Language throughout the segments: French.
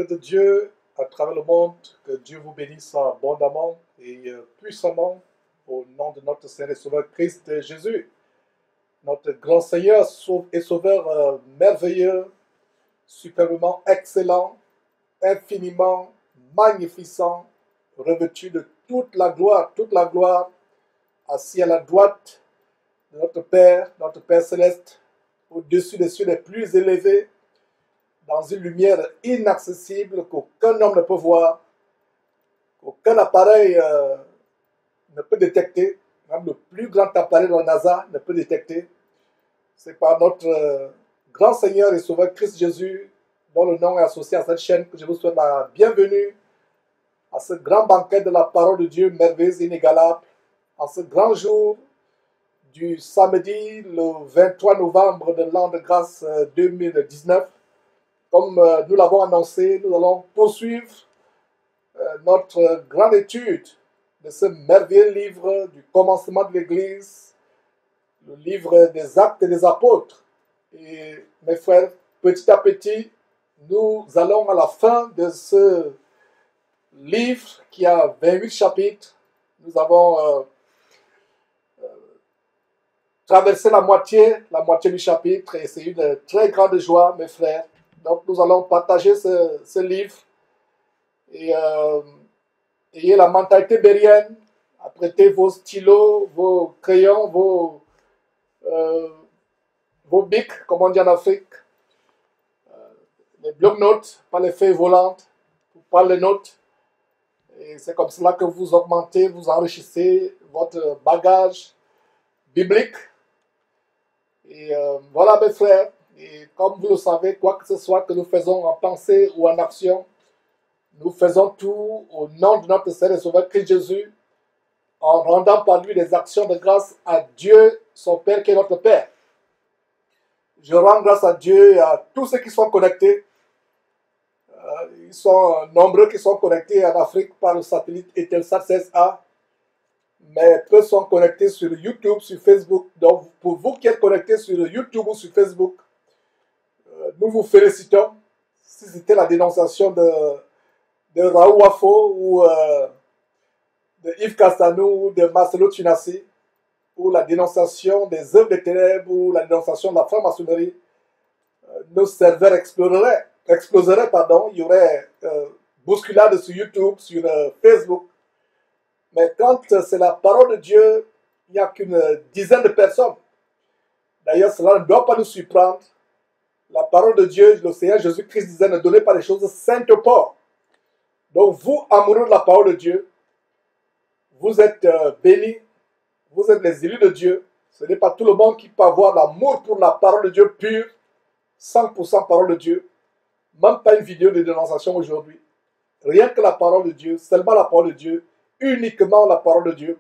de Dieu à travers le monde, que Dieu vous bénisse abondamment et puissamment au nom de notre Seigneur et Sauveur Christ Jésus, notre grand Seigneur et Sauveur merveilleux, superbement excellent, infiniment magnificent, revêtu de toute la gloire, assis à la droite de notre Père céleste, au-dessus des cieux les plus élevés, dans une lumière inaccessible qu'aucun homme ne peut voir, qu'aucun appareil ne peut détecter, même le plus grand appareil de la NASA ne peut détecter. C'est par notre grand Seigneur et Sauveur Christ Jésus, dont le nom est associé à cette chaîne, que je vous souhaite la bienvenue à ce grand banquet de la parole de Dieu merveilleuse et inégalable, en ce grand jour du samedi, le 23 novembre de l'an de grâce 2019. Comme nous l'avons annoncé, nous allons poursuivre notre grande étude de ce merveilleux livre du commencement de l'Église, le livre des Actes des Apôtres. Et mes frères, petit à petit, nous allons à la fin de ce livre qui a 28 chapitres. Nous avons traversé la moitié du chapitre et c'est une très grande joie, mes frères. Donc nous allons partager ce livre et ayez la mentalité bérienne. Apprêtez vos stylos, vos crayons, vos bics, comme on dit en Afrique, les bloc-notes, pas les feuilles volantes, pas les notes. Et c'est comme cela que vous augmentez, vous enrichissez votre bagage biblique. Et voilà mes frères. Et comme vous le savez, quoi que ce soit que nous faisons en pensée ou en action, nous faisons tout au nom de notre Seigneur et Sauveur Christ Jésus, en rendant par lui des actions de grâce à Dieu, son Père qui est notre Père. Je rends grâce à Dieu et à tous ceux qui sont connectés. Ils sont nombreux qui sont connectés en Afrique par le satellite Eutelsat 16A, mais peu sont connectés sur YouTube, sur Facebook. Donc pour vous qui êtes connectés sur YouTube ou sur Facebook, nous vous félicitons. Si c'était la dénonciation de Raoul Wafo ou de Yves Castanou ou de Marcelo Tunassi, ou la dénonciation des œuvres des ténèbres ou la dénonciation de la franc-maçonnerie, nos serveurs exploseraient. Il y aurait bousculade sur YouTube, sur Facebook. Mais quand c'est la parole de Dieu, il n'y a qu'une dizaine de personnes. D'ailleurs, cela ne doit pas nous surprendre. La parole de Dieu, le Seigneur Jésus-Christ disait, ne donnez pas les choses saintes au porc. Donc vous, amoureux de la parole de Dieu, vous êtes bénis, vous êtes les élus de Dieu. Ce n'est pas tout le monde qui peut avoir l'amour pour la parole de Dieu pure, 100% parole de Dieu. Même pas une vidéo de dénonciation aujourd'hui. Rien que la parole de Dieu, seulement la parole de Dieu, uniquement la parole de Dieu.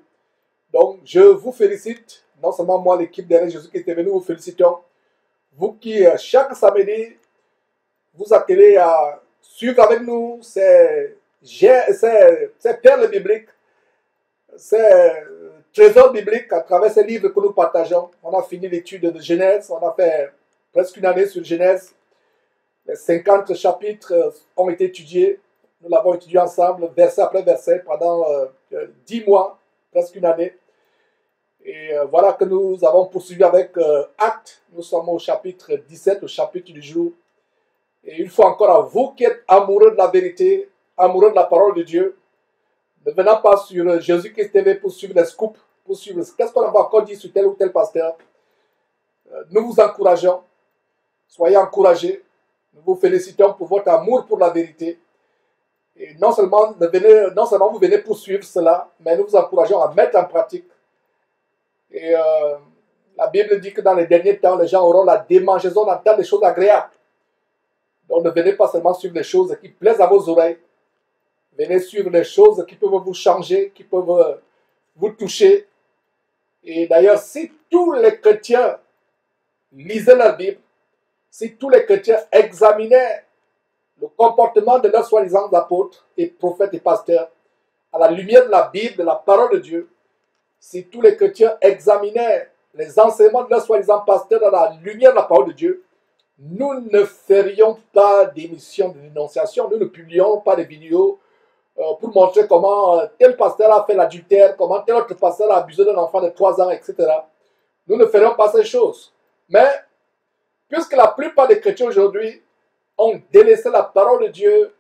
Donc je vous félicite, non seulement moi, l'équipe derrière Jésus-Christ TV, nous vous félicitons. Vous qui, chaque samedi, vous attelez à suivre avec nous ces perles bibliques, ces trésors bibliques à travers ces livres que nous partageons. On a fini l'étude de Genèse, on a fait presque une année sur Genèse. Les 50 chapitres ont été étudiés. Nous l'avons étudié ensemble, verset après verset, pendant 10 mois, presque une année. Et voilà que nous avons poursuivi avec Actes. Nous sommes au chapitre 17, au chapitre du jour. Et une fois encore, à vous qui êtes amoureux de la vérité, amoureux de la parole de Dieu, ne venant pas sur Jésus-Christ TV pour suivre les scoops, pour suivre qu'est-ce qu'on va encore dire sur tel ou tel pasteur. Nous vous encourageons. Soyez encouragés. Nous vous félicitons pour votre amour pour la vérité. Et non seulement vous venez poursuivre cela, mais nous vous encourageons à mettre en pratique. Et la Bible dit que dans les derniers temps, les gens auront la démangeaison d'entendre des choses agréables. Donc ne venez pas seulement suivre les choses qui plaisent à vos oreilles. Venez suivre les choses qui peuvent vous changer, qui peuvent vous toucher. Et d'ailleurs, si tous les chrétiens lisaient la Bible, si tous les chrétiens examinaient le comportement de leurs soi-disant apôtres et prophètes et pasteurs à la lumière de la Bible, de la parole de Dieu, si tous les chrétiens examinaient les enseignements de leurs soi-disant pasteurs à la lumière de la parole de Dieu, nous ne ferions pas d'émission de dénonciation, nous ne publions pas de vidéos pour montrer comment tel pasteur a fait l'adultère, comment tel autre pasteur a abusé d'un enfant de 3 ans, etc. Nous ne ferions pas ces choses. Mais, puisque la plupart des chrétiens aujourd'hui ont délaissé la parole de Dieu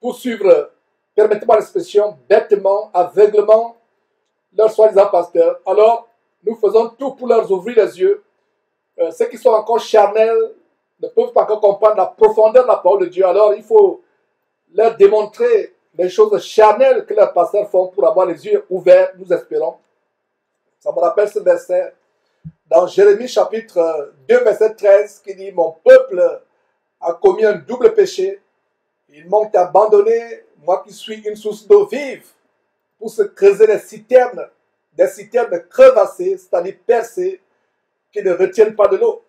pour suivre, permettez-moi l'expression, bêtement, aveuglement, leurs soi-disant pasteurs, alors nous faisons tout pour leur ouvrir les yeux. Ceux qui sont encore charnels ne peuvent pas encore comprendre la profondeur de la parole de Dieu. Alors il faut leur démontrer les choses charnelles que leurs pasteurs font pour avoir les yeux ouverts, nous espérons. Ça me rappelle ce verset dans Jérémie chapitre 2, verset 13, qui dit « Mon peuple a commis un double péché. Ils m'ont abandonné, moi qui suis une source d'eau vive, pour se creuser des citernes crevassées, c'est-à-dire percées, qui ne retiennent pas de l'eau. »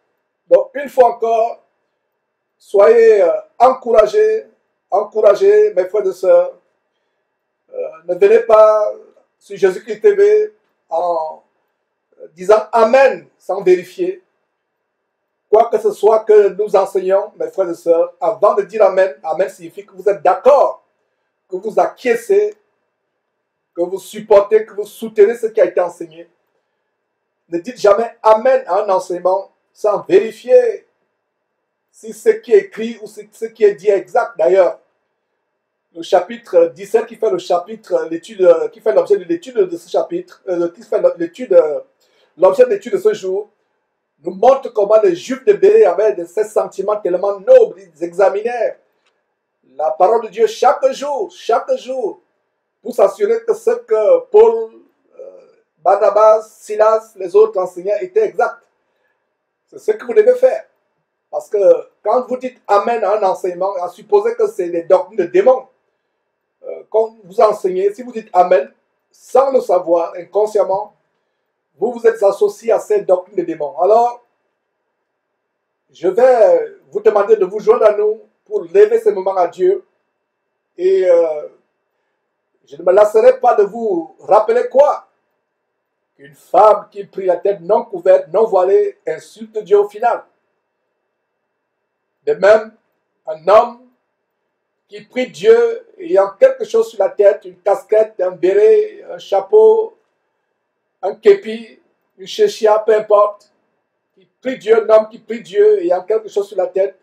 Donc, une fois encore, soyez encouragés, mes frères et sœurs. Ne venez pas sur Jésus-Christ TV en disant Amen sans vérifier. Quoi que ce soit que nous enseignons, mes frères et sœurs, avant de dire Amen, Amen signifie que vous êtes d'accord, que vous acquiescez, que vous supportez, que vous soutenez ce qui a été enseigné. Ne dites jamais Amen à un enseignement sans vérifier si ce qui est écrit ou si ce qui est dit est exact. D'ailleurs, le chapitre 17 qui fait l'objet de l'étude de ce chapitre, qui fait l'objet de l'étude de ce jour, nous montre comment les Juifs de Béret avaient ces sentiments tellement nobles. Ils examinaient la parole de Dieu chaque jour, pour s'assurer que ce que Paul, Barnabas, Silas, les autres enseignaient était exact. C'est ce que vous devez faire. Parce que quand vous dites Amen à un enseignement, à supposer que c'est des doctrines de démons, quand vous enseignez, si vous dites Amen, sans le savoir, inconsciemment, vous vous êtes associé à ces doctrines de démons. Alors, je vais vous demander de vous joindre à nous pour lever ce moment à Dieu. Et je ne me lasserai pas de vous rappeler quoi? Une femme qui prie la tête non couverte, non voilée, insulte Dieu au final. De même, un homme qui prie Dieu ayant quelque chose sur la tête, une casquette, un béret, un chapeau, un képi, une chéchia, peu importe, qui prie Dieu, un homme qui prie Dieu ayant quelque chose sur la tête,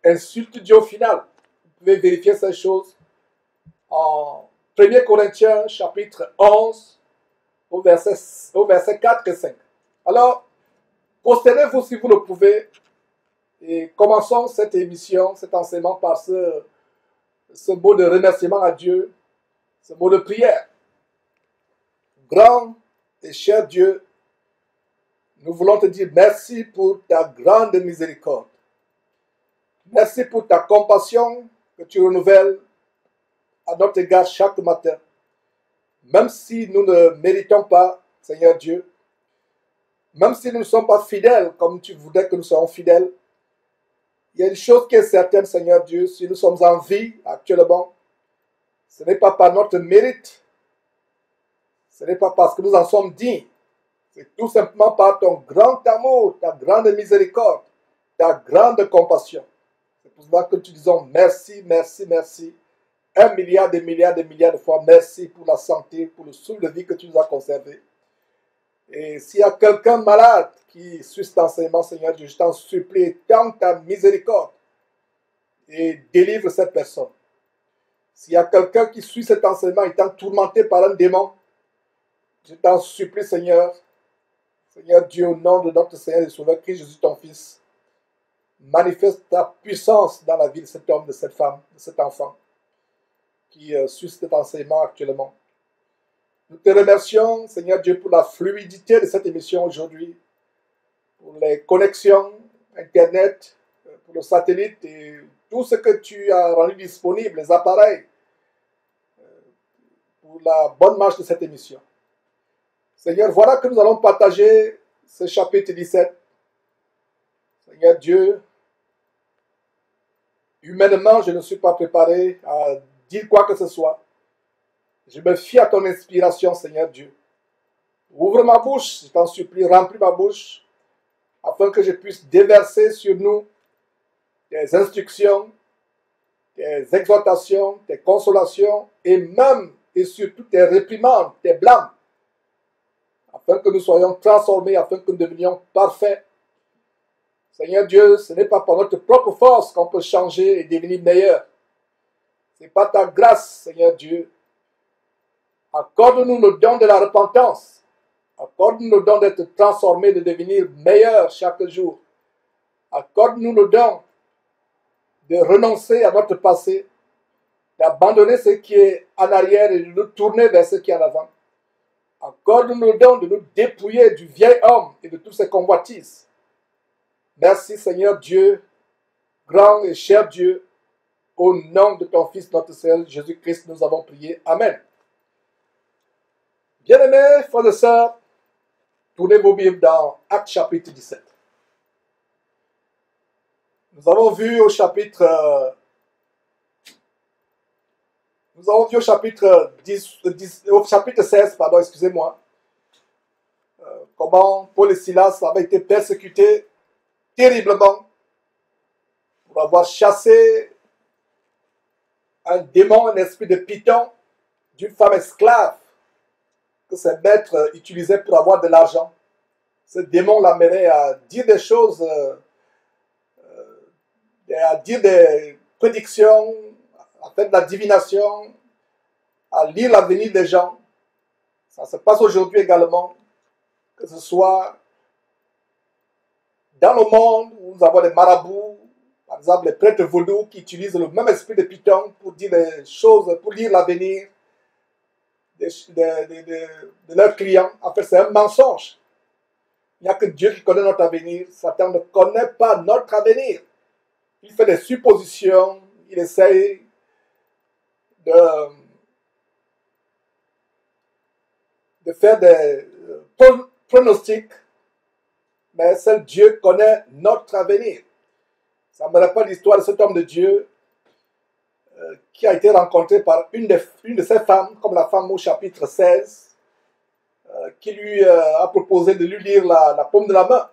insulte Dieu au final. Vous pouvez vérifier ces choses en 1 Corinthiens chapitre 11 au verset 4 et 5. Alors, prosternez-vous si vous le pouvez et commençons cette émission, cet enseignement par ce mot de remerciement à Dieu, ce mot de prière. Grand et cher Dieu, nous voulons te dire merci pour ta grande miséricorde. Merci pour ta compassion que tu renouvelles à notre égard chaque matin. Même si nous ne méritons pas, Seigneur Dieu, même si nous ne sommes pas fidèles comme tu voudrais que nous soyons fidèles, il y a une chose qui est certaine, Seigneur Dieu, si nous sommes en vie actuellement, ce n'est pas par notre mérite, ce n'est pas parce que nous en sommes dignes, c'est tout simplement par ton grand amour, ta grande miséricorde, ta grande compassion. C'est pour cela que nous te disons merci, merci, merci. 1 milliard de fois merci pour la santé, pour le souffle de vie que tu nous as conservé. Et s'il y a quelqu'un malade qui suit cet enseignement, Seigneur Dieu, je t'en supplie, tends ta miséricorde et délivre cette personne. S'il y a quelqu'un qui suit cet enseignement étant tourmenté par un démon, je t'en supplie, Seigneur Dieu, au nom de notre Seigneur et Sauveur Christ Jésus, ton Fils, manifeste ta puissance dans la vie de cet homme, de cette femme, de cet enfant qui suit cet enseignement actuellement. Nous te remercions, Seigneur Dieu, pour la fluidité de cette émission aujourd'hui, pour les connexions Internet, pour le satellite et tout ce que tu as rendu disponible, les appareils, pour la bonne marche de cette émission. Seigneur, voilà que nous allons partager ce chapitre 17. Seigneur Dieu, humainement, je ne suis pas préparé à dire quoi que ce soit. Je me fie à ton inspiration, Seigneur Dieu. Ouvre ma bouche, je t'en supplie, remplis ma bouche, afin que je puisse déverser sur nous tes instructions, tes exhortations, tes consolations, et même et surtout tes réprimandes, tes blâmes, afin que nous soyons transformés, afin que nous devenions parfaits. Seigneur Dieu, ce n'est pas par notre propre force qu'on peut changer et devenir meilleur. C'est par ta grâce, Seigneur Dieu. Accorde-nous le don de la repentance. Accorde-nous le don d'être transformés, de devenir meilleurs chaque jour. Accorde-nous le don de renoncer à notre passé, d'abandonner ce qui est en arrière et de nous tourner vers ce qui est en avant. Accorde-nous le don de nous dépouiller du vieil homme et de tous ses convoitises. Merci Seigneur Dieu, grand et cher Dieu, au nom de ton Fils, notre Seigneur Jésus-Christ, nous avons prié. Amen. Bien-aimés, frères et sœurs, tournez vos Bibles dans Actes chapitre 17. Nous avons vu au chapitre 16, excusez-moi, comment Paul et Silas avaient été persécutés terriblement pour avoir chassé un démon, un esprit de Python d'une femme esclave que ses maîtres utilisaient pour avoir de l'argent. Ce démon l'amenait à dire des choses, à dire des prédictions, à faire de la divination, à lire l'avenir des gens. Ça se passe aujourd'hui également, que ce soit dans le monde où nous avons les marabouts, par exemple les prêtres vaudous qui utilisent le même esprit de Python pour dire des choses, pour lire l'avenir de leurs clients. En fait, c'est un mensonge. Il n'y a que Dieu qui connaît notre avenir. Satan ne connaît pas notre avenir. Il fait des suppositions, il essaye de faire des pronostics, mais seul Dieu connaît notre avenir. Ça me rappelle l'histoire de cet homme de Dieu qui a été rencontré par une de ses femmes, comme la femme au chapitre 16, qui lui a proposé de lui lire la paume de la main.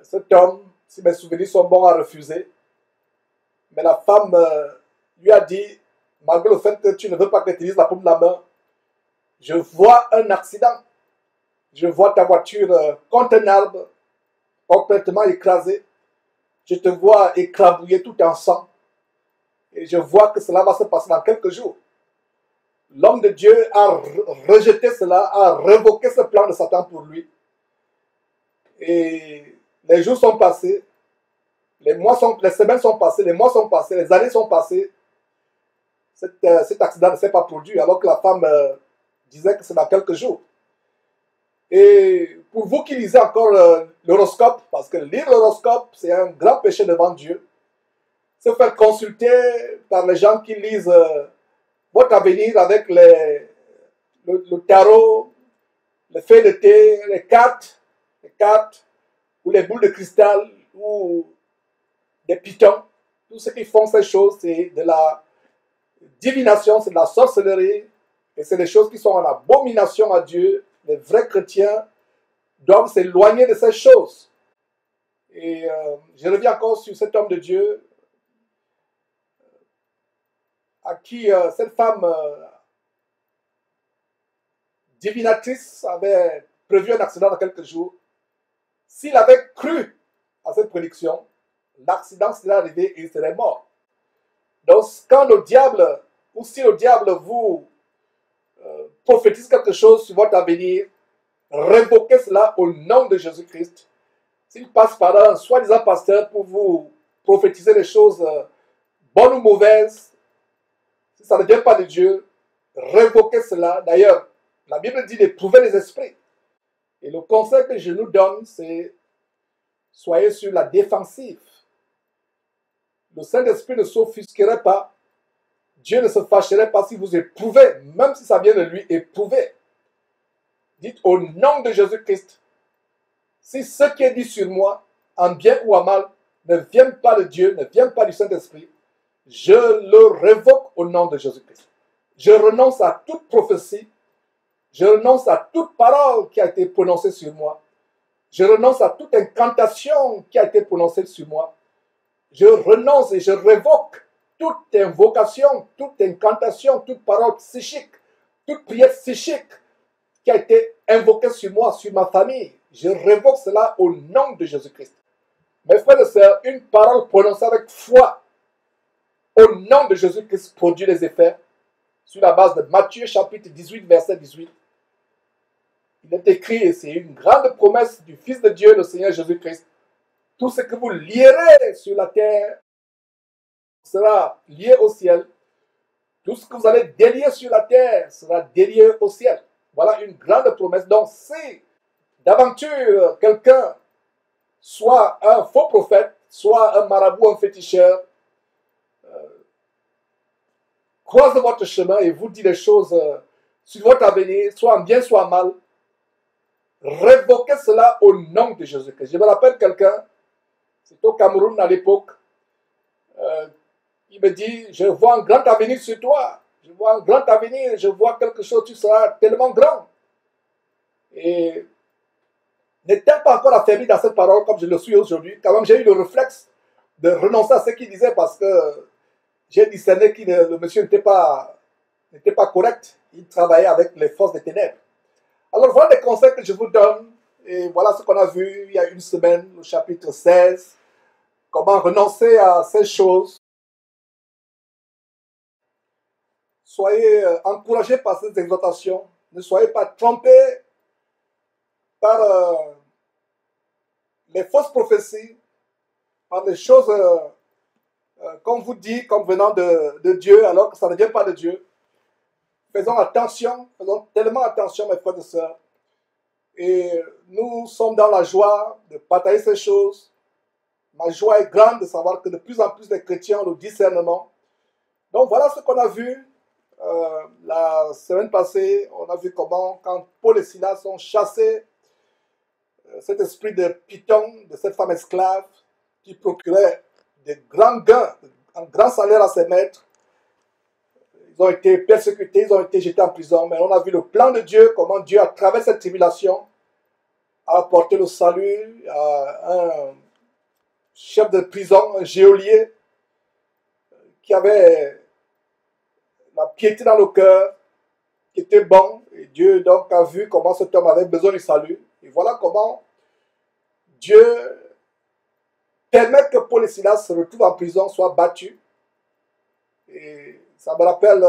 Cet homme, si mes souvenirs sont bons, a refusé. Mais la femme lui a dit, malgré le fait que tu ne veux pas que tu lises la paume de la main, je vois un accident. Je vois ta voiture contre un arbre, complètement écrasée. Je te vois écrabouillé tout en sang. Et je vois que cela va se passer dans quelques jours. L'homme de Dieu a rejeté cela, a révoqué ce plan de Satan pour lui. Et les jours sont passés, les semaines sont passées, les mois sont passés, les années sont passées. Cet accident ne s'est pas produit, alors que la femme disait que c'est dans quelques jours. Et pour vous qui lisez encore l'horoscope, parce que lire l'horoscope, c'est un grand péché devant Dieu, se faire consulter par les gens qui lisent votre avenir avec le tarot, les feuilles de thé, les cartes, ou les boules de cristal, ou des pitons. Tous ceux qui font ces choses, c'est de la divination, c'est de la sorcellerie, et c'est des choses qui sont en abomination à Dieu. Les vrais chrétiens doivent s'éloigner de ces choses. Et je reviens encore sur cet homme de Dieu à qui cette femme divinatrice avait prévu un accident dans quelques jours. S'il avait cru à cette prédiction, l'accident serait arrivé et il serait mort. Donc, quand le diable, ou si le diable vous prophétise quelque chose sur votre avenir, révoquez cela au nom de Jésus-Christ. S'il passe par un soi-disant pasteur pour vous prophétiser des choses bonnes ou mauvaises, si ça ne vient pas de Dieu, révoquez cela. D'ailleurs, la Bible dit d'éprouver les esprits. Et le conseil que je nous donne, c'est soyez sur la défensive. Le Saint-Esprit ne s'offusquerait pas. Dieu ne se fâcherait pas si vous éprouvez, même si ça vient de lui, éprouvez. Dites au nom de Jésus-Christ, si ce qui est dit sur moi, en bien ou en mal, ne vient pas de Dieu, ne vient pas du Saint-Esprit, je le révoque au nom de Jésus-Christ. Je renonce à toute prophétie, je renonce à toute parole qui a été prononcée sur moi, je renonce à toute incantation qui a été prononcée sur moi. je renonce et je révoque toute invocation, toute incantation, toute parole psychique, toute prière psychique qui a été invoquée sur moi, sur ma famille. Je révoque cela au nom de Jésus-Christ. Mes frères et sœurs, une parole prononcée avec foi au nom de Jésus-Christ produit les effets sur la base de Matthieu chapitre 18, verset 18. Il est écrit, et c'est une grande promesse du Fils de Dieu, le Seigneur Jésus-Christ. Tout ce que vous lierez sur la terre sera lié au ciel. Tout ce que vous allez délier sur la terre sera délié au ciel. Voilà une grande promesse. Donc, si d'aventure quelqu'un, soit un faux prophète, soit un marabout, un féticheur, croise votre chemin et vous dit des choses sur votre avenir, soit en bien, soit en mal, révoquez cela au nom de Jésus-Christ. Je me rappelle quelqu'un, c'était au Cameroun à l'époque, il me dit, je vois un grand avenir sur toi, je vois un grand avenir, je vois quelque chose, tu seras tellement grand. Et n'étant pas encore affaibli dans cette parole comme je le suis aujourd'hui, quand même j'ai eu le réflexe de renoncer à ce qu'il disait parce que j'ai discerné que le monsieur n'était pas correct. Il travaillait avec les forces des ténèbres. Alors voilà les conseils que je vous donne. Et voilà ce qu'on a vu il y a une semaine, au chapitre 16. Comment renoncer à ces choses. Soyez encouragés par ces exhortations. Ne soyez pas trompés par les fausses prophéties, par les choses qu'on vous dit comme venant de Dieu, alors que ça ne vient pas de Dieu. Faisons attention, faisons tellement attention, mes frères et sœurs. Et nous sommes dans la joie de partager ces choses. Ma joie est grande de savoir que de plus en plus de chrétiens ont le discernement. Donc voilà ce qu'on a vu la semaine passée. On a vu comment, quand Paul et Silas ont chassé cet esprit de Python, de cette femme esclave, qui procurait des grands gains, un grand salaire à ses maîtres. Ils ont été persécutés, ils ont été jetés en prison, mais on a vu le plan de Dieu, comment Dieu, à travers cette tribulation, a apporté le salut à un chef de prison, un geôlier, qui avait la piété dans le cœur, qui était bon, et Dieu donc a vu comment cet homme avait besoin du salut. Et voilà comment Dieu permet que Paul et Silas se retrouvent en prison, soient battus. Et ça me rappelle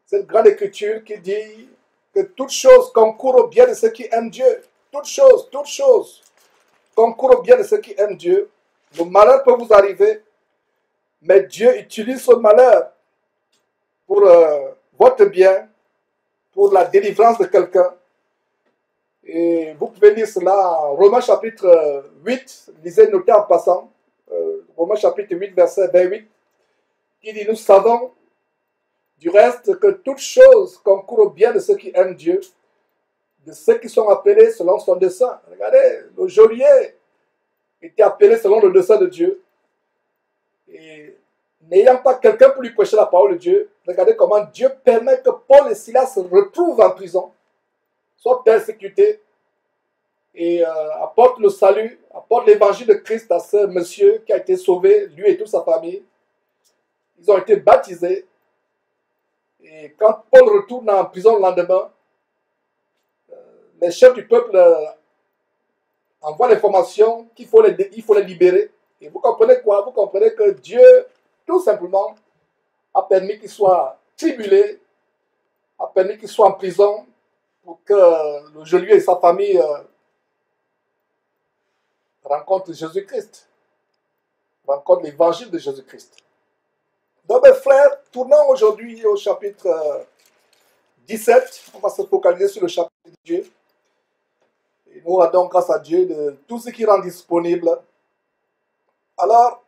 cette grande écriture qui dit que toute chose concourt au bien de ceux qui aiment Dieu. Toute chose concourt au bien de ceux qui aiment Dieu. Le malheur peut vous arriver, mais Dieu utilise ce malheur pour votre bien, pour la délivrance de quelqu'un. Et vous pouvez lire cela en Romains chapitre 8, lisez, notez en passant, Romains chapitre 8, verset 28, qui dit, nous savons du reste que toute chose concourt au bien de ceux qui aiment Dieu, de ceux qui sont appelés selon son dessein. Regardez, le geôlier était appelé selon le dessein de Dieu. Et n'ayant pas quelqu'un pour lui prêcher la parole de Dieu, regardez comment Dieu permet que Paul et Silas se retrouvent en prison, soient persécutés, et apporte le salut, apporte l'évangile de Christ à ce monsieur qui a été sauvé, lui et toute sa famille. Ils ont été baptisés. Et quand Paul retourne en prison le lendemain, les chefs du peuple envoient l'information qu'il faut les libérer. Et vous comprenez quoi? Vous comprenez que Dieu, tout simplement, a permis qu'il soit tribulé, a permis qu'il soit en prison pour que le geôlier et sa famille rencontrent Jésus-Christ, rencontrent l'évangile de Jésus-Christ. Donc mes frères, tournons aujourd'hui au chapitre 17. On va se focaliser sur le chapitre de Dieu. Et nous rendons grâce à Dieu de tout ce qui rend disponible. Alors,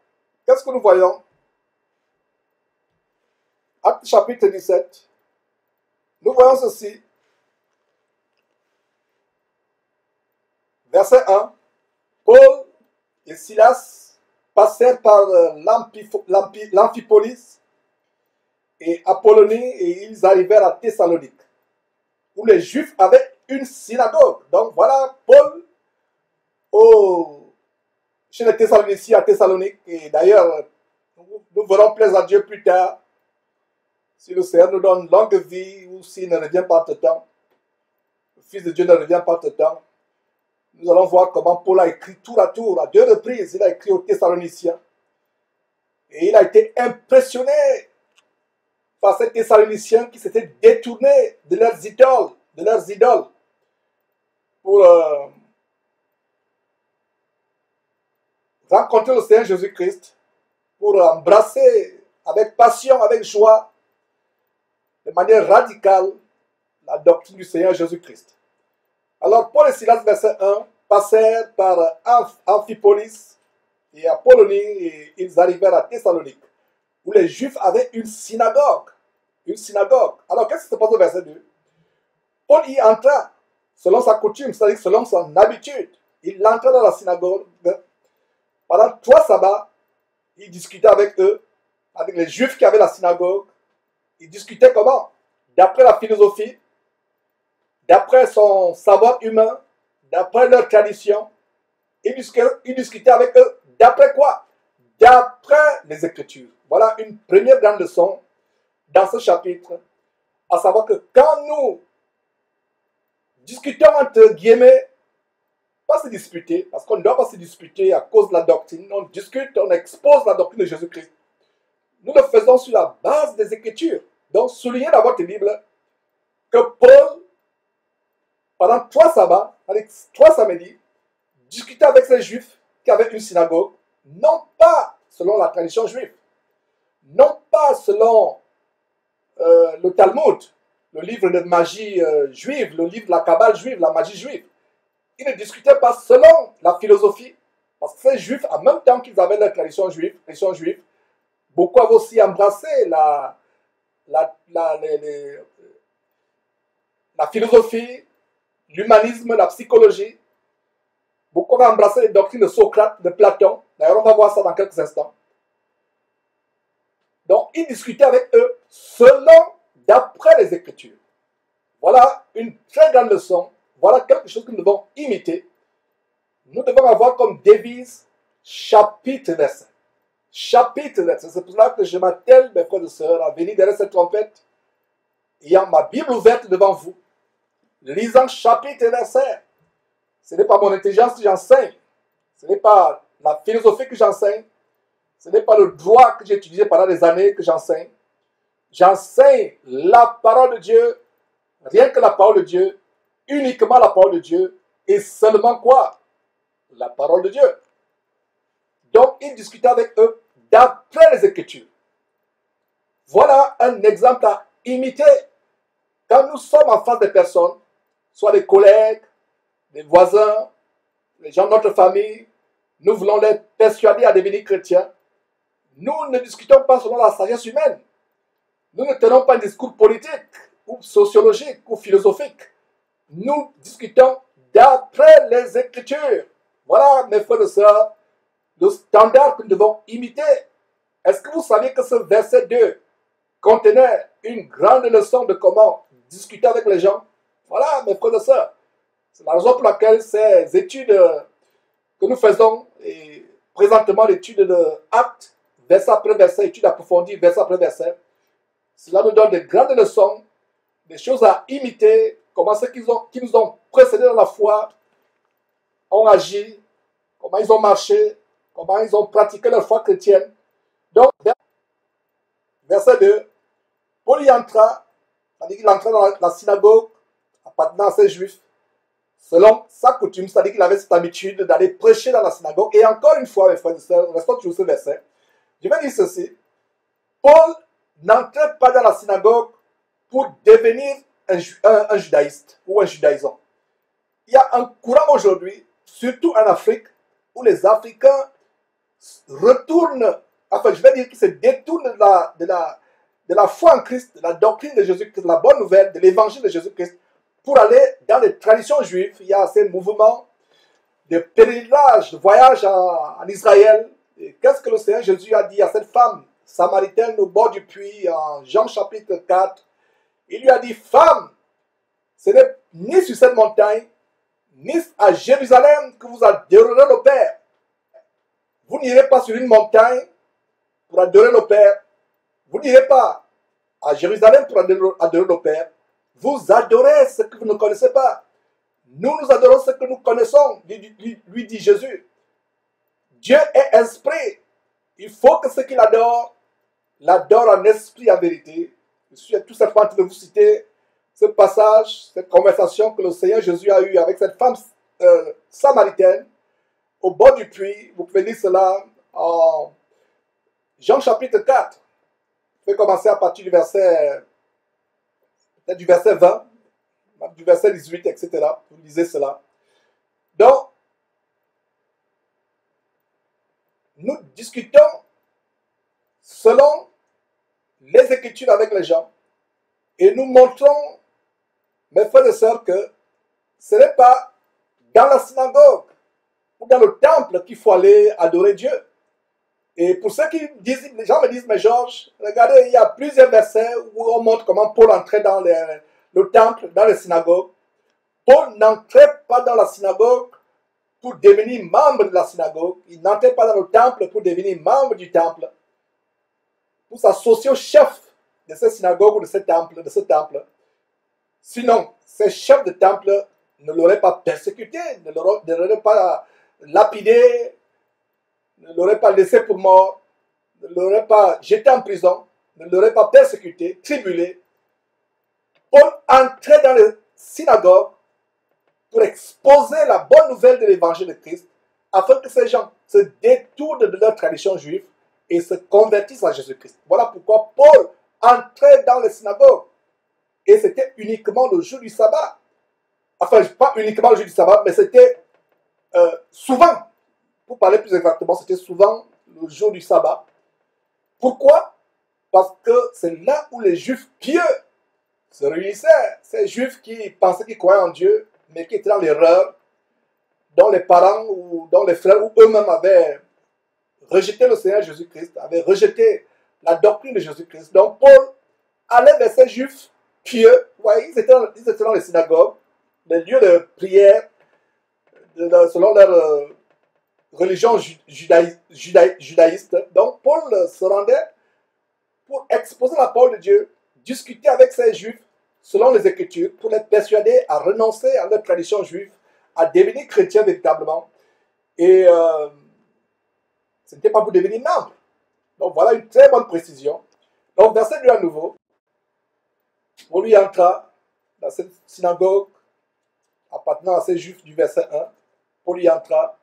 qu'est-ce que nous voyons? Acte chapitre 17. Nous voyons ceci. Verset 1. Paul et Silas passèrent par l'Amphipolis et Apollonie et ils arrivèrent à Thessalonique, où les Juifs avaient une synagogue. Donc voilà Paul au chez les Thessaloniciens à Thessalonique. Et d'ailleurs, nous verrons plaisir à Dieu plus tard, si le Seigneur nous donne longue vie ou s'il ne revient pas entre-temps. Le Fils de Dieu ne revient pas entre-temps. Nous allons voir comment Paul a écrit tour à tour, à 2 reprises, il a écrit aux Thessaloniciens. Et il a été impressionné par ces Thessaloniciens qui s'étaient détournés de leurs idoles, pour rencontrer le Seigneur Jésus-Christ, pour embrasser avec passion, avec joie, de manière radicale, la doctrine du Seigneur Jésus-Christ. Alors, Paul et Silas, verset 1, passèrent par Amphipolis et Apollonie et ils arrivèrent à Thessalonique, où les Juifs avaient une synagogue. Une synagogue. Alors, qu'est-ce qui se passe au verset 2? Paul y entra, selon sa coutume, c'est-à-dire selon son habitude. Il entra dans la synagogue. Pendant 3 sabbats, il discutait avec eux, avec les Juifs qui avaient la synagogue. Il discutait comment? D'après la philosophie, d'après son savoir humain, d'après leur tradition. Il discutait avec eux d'après quoi? D'après les Écritures. Voilà une première grande leçon dans ce chapitre, à savoir que quand nous discutons entre guillemets, pas se disputer, parce qu'on ne doit pas se disputer à cause de la doctrine, on discute, on expose la doctrine de Jésus-Christ. Nous le faisons sur la base des Écritures. Donc, soulignez dans votre Bible que Paul, pendant 3 sabbats, avec 3 samedis, discutait avec ces Juifs qui avaient une synagogue, non pas selon la tradition juive, non pas selon le Talmud, le livre de magie juive, le livre de la Kabbale juive, la magie juive. Ils ne discutaient pas selon la philosophie, parce que ces Juifs, en même temps qu'ils avaient leur tradition juive, beaucoup avaient aussi embrassé la philosophie, l'humanisme, la psychologie. Beaucoup ont embrassé les doctrines de Socrate, de Platon. D'ailleurs, on va voir ça dans quelques instants. Donc, il discutait avec eux d'après les Écritures. Voilà une très grande leçon. Voilà quelque chose que nous devons imiter. Nous devons avoir comme devise chapitre verset. Chapitre verset. C'est pour cela que je m'attelle, mes frères et sœurs, à venir derrière cette trompette, ayant ma Bible ouverte devant vous, lisant chapitre verset. Ce n'est pas mon intelligence que j'enseigne. Ce n'est pas la philosophie que j'enseigne. Ce n'est pas le droit que j'ai étudié pendant des années que j'enseigne. J'enseigne la parole de Dieu, rien que la parole de Dieu, uniquement la parole de Dieu, et seulement quoi? La parole de Dieu. Donc, il discutait avec eux d'après les Écritures. Voilà un exemple à imiter. Quand nous sommes en face des personnes, soit des collègues, des voisins, les gens de notre famille, nous voulons les persuader à devenir chrétiens. Nous ne discutons pas selon la sagesse humaine. Nous ne tenons pas un discours politique ou sociologique ou philosophique. Nous discutons d'après les Écritures. Voilà, mes frères et sœurs, le standard que nous devons imiter. Est-ce que vous saviez que ce verset 2 contenait une grande leçon de comment discuter avec les gens? Voilà, mes frères et sœurs. C'est la raison pour laquelle ces études que nous faisons, et présentement l'étude de Actes, verset après verset, étude approfondie, verset après verset, cela nous donne de grandes leçons, des choses à imiter, comment ceux qui nous ont précédés dans la foi ont agi, comment ils ont marché, comment ils ont pratiqué leur foi chrétienne. Donc, verset 2, Paul y entra, c'est-à-dire qu'il entra dans la synagogue, appartenant à ces Juifs, selon sa coutume, c'est-à-dire qu'il avait cette habitude d'aller prêcher dans la synagogue. Et encore une fois, mes frères et sœurs, restons toujours ce verset. Je vais dire ceci. Paul n'entrait pas dans la synagogue pour devenir un judaïste ou un judaïsant. Il y a un courant aujourd'hui, surtout en Afrique, où les Africains retournent, enfin je vais dire qu'ils se détournent de la foi en Christ, de la doctrine de Jésus-Christ, de la bonne nouvelle, de l'évangile de Jésus-Christ, pour aller dans les traditions juives. Il y a ces mouvements de pèlerinage, de voyage en Israël. Qu'est-ce que le Seigneur Jésus a dit à cette femme samaritaine au bord du puits, en Jean chapitre 4? Il lui a dit, femme, ce n'est ni sur cette montagne, ni à Jérusalem que vous adorerez le Père. Vous n'irez pas sur une montagne pour adorer le Père. Vous n'irez pas à Jérusalem pour adorer le Père. Vous adorez ce que vous ne connaissez pas. Nous adorons ce que nous connaissons, lui dit Jésus. Dieu est esprit. Il faut que ceux qui l'adorent, l'adorent en esprit et en vérité. Je suis tout simplement en train de vous citer ce passage, cette conversation que le Seigneur Jésus a eue avec cette femme samaritaine au bord du puits. Vous pouvez lire cela en Jean chapitre 4. Vous pouvez commencer à partir du verset 20, du verset 18, etc. Vous lisez cela. Donc, nous discutons selon les Écritures avec les gens et nous montrons, mes frères et sœurs, que ce n'est pas dans la synagogue ou dans le temple qu'il faut aller adorer Dieu. Et pour ceux qui disent, les gens me disent, mais Georges, regardez, il y a plusieurs versets où on montre comment Paul entrait dans le temple, dans les synagogues. Paul n'entrait pas dans la synagogue pour devenir membre de la synagogue. Il n'entrait pas dans le temple pour devenir membre du temple, pour s'associer au chef de cette synagogue ou de ce temple. Sinon, ces chefs de temple ne l'auraient pas persécuté, ne l'auraient pas lapidé, ne l'auraient pas laissé pour mort, ne l'auraient pas jeté en prison, ne l'auraient pas persécuté, tribulé. Paul entrait dans les synagogues pour exposer la bonne nouvelle de l'évangile de Christ, afin que ces gens se détournent de leur tradition juive et se convertissent à Jésus-Christ. Voilà pourquoi Paul entrait dans les synagogues. Et c'était uniquement le jour du sabbat. Enfin, pas uniquement le jour du sabbat, mais c'était souvent, pour parler plus exactement, c'était souvent le jour du sabbat. Pourquoi? Parce que c'est là où les Juifs pieux se réunissaient. Ces Juifs qui pensaient qu'ils croyaient en Dieu, mais qui étaient dans l'erreur, dont les parents ou dont les frères ou eux-mêmes avaient rejeté le Seigneur Jésus-Christ, avaient rejeté la doctrine de Jésus-Christ. Donc Paul allait vers ces Juifs pieux. Vous voyez, ils étaient dans les synagogues, les lieux de prière, selon leur religion judaïste. Donc Paul se rendait pour exposer la parole de Dieu, discuter avec ces Juifs selon les Écritures, pour les persuader à renoncer à leur tradition juive, à devenir chrétiens véritablement. Et ce n'était pas pour devenir membre. Donc voilà une très bonne précision. Donc verset 2 à nouveau. Paul lui entra dans cette synagogue appartenant à ces Juifs du verset 1. Paul y entra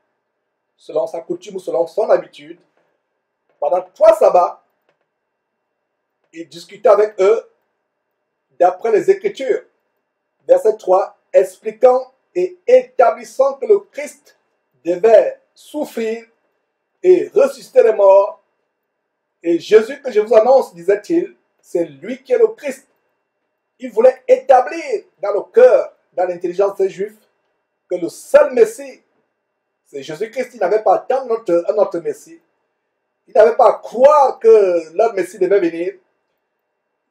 selon sa coutume ou selon son habitude. Pendant 3 sabbats, il discutait avec eux d'après les Écritures. Verset 3, expliquant et établissant que le Christ devait souffrir et ressusciter les morts. Et Jésus que je vous annonce, disait-il, c'est lui qui est le Christ. Il voulait établir dans le cœur, dans l'intelligence des Juifs, que le seul Messie, c'est Jésus-Christ. Il n'avait pas à attendre un autre Messie. Il n'avait pas à croire que leur Messie devait venir.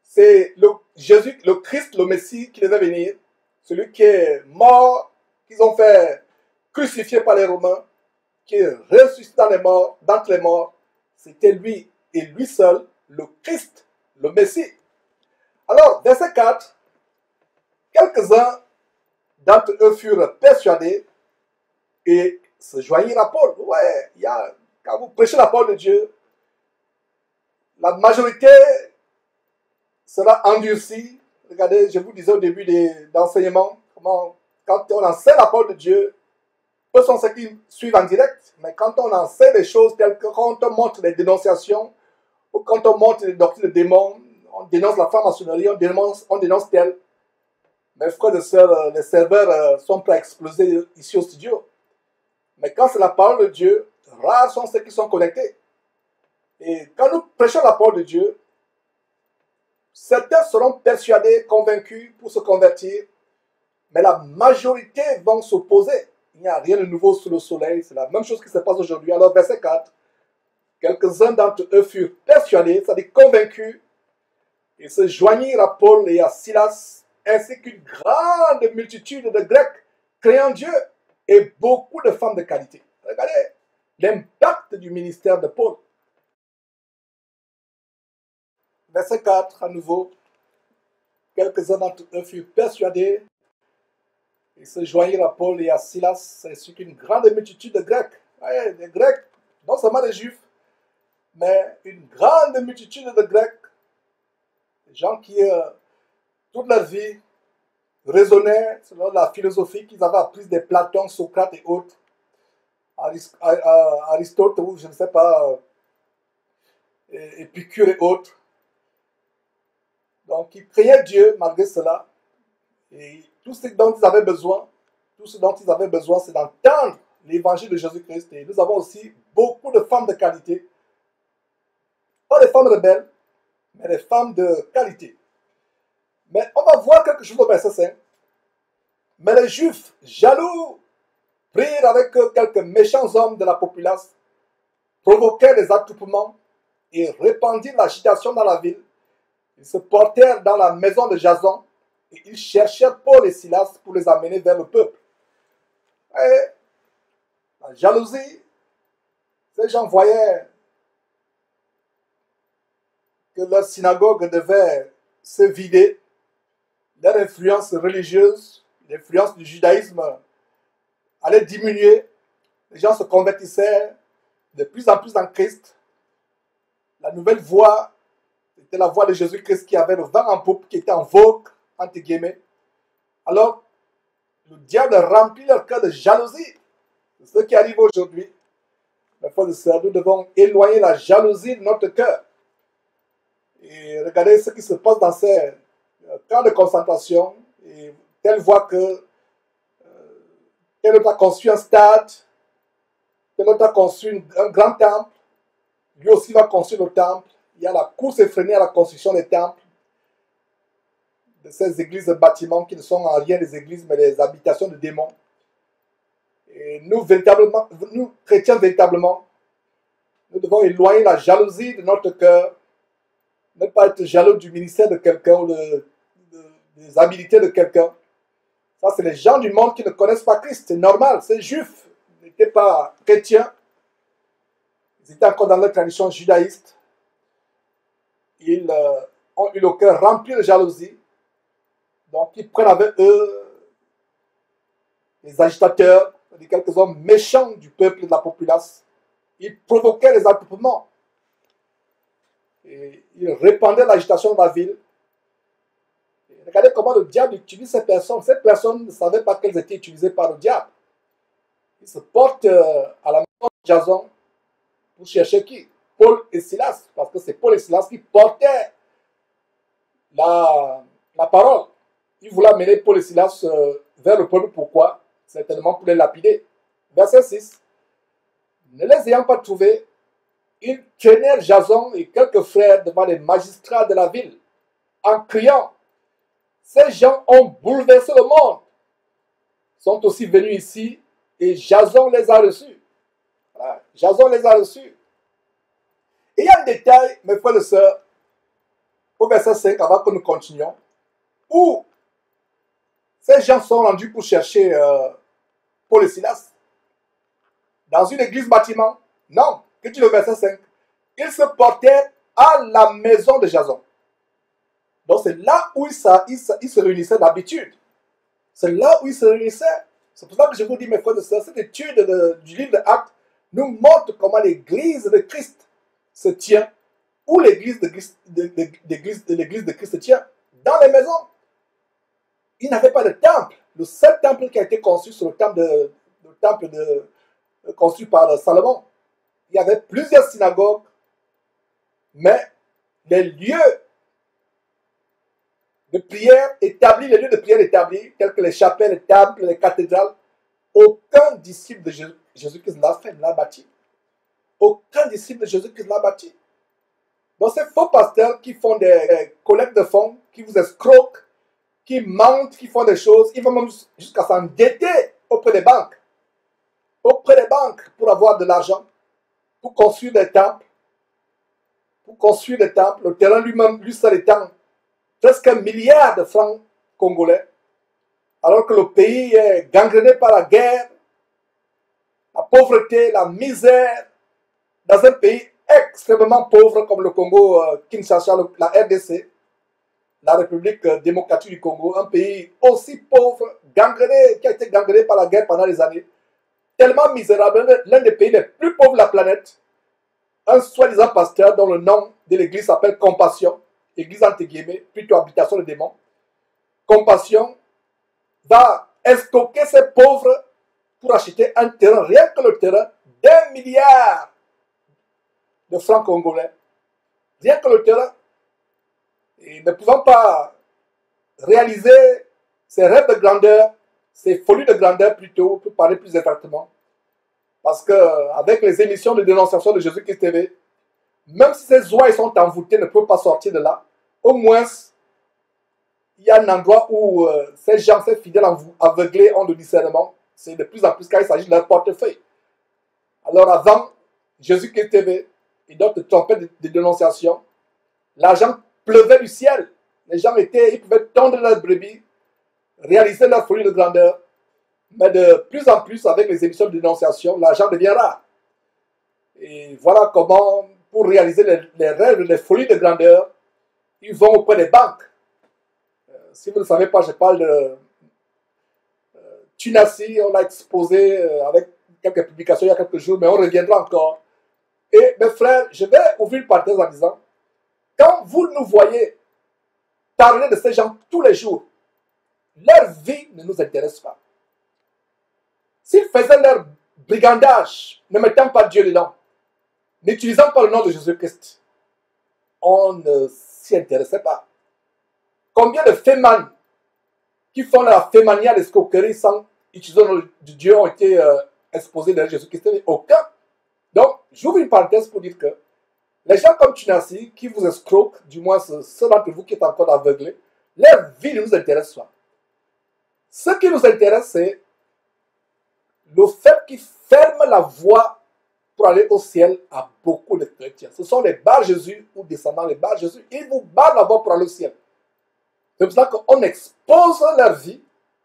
C'est Jésus, le Christ, le Messie qui devait venir. Celui qui est mort, qu'ils ont fait crucifier par les Romains, qui est ressuscité d'entre les morts. C'était lui et lui seul, le Christ, le Messie. Alors, verset 4, quelques-uns d'entre eux furent persuadés et se joignirent à Paul. Ouais, quand vous prêchez la parole de Dieu, la majorité sera endurcie. Regardez, je vous disais au début d'enseignement, comment quand on enseigne la parole de Dieu, peu sont ceux qui suivent en direct, mais quand on enseigne des choses telles que quand on montre des dénonciations, ou quand on montre les doctrines de démons, on dénonce la franc-maçonnerie, on dénonce tel. Mes frères et sœurs, les serveurs sont prêts à exploser ici au studio. Mais quand c'est la parole de Dieu, rares sont ceux qui sont connectés. Et quand nous prêchons la parole de Dieu, certains seront persuadés, convaincus pour se convertir, mais la majorité vont s'opposer. Il n'y a rien de nouveau sous le soleil, c'est la même chose qui se passe aujourd'hui. Alors verset 4, quelques-uns d'entre eux furent persuadés, c'est-à-dire convaincus, et se joignirent à Paul et à Silas, ainsi qu'une grande multitude de Grecs créant Dieu et beaucoup de femmes de qualité. Regardez, l'impact du ministère de Paul. Verset 4, à nouveau, quelques-uns d'entre eux furent persuadés et se joignirent à Paul et à Silas, ainsi qu'une grande multitude de Grecs. Ouais, des Grecs, non seulement des Juifs, mais une grande multitude de Grecs, des gens qui, toute leur vie, raisonnaient selon la philosophie qu'ils avaient apprise des Platon, Socrate et autres, Aristote ou je ne sais pas, Épicure et autres. Donc, ils priaient Dieu malgré cela. Et tout ce dont ils avaient besoin, c'est d'entendre l'évangile de Jésus-Christ. Et nous avons aussi beaucoup de femmes de qualité. Pas des femmes rebelles, mais des femmes de qualité. Mais on va voir quelque chose au verset 5. Mais les Juifs, jaloux, prirent avec eux quelques méchants hommes de la populace, provoquèrent des attroupements et répandirent l'agitation dans la ville. Ils se portèrent dans la maison de Jason et ils cherchèrent Paul et Silas pour les amener vers le peuple. Et la jalousie, ces gens voyaient que leur synagogue devait se vider, leur influence religieuse, l'influence du judaïsme allait diminuer, les gens se convertissaient de plus en plus en Christ. La nouvelle voie, c'était la voie de Jésus-Christ qui avait le vent en poupe, qui était en vogue, entre guillemets. Alors, le diable remplit leur cœur de jalousie. C'est ce qui arrive aujourd'hui. Mes frères et sœurs, nous devons éloigner la jalousie de notre cœur. Et regardez ce qui se passe dans ces camps de concentration. Et tel voit que tel autre a construit un stade, tel autre a construit un grand temple, lui aussi va construire le temple. Il y a la course effrénée à la construction des temples, de ces églises de bâtiments qui ne sont en rien des églises, mais des habitations de démons. Et nous, chrétiens, véritablement, nous devons éloigner la jalousie de notre cœur, ne pas être jaloux du ministère de quelqu'un ou des habilités de quelqu'un. Ça, c'est les gens du monde qui ne connaissent pas Christ. C'est normal, c'est juif. Ils n'étaient pas chrétiens. Ils étaient encore dans leur tradition judaïste. Ils ont eu le cœur rempli de jalousie. Donc, ils prennent avec eux les agitateurs, quelques hommes méchants du peuple et de la populace. Ils provoquaient les attroupements. Et ils répandaient l'agitation dans la ville. Et regardez comment le diable utilise ces personnes. Ces personnes ne savaient pas qu'elles étaient utilisées par le diable. Ils se portent à la maison de Jason pour chercher qui? Paul et Silas. Parce que c'est Paul et Silas qui portaient la parole. Ils voulaient amener Paul et Silas vers le peuple. Pourquoi? Certainement pour les lapider. Verset 6. Ne les ayant pas trouvés, ils tenaient Jason et quelques frères devant les magistrats de la ville en criant: ces gens ont bouleversé le monde. Ils sont aussi venus ici et Jason les a reçus. Voilà. Jason les a reçus. Et il y a un détail, mes frères et sœurs, au verset 5, avant que nous continuions, où ces gens sont rendus pour chercher Paul et Silas. Dans une église bâtiment? Non. Que dit le verset 5? Ils se portaient à la maison de Jason. Donc c'est là où ils se réunissaient d'habitude. C'est là où ils se réunissaient. C'est pour ça que je vous dis, mes frères et sœurs, cette étude du livre d'Actes nous montre comment l'église de Christ se tient, où l'église de Christ se tient, dans les maisons. Ils n'avaient pas de temple. Le seul temple qui a été construit, c'est le temple construit par Salomon. Il y avait plusieurs synagogues, mais les lieux de prière établis, tels que les chapelles, les temples, les cathédrales, aucun disciple de Jésus-Christ l'a bâti. Aucun disciple de Jésus-Christ l'a bâti. Donc ces faux pasteurs qui font des collectes de fonds, qui vous escroquent, qui mentent, qui font des choses, ils vont même jusqu'à s'endetter auprès des banques. Pour avoir de l'argent, pour construire des temples. Le terrain lui-même, lui seul étant presque 1 milliard de francs congolais, alors que le pays est gangréné par la guerre, la pauvreté, la misère, dans un pays extrêmement pauvre comme le Congo, Kinshasa, la RDC, la République démocratique du Congo, un pays aussi pauvre, gangréné, qui a été gangréné par la guerre pendant des années, tellement misérable, l'un des pays les plus pauvres de la planète, un soi-disant pasteur dont le nom de l'église s'appelle Compassion, église entre guillemets, plutôt habitation de démons, Compassion va escroquer ces pauvres pour acheter un terrain, rien que le terrain, d'1 milliard de francs congolais. Rien que le terrain. Et ne pouvant pas réaliser ses rêves de grandeur, ses folies de grandeur plutôt, pour parler plus exactement. Parce qu'avec les émissions de dénonciation de Jésus-Christ TV, même si ces ouailles sont envoûtées, ne peuvent pas sortir de là, au moins, il y a un endroit où ces gens, ces fidèles aveuglés ont le discernement. C'est de plus en plus quand il s'agit de leur portefeuille. Alors avant Jésus-Christ TV et d'autres trompettes de dénonciation, l'argent pleuvait du ciel. Les gens ils pouvaient tondre leurs brebis, réaliser leur folie de grandeur. Mais de plus en plus, avec les émissions de dénonciation, l'argent devient rare. Et voilà comment, pour réaliser les rêves, les folies de grandeur, ils vont auprès des banques. Si vous ne savez pas, je parle de Tunasi, on l'a exposé avec quelques publications il y a quelques jours, mais on reviendra encore. Et mes frères, je vais ouvrir une parenthèse en disant, quand vous nous voyez parler de ces gens tous les jours, leur vie ne nous intéresse pas. S'ils faisaient leur brigandage, ne mettant pas Dieu dedans, n'utilisant pas le nom de Jésus-Christ, on ne s'y intéressait pas. Combien de fémanes qui font la fémania, l'escroquerie sans utiliser le nom de Dieu ont été exposés derrière Jésus-Christ? Aucun. Donc, j'ouvre une parenthèse pour dire que les gens comme Tunasi, qui vous escroquent, du moins ceux d'entre vous qui êtes encore aveuglés, leur vie ne nous intéresse pas. Ce qui nous intéresse, c'est le fait qu'ils ferment la voie pour aller au ciel à beaucoup de chrétiens. Ce sont les Bar Jésus ou descendants des Bar Jésus. Ils vous barrent la voie pour aller au ciel. C'est pour ça qu'on expose leur vie,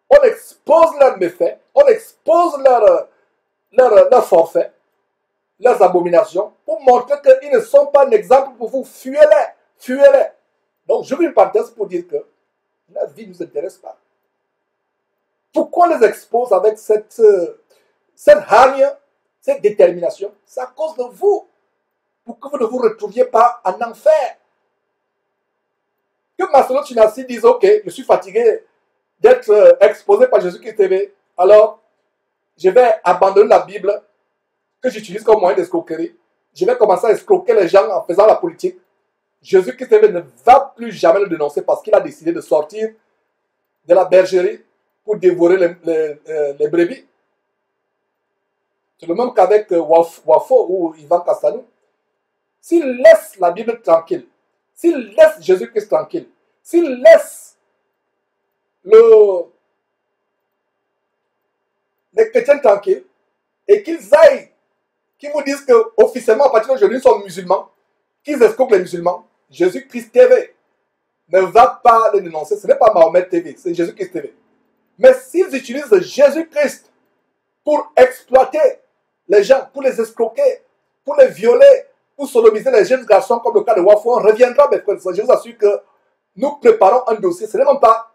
on expose leurs méfaits, on expose leurs forfaits, leurs abominations, pour montrer qu'ils ne sont pas un exemple pour vous. Fuyez-les, fuyez-les. Donc, je veux une parenthèse pour dire que leur vie ne nous intéresse pas. Pourquoi on les expose avec cette hargne, cette détermination? C'est à cause de vous, pour que vous ne vous retrouviez pas en enfer. Que Marcelo Tunasi dise, ok, je suis fatigué d'être exposé par Jésus-Christ TV, alors je vais abandonner la Bible que j'utilise comme moyen d'escroquerie. Je vais commencer à escroquer les gens en faisant la politique. Jésus-Christ TV ne va plus jamais le dénoncer parce qu'il a décidé de sortir de la bergerie pour dévorer les brebis. C'est le même qu'avec Wafo ou Ivan Kassanou. S'il laisse la Bible tranquille, s'il laisse Jésus-Christ tranquille, s'il laisse les chrétiens tranquilles, et qu'ils aillent, qu'ils vous disent qu'officiellement, à partir d'aujourd'hui, ils sont musulmans, qu'ils escroquent les musulmans, Jésus-Christ TV ne va pas les dénoncer. Ce n'est pas Mahomet TV, c'est Jésus-Christ TV. Mais s'ils utilisent Jésus-Christ pour exploiter les gens, pour les escroquer, pour les violer, pour sodomiser les jeunes garçons, comme le cas de Wafo, on reviendra, mes frères. Je vous assure que nous préparons un dossier. Ce n'est même pas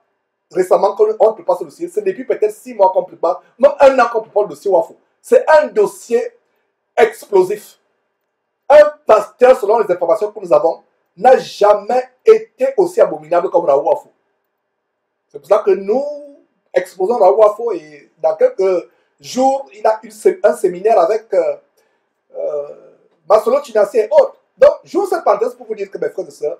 récemment qu'on prépare ce dossier. C'est depuis peut-être 6 mois qu'on prépare, même 1 an qu'on prépare le dossier Wafo. C'est un dossier explosif. Un pasteur, selon les informations que nous avons, n'a jamais été aussi abominable comme Raoul Wafo. C'est pour ça que nous exposons Raoul Wafo et dans quelques jours, il a eu un séminaire avec Marcelo Tunasi et autres. Donc, j'ouvre cette parenthèse pour vous dire que, mes frères et sœurs,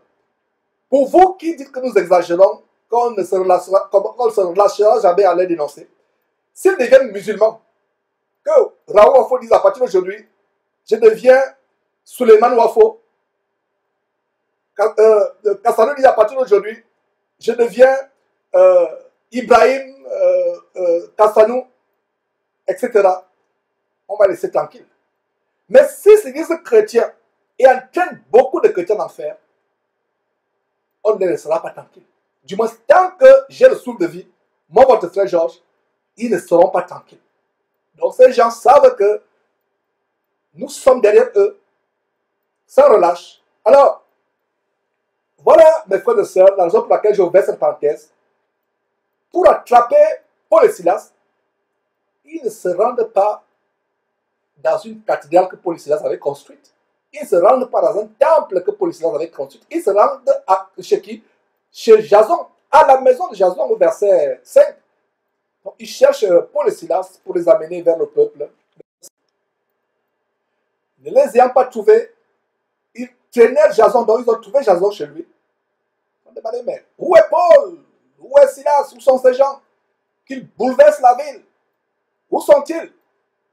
pour vous qui dites que nous exagérons, qu'on ne se relâchera jamais à les dénoncer, s'ils deviennent musulmans, que Raoul Wafo dise à partir d'aujourd'hui, je deviens Suleiman Wafo, Kassanou dit à partir d'aujourd'hui, je deviens Ibrahim Kassanou, etc. On va laisser tranquille. Mais si ces chrétiens et entraînent beaucoup de chrétiens en enfer, on ne les laissera pas tranquilles. Du moins, tant que j'ai le souffle de vie, moi, votre frère Georges, ils ne seront pas tranquilles. Donc ces gens savent que nous sommes derrière eux, sans relâche. Alors, voilà, mes frères et sœurs, la raison pour laquelle j'ai ouvert cette parenthèse. Pour attraper Paul et Silas, ils ne se rendent pas dans une cathédrale que Paul et Silas avaient construite. Ils ne se rendent pas dans un temple que Paul et Silas avaient construit. Ils se rendent chez qui? Chez Jason, à la maison de Jason, au verset 5. Donc, ils cherchent Paul et Silas pour les amener vers le peuple. Ne les ayant pas trouvés, ils traînèrent Jason, donc ils ont trouvé Jason chez lui. Ils ont demandé, mais où est Paul? Où est Silas? Où sont ces gens qu'ils bouleversent la ville? Où sont-ils?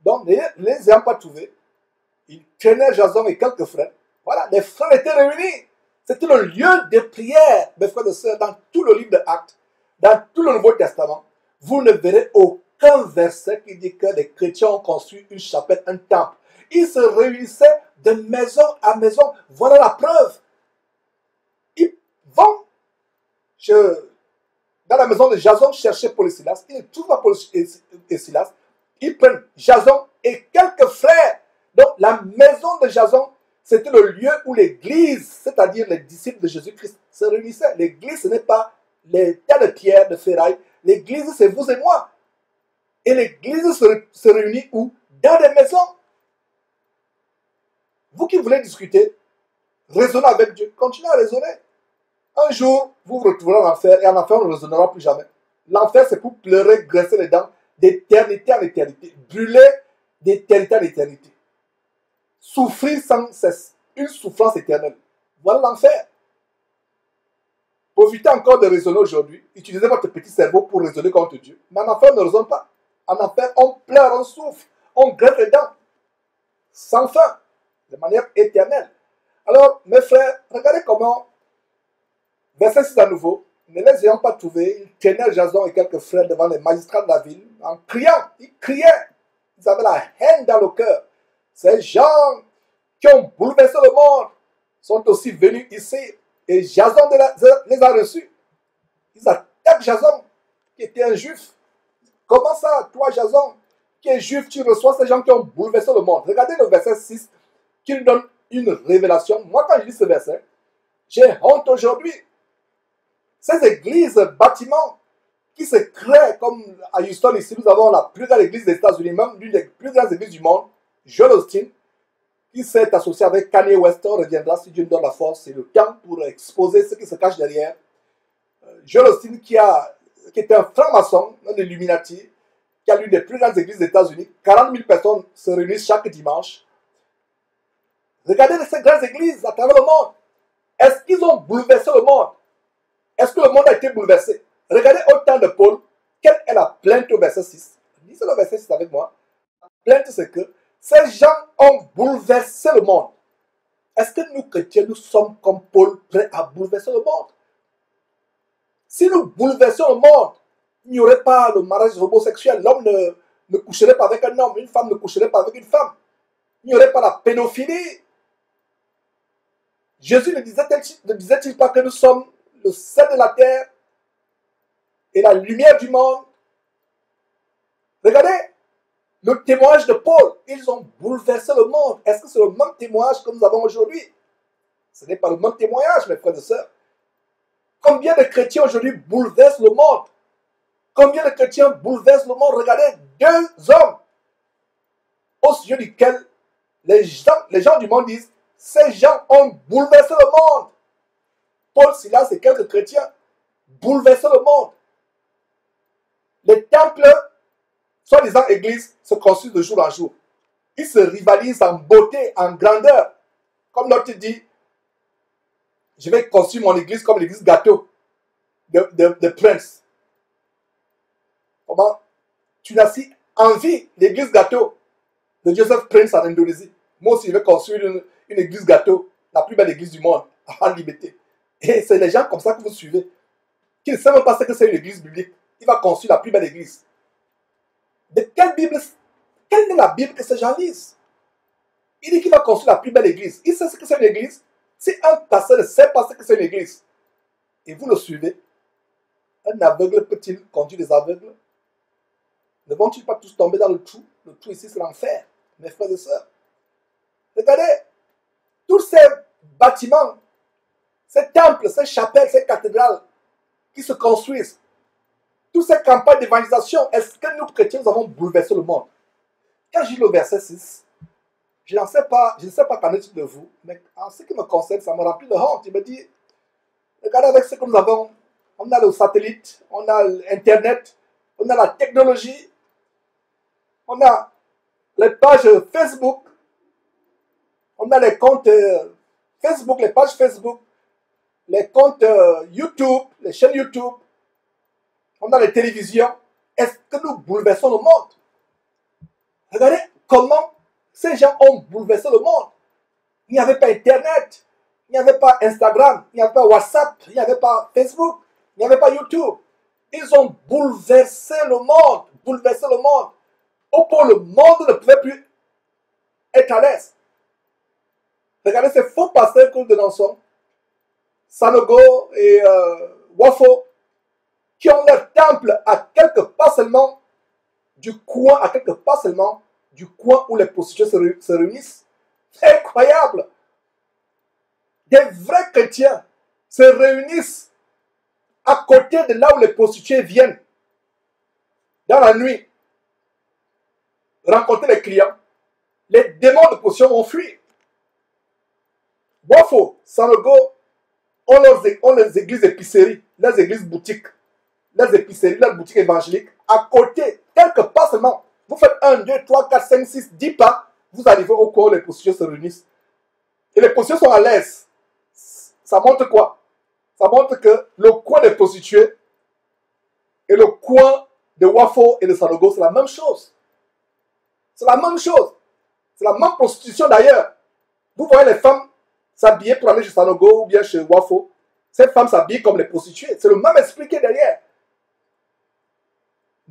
Donc, ne les ayant pas trouvés, ils traînaient Jason et quelques frères. Voilà, les frères étaient réunis. C'était le lieu de prière, mes frères et sœurs, dans tout le livre de Actes, dans tout le Nouveau Testament. Vous ne verrez aucun verset qui dit que les chrétiens ont construit une chapelle, un temple. Ils se réunissaient de maison à maison. Voilà la preuve. Ils vont dans la maison de Jason chercher Paul et Silas. Ils ne trouvent pas Paul et Silas. Ils prennent Jason et quelques frères. Donc la maison de Jason, c'était le lieu où l'église, c'est-à-dire les disciples de Jésus-Christ, se réunissaient. L'église, ce n'est pas les tas de pierres, de ferraille. L'église, c'est vous et moi. Et l'église se réunit où? Dans des maisons. Vous qui voulez discuter, raisonnez avec Dieu. Continuez à raisonner. Un jour, vous vous retrouverez en enfer et en enfer, on ne raisonnera plus jamais. L'enfer, c'est pour pleurer, graisser les dents d'éternité en éternité. Brûler d'éternité en éternité. Souffrir sans cesse. Une souffrance éternelle. Voilà l'enfer. Profitez encore de raisonner aujourd'hui. Utilisez votre petit cerveau pour raisonner contre Dieu. Mais en enfer, on ne raisonne pas. En enfer, on pleure, on souffre, on graisse les dents. Sans fin. De manière éternelle. Alors, mes frères, regardez comment, verset 6 à nouveau, ne les ayant pas trouvés, ils tenaient Jason et quelques frères devant les magistrats de la ville, en criant. Ils criaient. Ils avaient la haine dans le cœur. Ces gens qui ont bouleversé le monde sont aussi venus ici. Et Jason les a reçus. Ils attaquent Jason, qui était un juif. Comment ça, toi, Jason, qui es juif, tu reçois ces gens qui ont bouleversé le monde? Regardez le verset 6, qui nous donne une révélation. Moi, quand je lis ce verset, j'ai honte aujourd'hui. Ces églises, bâtiments, qui se créent, comme à Houston, ici, nous avons la plus grande église des États-Unis, même l'une des plus grandes églises du monde, Joel Austin, qui s'est associé avec Kanye West, on reviendra si Dieu nous donne la force, c'est le temps pour exposer ce qui se cache derrière. Joel Austin, qui était un franc-maçon, un Illuminati, qui a l'une des plus grandes églises des États-Unis, 40 000 personnes se réunissent chaque dimanche. Regardez ces grandes églises à travers le monde. Est-ce qu'ils ont bouleversé le monde? Est-ce que le monde a été bouleversé? Regardez au temps de Paul, quelle est la plainte au verset 6? Lisez le verset 6 avec moi. La plainte, c'est que ces gens ont bouleversé le monde. Est-ce que nous, chrétiens, nous sommes comme Paul, prêts à bouleverser le monde? Si nous bouleversions le monde, il n'y aurait pas le mariage homosexuel. L'homme ne coucherait pas avec un homme, une femme ne coucherait pas avec une femme. Il n'y aurait pas la pédophilie. Jésus ne disait-il pas que nous sommes le sel de la terre et la lumière du monde? Regardez le témoignage de Paul. Ils ont bouleversé le monde. Est-ce que c'est le même témoignage que nous avons aujourd'hui? Ce n'est pas le même témoignage, mes frères et sœurs. Combien de chrétiens aujourd'hui bouleversent le monde? Combien de chrétiens bouleversent le monde? Regardez, deux hommes au sujet duquel les gens du monde disent, ces gens ont bouleversé le monde. Paul, Silas et quelques chrétiens bouleversent le monde. Les temples, soi-disant églises, se construisent de jour en jour. Ils se rivalisent en beauté, en grandeur. Comme l'autre dit, je vais construire mon église comme l'église gâteau de Prince. Comment? Tu n'as si envie l'église gâteau de Joseph Prince en Indonésie. Moi aussi, je vais construire une église gâteau, la plus belle église du monde, en liberté. Et c'est les gens comme ça que vous suivez, qui ne savent même pas ce que c'est une église biblique. Il va construire la plus belle église. De quelle Bible? Quelle est la Bible que ces gens lisent? Il dit qu'il va construire la plus belle église. Il sait ce que c'est une église. Si un pasteur ne sait pas ce que c'est une église, et vous le suivez, un aveugle peut-il conduire les aveugles? Ne vont-ils pas tous tomber dans le trou? le tout ici, c'est l'enfer, mes frères et sœurs. Regardez, tous ces bâtiments, ces temples, ces chapelles, ces cathédrales qui se construisent, toutes ces campagnes d'évangélisation, est-ce que nous, chrétiens, nous avons bouleversé le monde? Quand j'ai lu le verset 6, je ne sais pas qu'en est-il de vous, mais en ce qui me concerne, ça me remplit de honte. Il me dit, regardez avec ce que nous avons, on a le satellite, on a l'Internet, on a la technologie, on a les pages Facebook, on a les comptes Facebook, les pages Facebook, les comptes YouTube, les chaînes YouTube, on a les télévisions. Est-ce que nous bouleversons le monde? Regardez comment ces gens ont bouleversé le monde. Il n'y avait pas Internet, il n'y avait pas Instagram, il n'y avait pas WhatsApp, il n'y avait pas Facebook, il n'y avait pas YouTube. Ils ont bouleversé le monde, bouleversé le monde. Au point où le monde ne pouvait plus être à l'aise. Regardez ces faux pasteurs que nous dénonçons, Sanogo et Wafo, qui ont leur temple à quelques pas seulement du coin, à quelques pas seulement du coin où les prostituées se réunissent. C'est incroyable. Des vrais chrétiens se réunissent à côté de là où les prostituées viennent, dans la nuit, rencontrer les clients. Les démons de prostitution ont fui. Wafo, Sanogo ont les églises épiceries, les églises boutiques, les épiceries, les boutiques évangéliques, à côté, quelque part seulement. Vous faites 1, 2, 3, 4, 5, 6, 10 pas, vous arrivez au coin où les prostituées se réunissent. Et les prostituées sont à l'aise. Ça montre quoi? Ça montre que le coin des prostituées et le coin de Wafo et de Sanogo, c'est la même chose. C'est la même chose. C'est la même prostitution d'ailleurs. Vous voyez les femmes s'habiller pour aller chez Sanogo ou bien chez Wafo. Ces femmes s'habillent comme les prostituées. C'est le même esprit qui est derrière.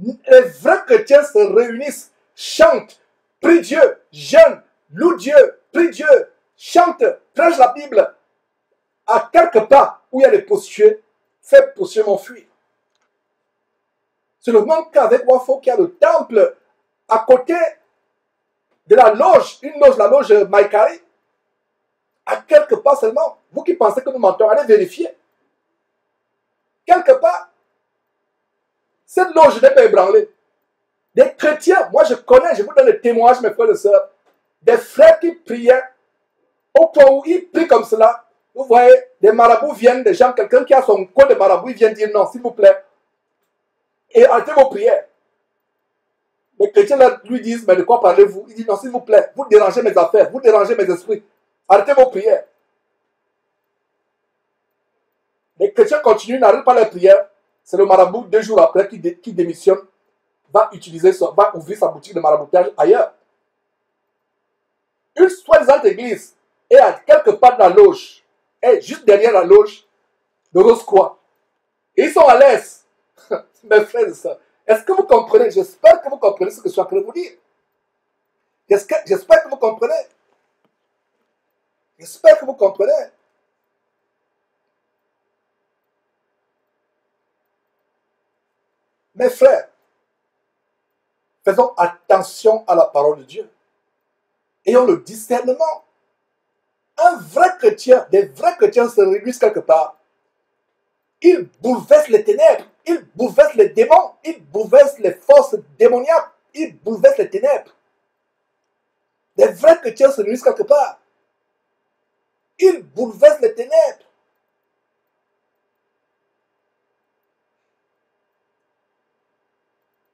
Les vrais chrétiens se réunissent, chantent, prient Dieu, jeûnent, louent Dieu, prient Dieu, chantent, prêchent la Bible. À quelque part où il y a les prostituées, ces prostituées vont fuir. C'est le même cas avec Wafo qui a le temple à côté de la loge, une loge, la loge Maïkari, à quelque part seulement. Vous qui pensez que nous mentons, allez vérifier. Quelque part, cette loge n'est pas ébranlée. Des chrétiens, moi je connais, je vous donne des témoignages, mes frères et sœurs, des frères qui priaient au point où ils prient comme cela. Vous voyez, des marabouts viennent, des gens, quelqu'un qui a son code de marabout, il vient dire non, s'il vous plaît. Et arrêtez vos prières. Les chrétiens là, lui disent, mais de quoi parlez-vous? Il dit non, s'il vous plaît, vous dérangez mes affaires, vous dérangez mes esprits. Arrêtez vos prières. Les chrétiens continuent, n'arrêtent pas leurs prières. C'est le marabout, 2 jours après, qui démissionne, va ouvrir sa boutique de maraboutage ailleurs. Une soi-disant église est à quelque part de la loge, est juste derrière la loge de Rose-Croix. Et ils sont à l'aise. Mes frères et sœurs, est-ce que vous comprenez? J'espère que vous comprenez ce que je suis en train de vous dire. J'espère que vous comprenez. J'espère que vous comprenez. Mes frères, faisons attention à la parole de Dieu. Ayons le discernement. Un vrai chrétien, des vrais chrétiens se réunissent quelque part. Ils bouleversent les ténèbres, ils bouleversent les démons, ils bouleversent les forces démoniaques, ils bouleversent les ténèbres. Des vrais chrétiens se réunissent quelque part. Ils bouleversent les ténèbres.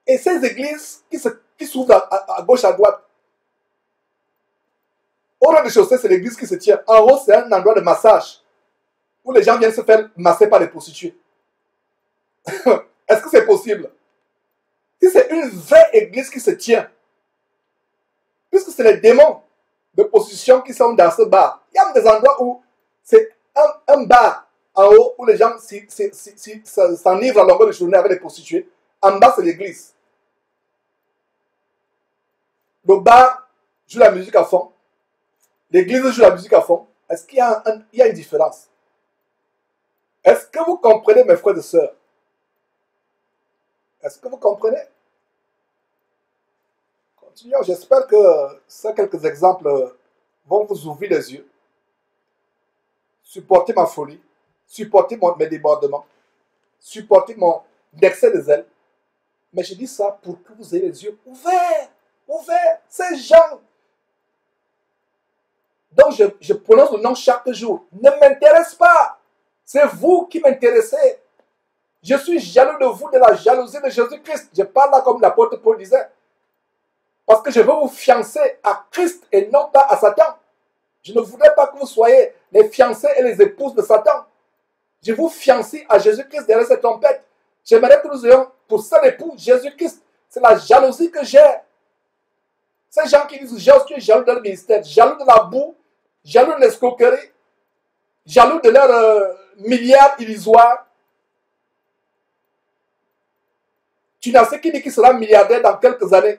Et ces églises qui s'ouvrent à gauche, à droite, au rez-de-chaussée, c'est l'église qui se tient. En haut, c'est un endroit de massage où les gens viennent se faire masser par les prostituées. Est-ce que c'est possible? Si c'est une vraie église qui se tient, puisque c'est les démons de prostitution qui sont dans ce bar, il y a des endroits où c'est un bar en haut où les gens s'enivrent à longueur de journée avec les prostituées. En bas, c'est l'église. Le bar joue la musique à fond. L'église joue la musique à fond. Est-ce qu'il y a une différence? Est-ce que vous comprenez, mes frères et sœurs? Est-ce que vous comprenez? Continuons. J'espère que ces quelques exemples vont vous ouvrir les yeux. Supporter ma folie, supporter mes débordements, supporter mon excès de zèle. Mais je dis ça pour que vous ayez les yeux ouverts. Ouverts. Ces gens dont je prononce le nom chaque jour ne m'intéressent pas. C'est vous qui m'intéressez. Je suis jaloux de vous, de la jalousie de Jésus-Christ. Je parle là comme l'apôtre Paul disait. Parce que je veux vous fiancer à Christ et non pas à Satan. Je ne voudrais pas que vous soyez les fiancés et les épouses de Satan. Je vous fiancie à Jésus-Christ derrière cette trompette. J'aimerais que nous ayons pour seul époux Jésus-Christ. C'est la jalousie que j'ai. Ces gens qui disent je suis jaloux de leur ministère, jaloux de la boue, jaloux de l'escroquerie, jaloux de leurs milliards illusoires. Tu n'as ce qui dit qu'il sera milliardaire dans quelques années.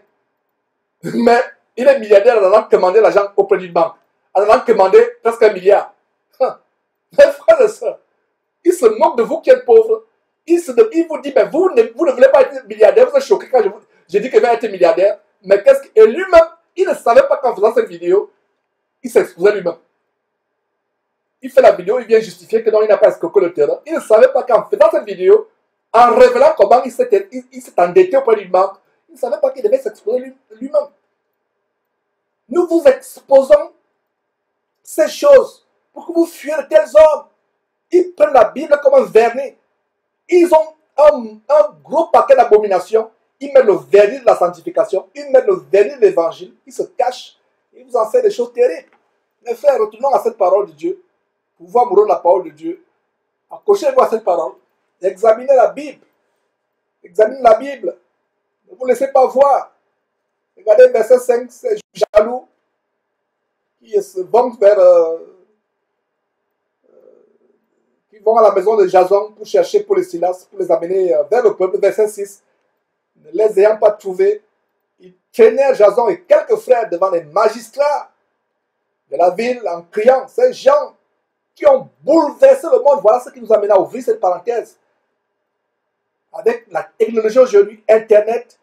Mais il est milliardaire en allant commander l'argent auprès d'une banque. En allant commander presque 1 milliard. Mes frères et sœurs, il se moque de vous qui êtes pauvres. Il vous dit, mais vous ne voulez pas être milliardaire. Vous êtes choqué quand je dis qu'il va être milliardaire. Mais qu'est-ce que... Et lui-même, il ne savait pas qu'en faisant cette vidéo, il s'exposait lui-même. Il fait la vidéo, il vient justifier que non, il n'a pas escroqué le terrain. Il ne savait pas qu'en faisant cette vidéo, en révélant comment il s'est endetté auprès d'une banque, il ne savait pas qu'il devait s'exposer lui-même. Nous vous exposons ces choses pour que vous fuyiez de tels hommes. Ils prennent la Bible comme un vernis. Ils ont un gros paquet d'abominations. Ils mettent le vernis de la sanctification. Ils mettent le vernis de l'évangile. Ils se cachent. Ils vous enseignent des choses terribles. Mes frères, retournons à cette parole de Dieu. Pour voir mourir la parole de Dieu. Accrochez-vous à cette parole. Examinez la Bible. Examinez la Bible. Ne vous laissez pas voir. Regardez verset 5, c'est jaloux qui se vont qui vont à la maison de Jason pour chercher Paul et Silas, pour les amener vers le peuple. Verset 6, ne les ayant pas trouvés, ils traînèrent Jason et quelques frères devant les magistrats de la ville en criant, ces gens qui ont bouleversé le monde. Voilà ce qui nous amène à ouvrir cette parenthèse. Avec la technologie aujourd'hui, Internet,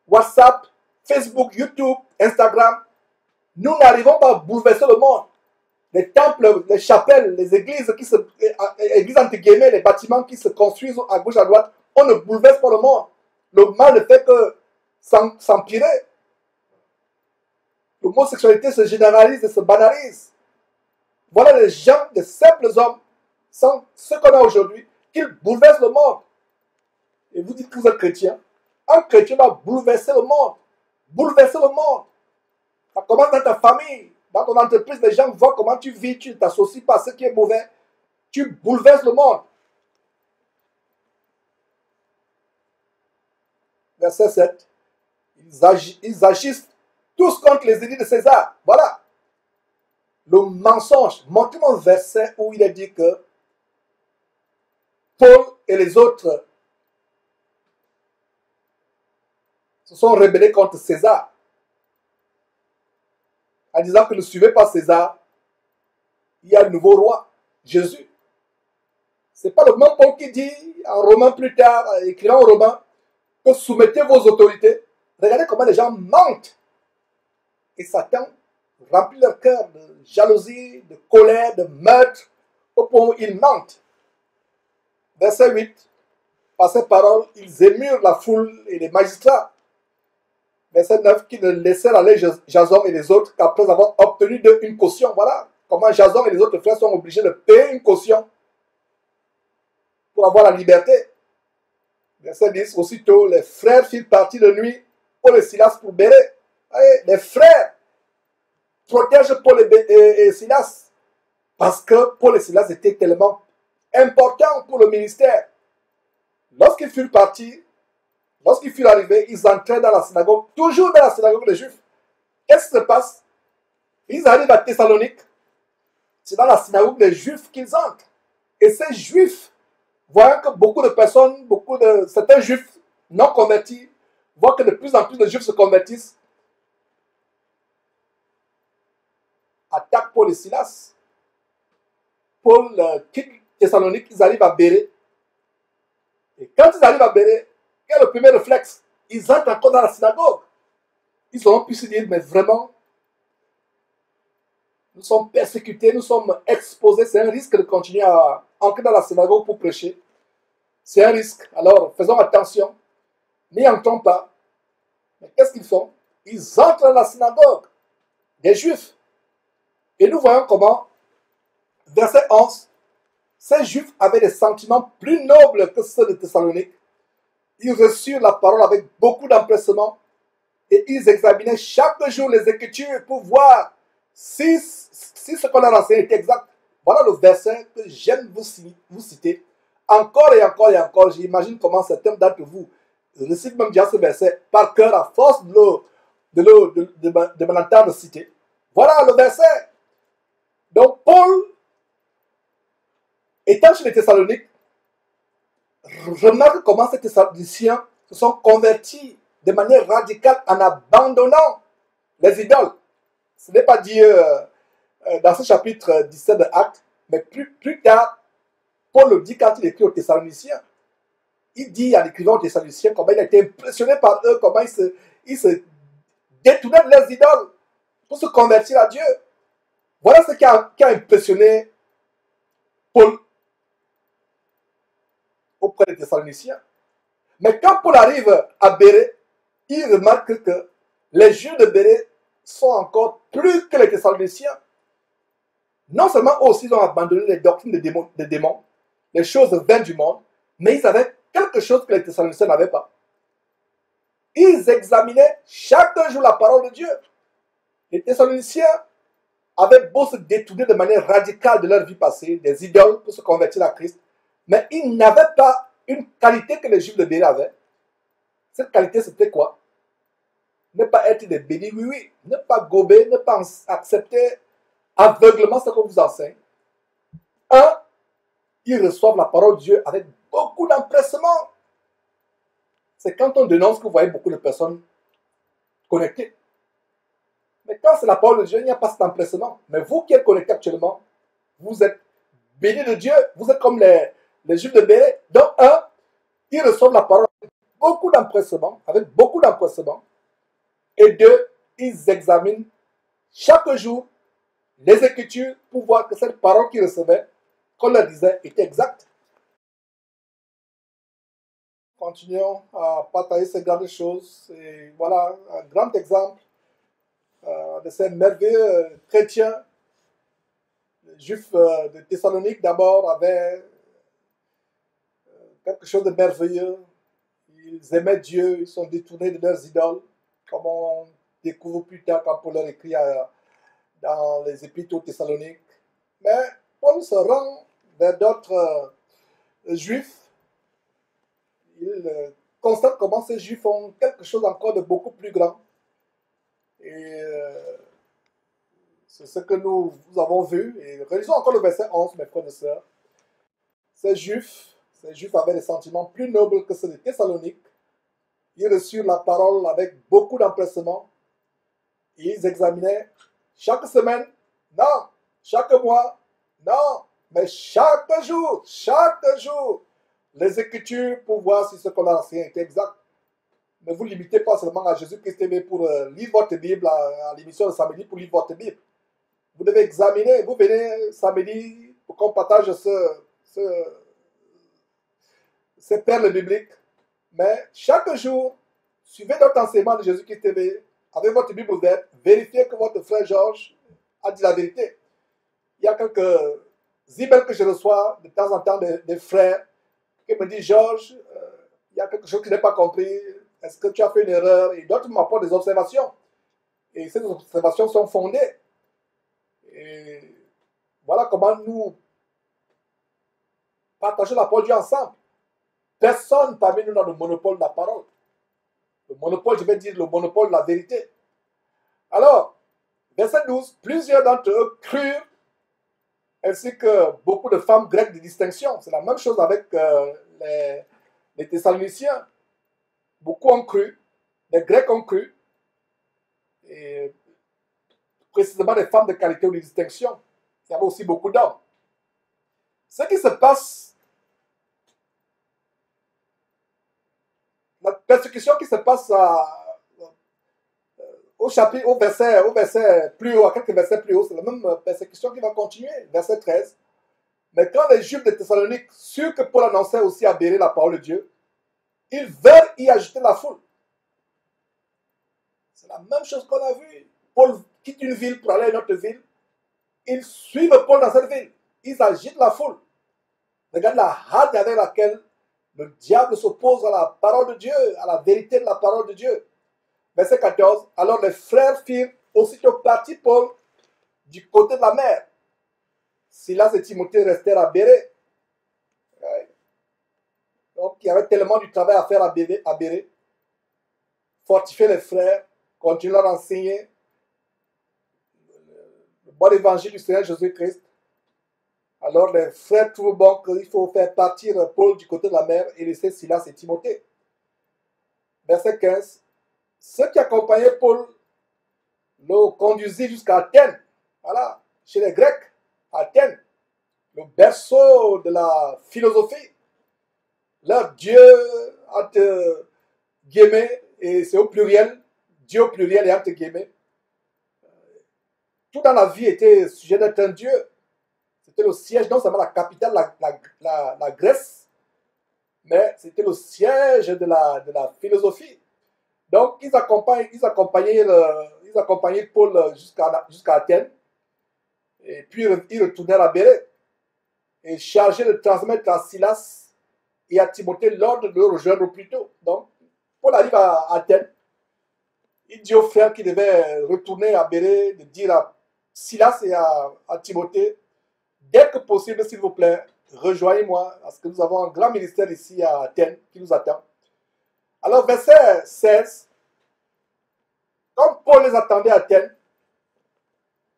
WhatsApp, Facebook, YouTube, Instagram, nous n'arrivons pas à bouleverser le monde. Les temples, les chapelles, les églises églises entre guillemets, les bâtiments qui se construisent à gauche, à droite, on ne bouleverse pas le monde. Le mal ne fait que s'empirer. L'homosexualité se généralise et se banalise. Voilà les gens, des simples hommes, sans ce qu'on a aujourd'hui, qui bouleversent le monde. Et vous dites que vous êtes chrétien. Un chrétien va bouleverser le monde. Bouleverser le monde. Ça commence dans ta famille, dans ton entreprise. Les gens voient comment tu vis, tu ne t'associes pas à ce qui est mauvais. Tu bouleverses le monde. Verset 7. Ils agissent tous contre les édits de César. Voilà. Le mensonge. Montrez-moi un verset où il est dit que Paul et les autres se sont rebellés contre César. En disant que ne suivez pas César, il y a un nouveau roi, Jésus. Ce n'est pas le même Paul qui dit en Romains plus tard, écrivant en Romains, que soumettez vos autorités. Regardez comment les gens mentent. Et Satan remplit leur cœur de jalousie, de colère, de meurtre, au point où ils mentent. Verset 8. Par ces paroles, ils émurent la foule et les magistrats. Verset 9, qui ne laissèrent aller Jason et les autres qu'après avoir obtenu d'eux une caution. Voilà comment Jason et les autres frères sont obligés de payer une caution pour avoir la liberté. Verset 10, aussitôt les frères firent partie de nuit Paul et Silas pour Bérée. Les frères protègent Paul et Silas parce que Paul et Silas étaient tellement importants pour le ministère. Lorsqu'ils furent partis, lorsqu'ils furent arrivés, ils entraient dans la synagogue, toujours dans la synagogue des Juifs. Qu'est-ce qui se passe? Ils arrivent à Thessalonique. C'est dans la synagogue des Juifs qu'ils entrent. Et ces Juifs, voyant que beaucoup de personnes, certains Juifs non convertis, voient que de plus en plus de Juifs se convertissent, attaquent Paul et Silas. Paul quitte Thessalonique, ils arrivent à Bérée. Et quand ils arrivent à Bérée, quel est le premier réflexe? Ils entrent encore dans la synagogue. ils auront pu se dire, mais vraiment, nous sommes persécutés, nous sommes exposés, c'est un risque de continuer à entrer dans la synagogue pour prêcher. C'est un risque. Alors, faisons attention. N'y entrons pas. Mais qu'est-ce qu'ils font? Ils entrent dans la synagogue des Juifs. Et nous voyons comment, verset 11, ces Juifs avaient des sentiments plus nobles que ceux de Thessalonique. Ils reçurent la parole avec beaucoup d'empressement et ils examinaient chaque jour les Écritures pour voir si ce qu'on a renseigné est exact. Voilà le verset que j'aime vous citer. Encore et encore et encore, j'imagine comment certains d'entre vous récitent même déjà ce verset par cœur à force de me l'entendre citer. Voilà le verset. Donc Paul, étant chez les Thessaloniques, remarque comment ces Thessaloniciens se sont convertis de manière radicale en abandonnant les idoles. Ce n'est pas dit dans ce chapitre 17 de Actes, mais plus tard, Paul le dit quand il écrit aux Thessaloniciens. Il dit en écrivant aux Thessaloniciens comment il a été impressionné par eux, comment ils se détournaient de leurs idoles pour se convertir à Dieu. Voilà ce qui a impressionné Paul auprès des Thessaloniciens. Mais quand Paul arrive à Bérée, il remarque que les Juifs de Bérée sont encore plus que les Thessaloniciens. Non seulement eux aussi ils ont abandonné les doctrines des démons, les choses vaines du monde, mais ils avaient quelque chose que les Thessaloniciens n'avaient pas. Ils examinaient chaque jour la parole de Dieu. Les Thessaloniciens avaient beau se détourner de manière radicale de leur vie passée, des idoles pour se convertir à Christ, mais ils n'avaient pas une qualité que les Juifs de Bérée avaient. Cette qualité, c'était quoi? Ne pas être des bénis, oui, oui. Ne pas gober, ne pas accepter aveuglement ce qu'on vous enseigne. Un, ils reçoivent la parole de Dieu avec beaucoup d'empressement. C'est quand on dénonce que vous voyez beaucoup de personnes connectées. Mais quand c'est la parole de Dieu, il n'y a pas cet empressement. Mais vous qui êtes connectés actuellement, vous êtes bénis de Dieu. Vous êtes comme les Juifs de Bérée. Donc, un, ils reçoivent la parole avec beaucoup d'empressement, Et deux, ils examinent chaque jour les Écritures pour voir que cette parole qu'ils recevaient, qu'on leur disait, était exacte. Continuons à partager ces grandes choses. Et voilà un grand exemple de ces merveilleux chrétiens. Les Juifs de Thessalonique d'abord avaient quelque chose de merveilleux. Ils aimaient Dieu, ils sont détournés de leurs idoles, comme on découvre plus tard quand Paul leur écrit dans les épîtres aux Thessaloniques. Mais Paul se rend vers d'autres Juifs. Il constate comment ces Juifs ont quelque chose encore de beaucoup plus grand. Et c'est ce que nous avons vu. Et relisons encore le verset 11, mes frères et sœurs. Ces Juifs avaient des sentiments plus nobles que ceux de Thessalonique. Ils reçurent la parole avec beaucoup d'empressement. Ils examinaient chaque semaine, non, chaque mois, non, mais chaque jour, les Écritures pour voir si ce qu'on a enseigné est exact. Ne vous limitez pas seulement à Jésus-Christ TV pour lire votre Bible à l'émission de samedi pour lire votre Bible. Vous devez examiner, vous venez samedi pour qu'on partage ces perles bibliques. Mais chaque jour, suivez notre enseignement de Jésus-Christ TV avec votre Bible ouverte. Vérifiez que votre frère Georges a dit la vérité. Il y a quelques emails que je reçois de temps en temps des frères qui me disent Georges, il y a quelque chose que je n'ai pas compris. Est-ce que tu as fait une erreur? Et d'autres m'apportent des observations. Et ces observations sont fondées. Et voilà comment nous partageons la parole de Dieu ensemble. Personne parmi nous n'a le monopole de la parole. Le monopole, je vais dire le monopole de la vérité. Alors, verset 12, plusieurs d'entre eux crurent, ainsi que beaucoup de femmes grecques de distinction. C'est la même chose avec les Thessaloniciens. Beaucoup ont cru, les Grecs ont cru, et précisément des femmes de qualité ou de distinction. Il y avait aussi beaucoup d'hommes. Ce qui se passe, la persécution qui se passe au chapitre, au verset plus haut, à quelques versets plus haut, c'est la même persécution qui va continuer, verset 13. Mais quand les Juifs de Thessalonique surent que Paul annonçait aussi à Bérée la parole de Dieu, ils veulent y ajouter la foule. C'est la même chose qu'on a vu. Paul quitte une ville pour aller à une autre ville. Ils suivent Paul dans cette ville. Ils agitent la foule. Regarde la hâte avec laquelle le diable s'oppose à la parole de Dieu, à la vérité de la parole de Dieu. Verset 14. Alors les frères firent aussitôt partie Paul du côté de la mer. Silas et Timothée restèrent à Bérée. Donc il y avait tellement du travail à faire à Bérée. Fortifier les frères, continuer à enseigner le bon évangile du Seigneur Jésus-Christ. Alors les frères trouvent bon qu'il faut faire partir Paul du côté de la mer et laisser Silas et Timothée. Verset 15. Ceux qui accompagnaient Paul le conduisirent jusqu'à Athènes. Voilà, chez les Grecs, Athènes, le berceau de la philosophie. Leur Dieu, entre guillemets, et c'est au pluriel, Dieu au pluriel et entre guillemets. Tout dans la vie était sujet d'être un Dieu. C'était le siège, non seulement la capitale, la Grèce, mais c'était le siège de la philosophie. Donc, ils accompagnaient Paul jusqu'à Athènes, et puis ils retournèrent à Bérée, et chargés de transmettre à Silas et à Timothée l'ordre de le rejoindre plus tôt. Donc, Paul arrive à Athènes, il dit aux frères qu'il devait retourner à Bérée, de dire à Silas et à Timothée, dès que possible, s'il vous plaît, rejoignez-moi, parce que nous avons un grand ministère ici à Athènes qui nous attend. Alors, verset 16, comme Paul les attendait à Athènes,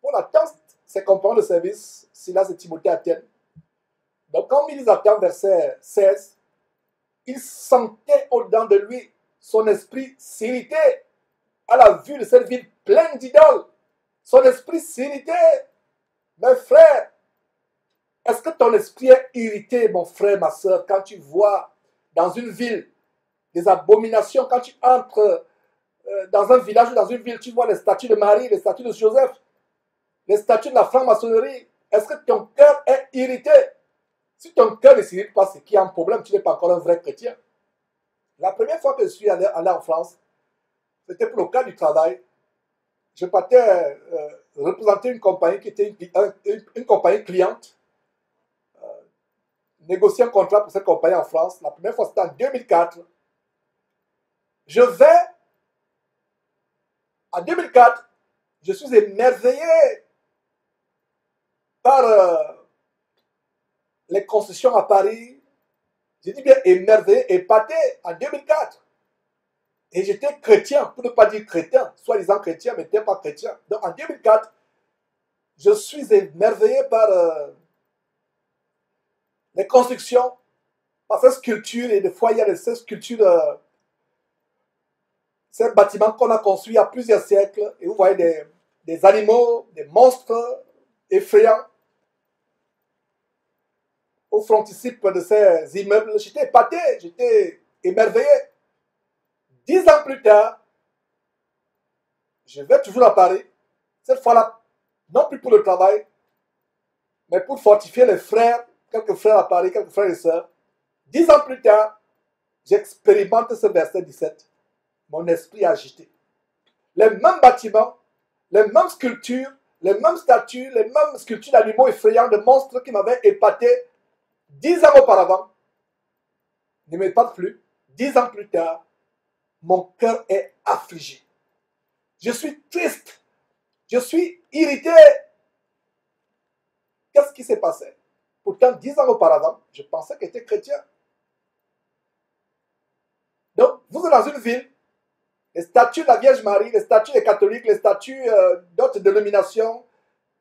Paul attend ses compagnons de service, Silas et Timothée à Athènes. Donc, comme il les attend, verset 16, il sentait au-dedans de lui son esprit s'irriter à la vue de cette ville pleine d'idoles. Son esprit s'irritait. Mes frères, est-ce que ton esprit est irrité, mon frère, ma soeur, quand tu vois dans une ville des abominations, quand tu entres dans un village ou dans une ville, tu vois les statues de Marie, les statues de Joseph, les statues de la franc-maçonnerie. Est-ce que ton cœur est irrité? Si ton cœur ne s'irrite pas, c'est qu'il y a un problème, tu n'es pas encore un vrai chrétien. La première fois que je suis allé en France, c'était pour le cas du travail. Je partais représenter une compagnie qui était une compagnie cliente, négocier un contrat pour cette compagnie en France. La première fois, c'était en 2004. En 2004, je suis émerveillé par les concessions à Paris. J'ai dit bien émerveillé, épaté en 2004. Et j'étais chrétien, pour ne pas dire chrétien, soi-disant chrétien, mais je n'étais pas chrétien. Donc en 2004, je suis émerveillé par les constructions, par ces sculptures et des fois il y a ces sculptures, ces bâtiments qu'on a construits il y a plusieurs siècles. Et vous voyez des animaux, des monstres effrayants au frontispice de ces immeubles. J'étais épaté, j'étais émerveillé. 10 ans plus tard, je vais toujours à Paris, cette fois-là, non plus pour le travail, mais pour fortifier les frères, quelques frères à Paris, quelques frères et sœurs. 10 ans plus tard, j'expérimente ce verset 17. Mon esprit agité. Les mêmes bâtiments, les mêmes sculptures, les mêmes statues, les mêmes sculptures d'animaux effrayants, de monstres qui m'avaient épaté 10 ans auparavant, ne m'épatent plus. 10 ans plus tard, mon cœur est affligé. Je suis triste. Je suis irrité. Qu'est-ce qui s'est passé? Pourtant, 10 ans auparavant, je pensais que j'étais chrétien. Donc, vous êtes dans une ville, les statues de la Vierge Marie, les statues des catholiques, les statues d'autres dénominations,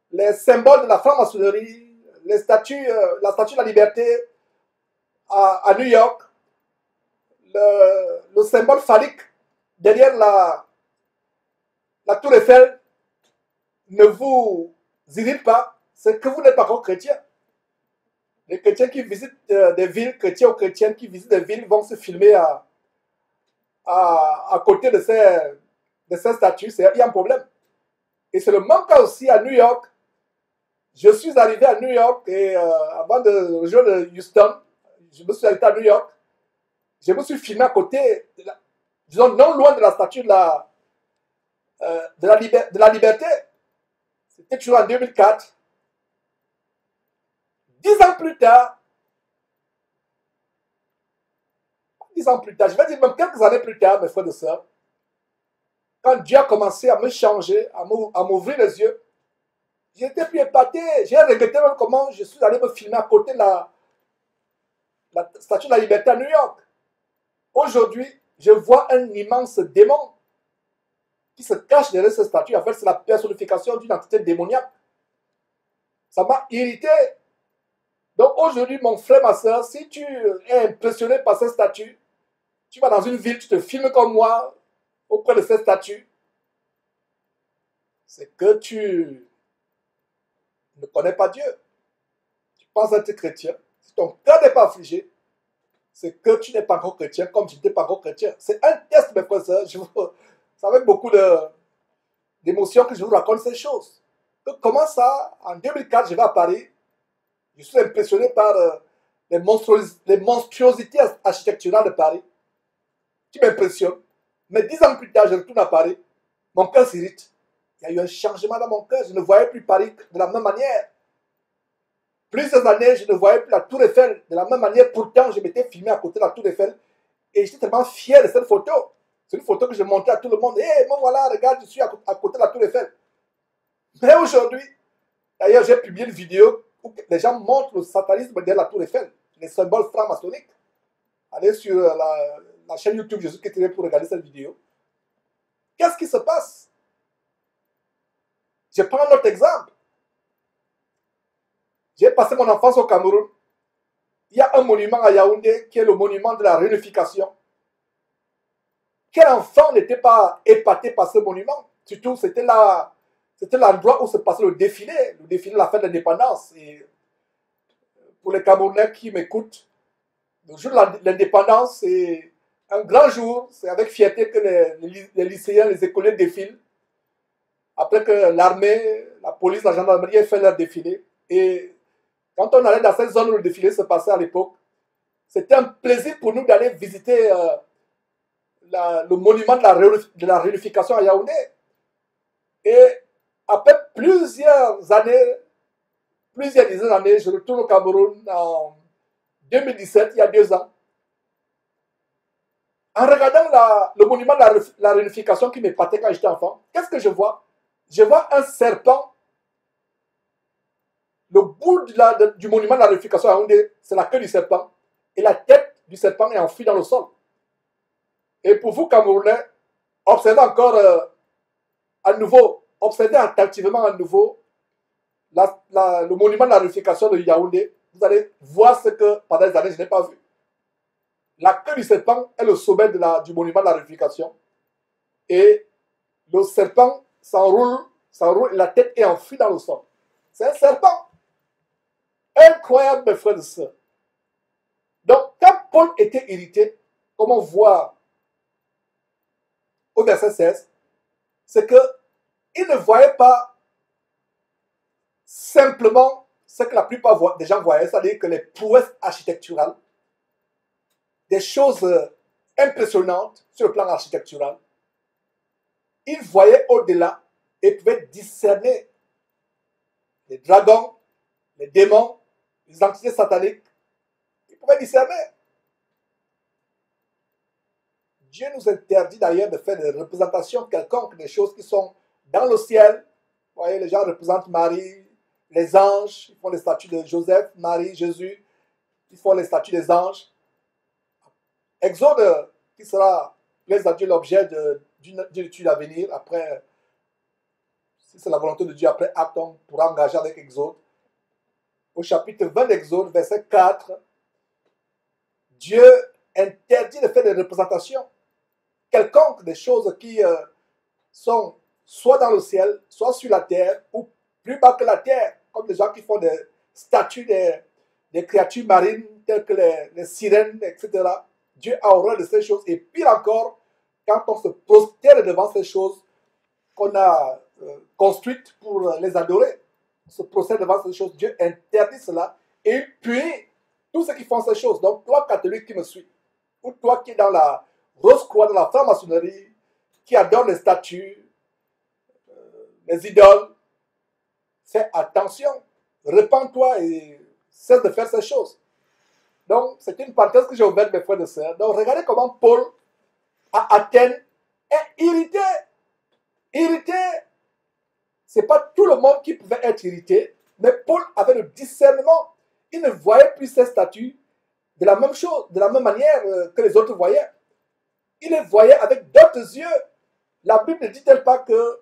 les symboles de la franc-maçonnerie, les statues, la statue de la liberté à New York, le symbole phallique derrière la tour Eiffel ne vous irrite pas, c'est que vous n'êtes pas encore chrétien. Les chrétiens qui visitent des villes, chrétiens ou chrétiennes qui visitent des villes vont se filmer à côté de de ces statues, il y a un problème. Et c'est le même cas aussi à New York. Je suis arrivé à New York et avant de rejoindre Houston, je me suis arrêté à New York. Je me suis filmé à côté, disons non loin de la statue de la liberté. C'était toujours en 2004. 10 ans plus tard, 10 ans plus tard, je vais dire même quelques années plus tard, mes frères et sœurs, quand Dieu a commencé à me changer, à m'ouvrir les yeux, j'étais plus épaté. J'ai regretté même comment je suis allé me filmer à côté de la statue de la liberté à New York. Aujourd'hui, je vois un immense démon qui se cache derrière cette statue. En fait, c'est la personnification d'une entité démoniaque. Ça m'a irrité. Donc aujourd'hui, mon frère, ma soeur, si tu es impressionné par cette statue, tu vas dans une ville, tu te filmes comme moi auprès de cette statue, c'est que tu ne connais pas Dieu. Tu penses être chrétien. Si ton cœur n'est pas affligé, c'est que tu n'es pas encore chrétien comme tu n'étais pas encore chrétien. C'est un test, mes frères et sœurs. C'est avec beaucoup d'émotion que je vous raconte ces choses. Donc, comment ça, en 2004, je vais à Paris, je suis impressionné par les monstruosités architecturales de Paris, qui m'impressionnent. Mais 10 ans plus tard, je retourne à Paris, mon cœur s'irrite. Il y a eu un changement dans mon cœur. Je ne voyais plus Paris de la même manière. Plusieurs années, je ne voyais plus la Tour Eiffel de la même manière. Pourtant, je m'étais filmé à côté de la Tour Eiffel. Et j'étais tellement fier de cette photo. C'est une photo que je montrais à tout le monde. Hé, moi voilà, regarde, je suis à côté de la Tour Eiffel. Mais aujourd'hui, d'ailleurs, j'ai publié une vidéo où les gens montrent le satanisme derrière la Tour Eiffel, les symboles francs-maçonniques. Allez sur la chaîne YouTube Jésus-Christ TV pour regarder cette vidéo. Qu'est-ce qui se passe? Je prends un autre exemple. J'ai passé mon enfance au Cameroun. Il y a un monument à Yaoundé qui est le monument de la réunification. Quel enfant n'était pas épaté par ce monument? Surtout, c'était l'endroit où se passait le défilé de la fête de l'indépendance. Et pour les Camerounais qui m'écoutent, le jour de l'indépendance, c'est un grand jour. C'est avec fierté que les lycéens, les écoliers défilent. Après que l'armée, la police, la gendarmerie aient fait leur défilé. Et quand on allait dans cette zone où le défilé se passait à l'époque, c'était un plaisir pour nous d'aller visiter le monument de la réunification à Yaoundé. Et après plusieurs dizaines d'années, je retourne au Cameroun en 2017, il y a 2 ans. En regardant le monument de la réunification qui m'épatait quand j'étais enfant, qu'est-ce que je vois? Je vois un serpent. Le bout du monument de la réunification à Yaoundé, c'est la queue du serpent. Et la tête du serpent est enfouie dans le sol. Et pour vous, Camerounais, observez encore à nouveau, observez attentivement à nouveau le monument de la réunification de Yaoundé. Vous allez voir ce que pendant des années je n'ai pas vu. La queue du serpent est le sommet du monument de la réunification. Et le serpent s'enroule, et la tête est enfouie dans le sol. C'est un serpent. Incroyable, mes frères et sœurs. Donc, quand Paul était irrité, comme on voit au verset 16, c'est qu'il ne voyait pas simplement ce que la plupart des gens voyaient, c'est-à-dire que les prouesses architecturales, des choses impressionnantes sur le plan architectural, il voyait au-delà et pouvait discerner les dragons, les démons, les entités sataniques. Il pouvait discerner. Dieu nous interdit d'ailleurs de faire des représentations quelconques des choses qui sont dans le ciel. Vous voyez, les gens représentent Marie, les anges, ils font les statues de Joseph, Marie, Jésus, ils font les statues des anges. Exode, qui sera, plaise à Dieu, l'objet d'une étude à venir, après, si c'est la volonté de Dieu, après Acte, on pourra engager avec Exode. Au chapitre 20 d'Exode, verset 4, Dieu interdit de faire des représentations quelconques des choses qui sont soit dans le ciel, soit sur la terre, ou plus bas que la terre, comme les gens qui font des statues des créatures marines, telles que les sirènes, etc. Dieu a horreur de ces choses. Et pire encore, quand on se prosterne devant ces choses qu'on a construites pour les adorer, on se prosterne devant ces choses, Dieu interdit cela et il punit tous ceux qui font ces choses. Donc, toi, catholique qui me suis, ou toi qui es dans la Rose-Croix, dans la franc-maçonnerie, qui adore les statues, les idoles, fais attention, répands-toi et cesse de faire ces choses. Donc, c'est une parenthèse que j'ai ouverte, mes frères et sœurs. Donc, regardez comment Paul, à Athènes, est irrité. Irrité. Ce n'est pas tout le monde qui pouvait être irrité, mais Paul avait le discernement. Il ne voyait plus ces statues de la même chose, de la même manière que les autres voyaient. Il les voyait avec d'autres yeux. La Bible ne dit-elle pas que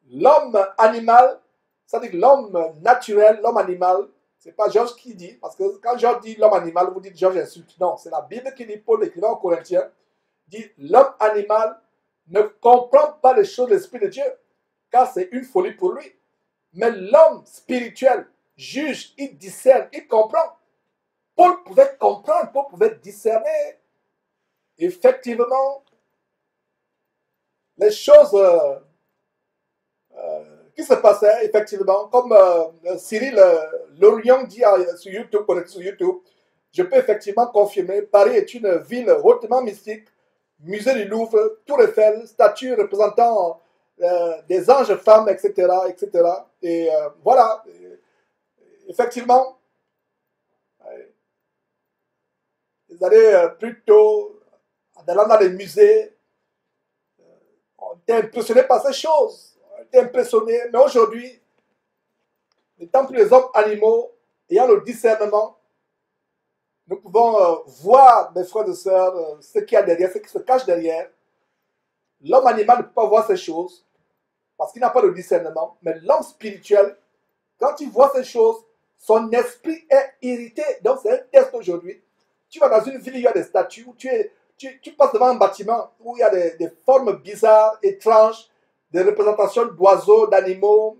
l'homme animal, c'est-à-dire l'homme naturel, l'homme animal, c'est pas Georges qui dit, parce que quand Georges dit l'homme animal, vous dites Georges insulte. Non, c'est la Bible qui dit, Paul écrivant aux Corinthiens, dit l'homme animal ne comprend pas les choses de l'Esprit de Dieu, car c'est une folie pour lui. Mais l'homme spirituel juge, il discerne, il comprend. Paul pouvait comprendre, Paul pouvait discerner. Effectivement, les choses qui se passaient, effectivement, comme Cyril Lorion dit sur YouTube, je peux effectivement confirmer, Paris est une ville hautement mystique, musée du Louvre, Tour Eiffel, statue représentant des anges femmes, etc., etc. Et voilà, effectivement, vous allez plutôt, en allant dans les musées, on était impressionné par ces choses, on était impressionné, mais aujourd'hui, n'étant plus les hommes animaux, ayant le discernement, nous pouvons voir, mes frères et sœurs, ce qu'il y a derrière, ce qui se cache derrière. L'homme animal ne peut pas voir ces choses parce qu'il n'a pas de discernement. Mais l'homme spirituel, quand il voit ces choses, son esprit est irrité. Donc c'est un test aujourd'hui. Tu vas dans une ville, il y a des statues, tu passes devant un bâtiment où il y a des formes bizarres, étranges, des représentations d'oiseaux, d'animaux,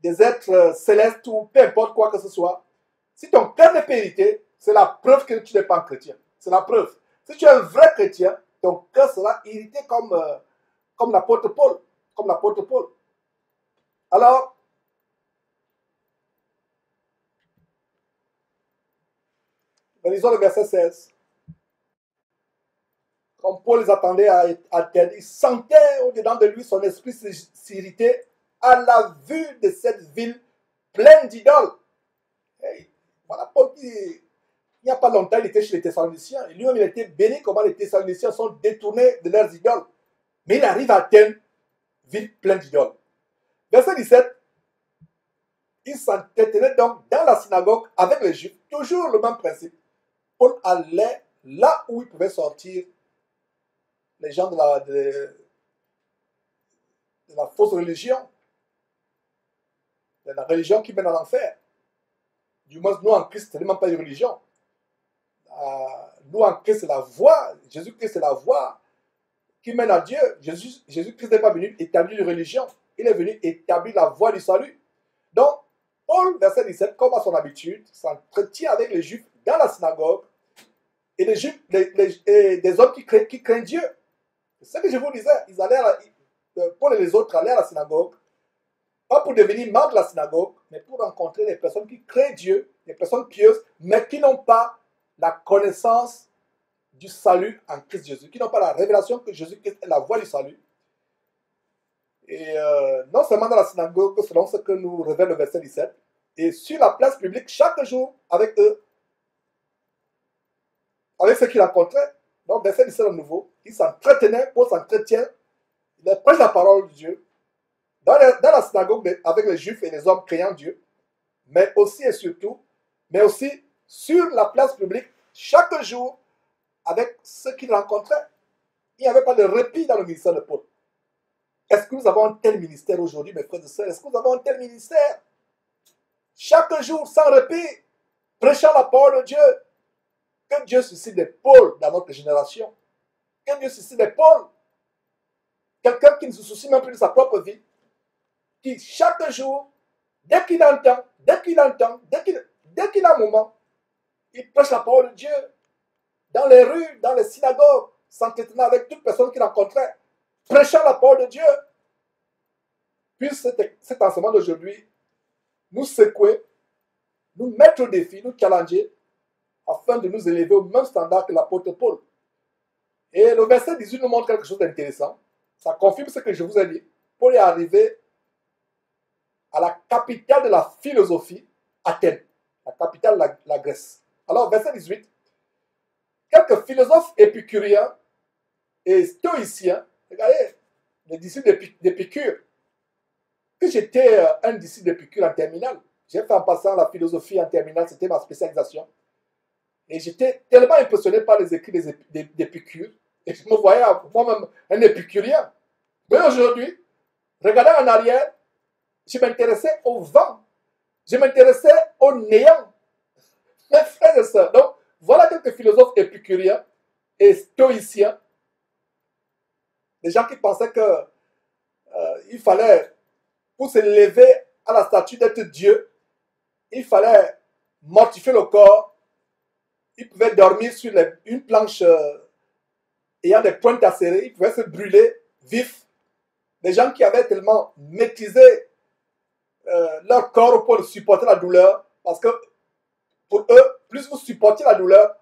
des êtres célestes ou peu importe quoi que ce soit. Si ton cœur n'est pas irrité, c'est la preuve que tu n'es pas un chrétien. C'est la preuve. Si tu es un vrai chrétien, ton cœur sera irrité comme l'apôtre Paul. Comme l'apôtre Paul. Alors, lisons le verset 16. Comme Paul les attendait à Athènes, il sentait au-dedans de lui son esprit s'irriter à la vue de cette ville pleine d'idoles. Hey, voilà Paul qui, il n'y a pas longtemps, il était chez les Thessaloniciens. Et lui-même, il était béni comment les Thessaloniciens sont détournés de leurs idoles. Mais il arrive à Athènes, ville pleine d'idoles. Verset 17. Il s'entretenait donc dans la synagogue avec les Juifs, toujours le même principe. Paul allait là où il pouvait sortir les gens de la fausse religion, de la religion qui mène à l'enfer. Du moins, nous en Christ, ce n'est même pas une religion. Nous en Christ, c'est la voie. Jésus-Christ, c'est la voie qui mène à Dieu. Jésus-Christ n'est pas venu établir une religion. Il est venu établir la voie du salut. Donc, Paul, verset 17, comme à son habitude, s'entretient avec les Juifs dans la synagogue et les Juifs, des hommes qui craignent Dieu. C'est ce que je vous disais. Ils allaient Paul et les autres allaient à la synagogue, pas pour devenir membres de la synagogue, mais pour rencontrer des personnes qui craignent Dieu, des personnes pieuses, mais qui n'ont pas la connaissance du salut en Christ Jésus, qui n'ont pas la révélation que Jésus-Christ est la voie du salut. Et non seulement dans la synagogue, selon ce que nous révèle le verset 17, et sur la place publique chaque jour avec eux, avec ceux qu'il rencontrait. Donc, verset 17 à nouveau, il s'entretenait, Paul s'entretient, il prêche la parole de Dieu dans la synagogue avec les Juifs et les hommes craignant Dieu, mais aussi et surtout, mais aussi sur la place publique chaque jour avec ceux qu'il rencontrait. Il n'y avait pas de répit dans le ministère de Paul. Est-ce que nous avons un tel ministère aujourd'hui, mes frères et sœurs? Est-ce que nous avons un tel ministère? Chaque jour, sans répit, prêchant la parole de Dieu. Que Dieu suscite des Pauls dans notre génération. Que Dieu suscite des Pauls. Quelqu'un qui ne se soucie même plus de sa propre vie. Qui chaque jour, dès qu'il entend, dès qu'il a un moment, il prêche la parole de Dieu. Dans les rues, dans les synagogues, s'entretenant avec toute personne qu'il rencontrait, prêchant la parole de Dieu. Puis cet enseignement d'aujourd'hui nous secouer, nous mettre au défi, nous challenger, afin de nous élever au même standard que l'apôtre Paul. Et le verset 18 nous montre quelque chose d'intéressant. Ça confirme ce que je vous ai dit. Paul est arrivé à la capitale de la philosophie, Athènes, la capitale de la Grèce. Alors, verset 18, quelques philosophes épicuriens et stoïciens, regardez, les disciples d'Épicure, que j'étais un disciple d'Épicure en terminale. J'ai fait en passant la philosophie en terminale, c'était ma spécialisation. Et j'étais tellement impressionné par les écrits d'Épicure, et je me voyais moi-même un épicurien. Mais aujourd'hui, regardant en arrière, je m'intéressais au vent, je m'intéressais au néant. Mes frères et sœurs, donc voilà quelques philosophes épicuriens et stoïciens, des gens qui pensaient qu'il fallait, pour se lever à la statue d'être Dieu, il fallait mortifier le corps. Ils pouvaient dormir sur une planche ayant des pointes acérées. Ils pouvaient se brûler vifs. Des gens qui avaient tellement maîtrisé leur corps pour supporter la douleur. Parce que pour eux, plus vous supportiez la douleur,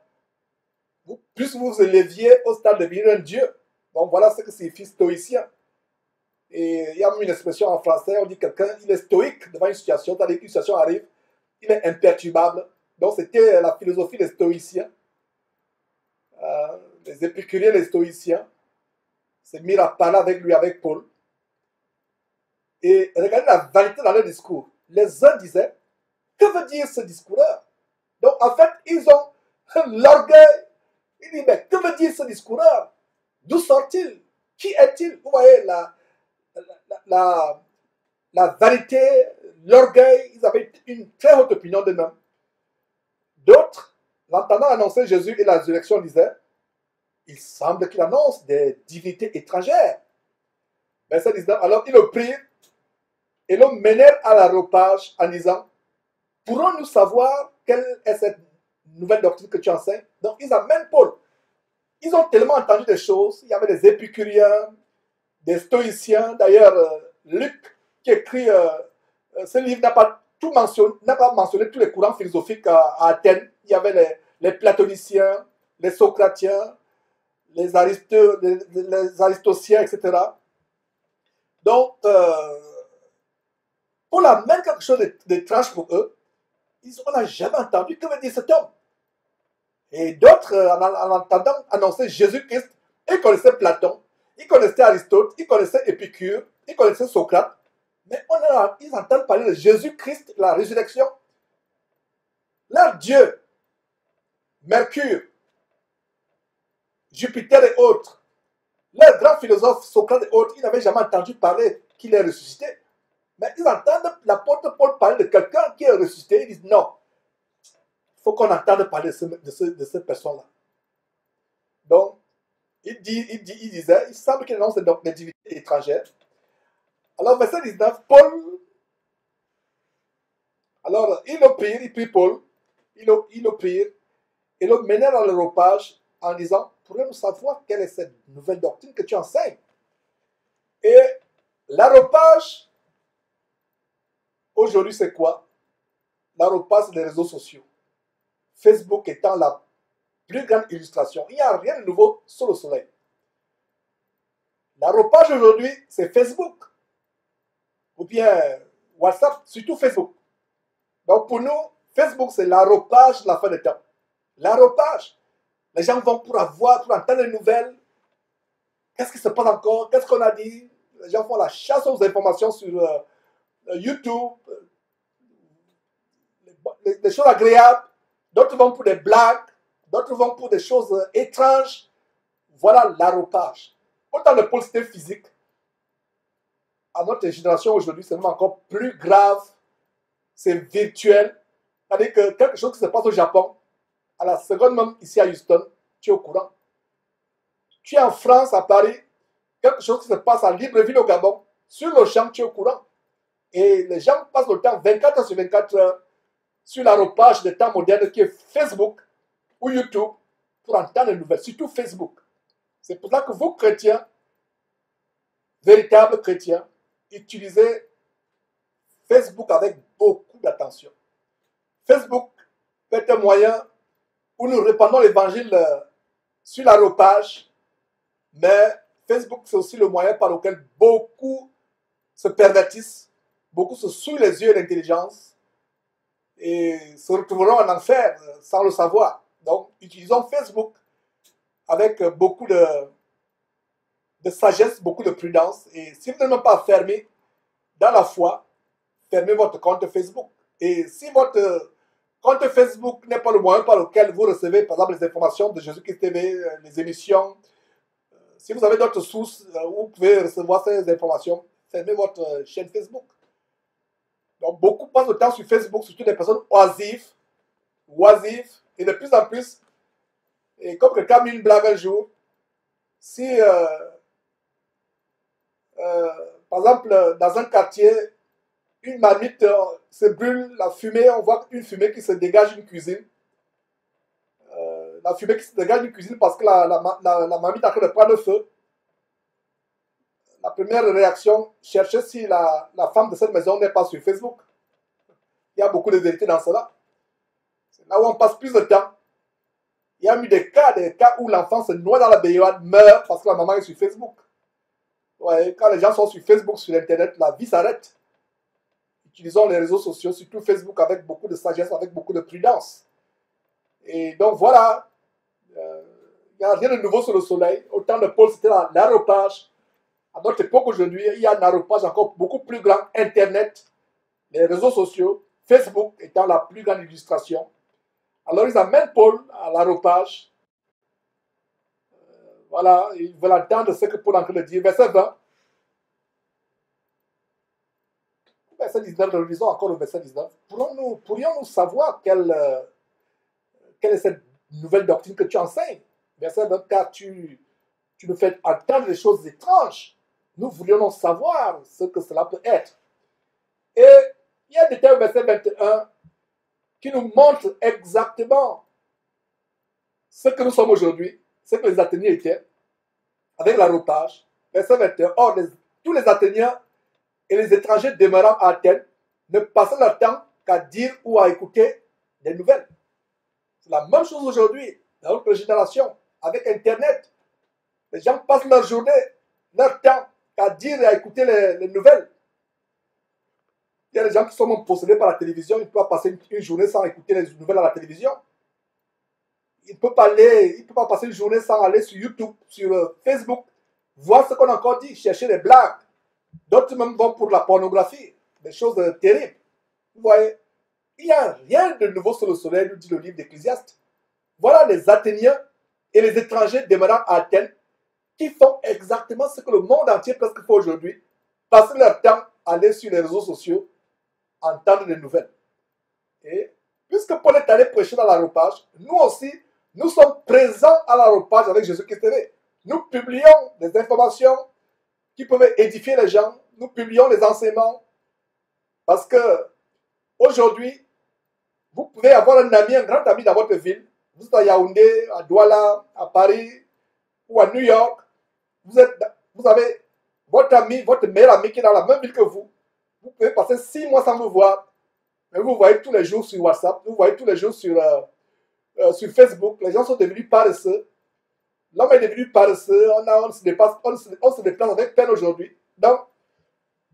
plus vous vous éleviez au stade de devenir un Dieu. Donc voilà ce que signifie stoïcien. Et il y a même une expression en français, on dit quelqu'un, il est stoïque devant une situation, c'est-à-dire qu'une situation arrive, il est imperturbable. Donc c'était la philosophie des stoïciens. Les épicuriens, les stoïciens, se mirent à parler avec lui, avec Paul. Et regardez la vanité dans leur discours. Les uns disaient, que veut dire ce discours-là? Donc en fait, ils ont l'orgueil. Ils disent, mais que veut dire ce discours-là? D'où sort-il? Qui est-il? Vous voyez la vanité, l'orgueil, ils avaient une très haute opinion d'eux-mêmes. D'autres, l'entendant annoncer Jésus et la résurrection, disaient, il semble qu'il annonce des divinités étrangères. Verset 19, alors ils le prirent et le menèrent à l'aréopage en disant, pourrons-nous savoir quelle est cette nouvelle doctrine que tu enseignes? Donc ils amènent Paul. Ils ont tellement entendu des choses. Il y avait des épicuriens, des stoïciens. D'ailleurs, Luc, qui écrit ce livre, n'a pas mentionné tous les courants philosophiques à Athènes. Il y avait les platoniciens, les socratiens, les aristociens, etc. Donc, Paul amène quelque chose d'étrange pour eux. On n'a jamais entendu que veut dire cet homme. Et d'autres, en entendant annoncer Jésus-Christ, ils connaissaient Platon, ils connaissaient Aristote, ils connaissaient Épicure, ils connaissaient Socrate. Mais ils entendent parler de Jésus-Christ, la résurrection. Leur Dieu, Mercure, Jupiter et autres, leurs grands philosophes, Socrate et autres, ils n'avaient jamais entendu parler qu'il est ressuscité. Mais ils entendent l'apôtre Paul parler de quelqu'un qui est ressuscité. Ils disent non, il faut qu'on entende parler de cette personne-là. Donc, il disait, il semble qu'il annonce des divinités étrangères. Alors, verset 19, Paul, alors, ils le prirent, ils prirent Paul, ils le prirent, et le menèrent à l'aréopage en disant, pourrions-nous savoir quelle est cette nouvelle doctrine que tu enseignes? Et l'aréopage, aujourd'hui, c'est quoi? L'aréopage, c'est les réseaux sociaux. Facebook étant la plus grande illustration. Il n'y a rien de nouveau sous le soleil. L'aréopage aujourd'hui, c'est Facebook. Ou bien WhatsApp, surtout Facebook. Donc pour nous, Facebook, c'est l'aréopage de la fin des temps. L'aréopage. Les gens vont pour entendre les nouvelles. Qu'est-ce qui se passe encore? Qu'est-ce qu'on a dit? Les gens font la chasse aux informations sur YouTube. Des choses agréables. D'autres vont pour des blagues. D'autres vont pour des choses étranges. Voilà l'aréopage. Autant le Paul, c'était physique. À notre génération aujourd'hui, c'est même encore plus grave. C'est virtuel. C'est-à-dire que quelque chose qui se passe au Japon, à la seconde même ici à Houston, tu es au courant. Tu es en France, à Paris, quelque chose qui se passe à Libreville au Gabon, sur le champ, tu es au courant. Et les gens passent le temps 24 heures sur 24 heures sur l'aréopage des temps modernes qui est Facebook ou YouTube pour entendre les nouvelles, surtout Facebook. C'est pour ça que vous, chrétiens, véritables chrétiens, utilisez Facebook avec beaucoup d'attention. Facebook est un moyen où nous répandons l'évangile sur l'aropage, mais Facebook, c'est aussi le moyen par lequel beaucoup se pervertissent, beaucoup se souillent les yeux et l'intelligence et se retrouveront en enfer sans le savoir. Donc, utilisons Facebook avec beaucoup de sagesse, beaucoup de prudence. Et si vous n'êtes même pas fermé dans la foi, fermez votre compte Facebook. Et si votre compte Facebook n'est pas le moyen par lequel vous recevez, par exemple, les informations de Jésus-Christ TV, les émissions, si vous avez d'autres sources où vous pouvez recevoir ces informations, fermez votre chaîne Facebook. Donc, beaucoup passent le temps sur Facebook, surtout des personnes oisives, et de plus en plus, et comme quelqu'un a mis une blague un jour, si, par exemple, dans un quartier, une marmite se brûle, la fumée, on voit une fumée qui se dégage d'une cuisine. La fumée qui se dégage d'une cuisine parce que la marmite est en train de prendre feu. La première réaction, cherchez si la femme de cette maison n'est pas sur Facebook. Il y a beaucoup de vérité dans cela. C'est là où on passe plus de temps. Il y a eu des cas où l'enfant se noie dans la baignoire, meurt parce que la maman est sur Facebook. Ouais, quand les gens sont sur Facebook, sur Internet, la vie s'arrête. Utilisons les réseaux sociaux, surtout Facebook, avec beaucoup de sagesse, avec beaucoup de prudence. Et donc voilà, il n'y a rien de nouveau sur le soleil. Au temps de Paul, c'était l'aropage. À notre époque aujourd'hui, il y a un aropage encore beaucoup plus grand, Internet, les réseaux sociaux, Facebook étant la plus grande illustration. Alors ils amènent Paul à l'aropage. Voilà, ils veulent entendre ce que Paul est en train de dire. Verset 20. Verset 19, relisons encore le verset 19. Pourrions-nous savoir quelle est cette nouvelle doctrine que tu enseignes? Verset 20, car tu nous fais entendre des choses étranges. Nous voulions savoir ce que cela peut être. Et il y a des termes, verset 21, qui nous montrent exactement ce que nous sommes aujourd'hui, ce que les Athéniens étaient, avec l'aropage. Verset 21, or, tous les Athéniens et les étrangers demeurant à Athènes ne passaient leur temps qu'à dire ou à écouter des nouvelles. C'est la même chose aujourd'hui, dans notre génération, avec Internet. Les gens passent leur journée, leur temps, qu'à dire et à écouter les nouvelles. Il y a des gens qui sont même possédés par la télévision, ils ne peuvent pas passer une journée sans écouter les nouvelles à la télévision. Il ne peut pas passer une journée sans aller sur YouTube, sur Facebook, voir ce qu'on a encore dit, chercher des blagues. D'autres même vont pour la pornographie, des choses terribles. Vous voyez, il n'y a rien de nouveau sur le soleil, nous dit le livre d'Ecclésiaste. Voilà les Athéniens et les étrangers demeurant à Athènes qui font exactement ce que le monde entier presque fait aujourd'hui, passer leur temps à aller sur les réseaux sociaux, entendre des nouvelles. Et puisque Paul est allé prêcher dans l'aropage, nous aussi, nous sommes présents à l'aropage avec Jésus-Christ TV. Nous publions des informations qui peuvent édifier les gens. Nous publions les enseignements. Parce que aujourd'hui, vous pouvez avoir un ami, un grand ami dans votre ville. Vous êtes à Yaoundé, à Douala, à Paris ou à New York. Vous avez votre ami, votre meilleur ami qui est dans la même ville que vous. Vous pouvez passer 6 mois sans vous voir. Mais vous voyez tous les jours sur WhatsApp, vous voyez tous les jours sur Facebook. Les gens sont devenus paresseux. L'homme est devenu paresseux. On se déplace avec peine aujourd'hui. Donc,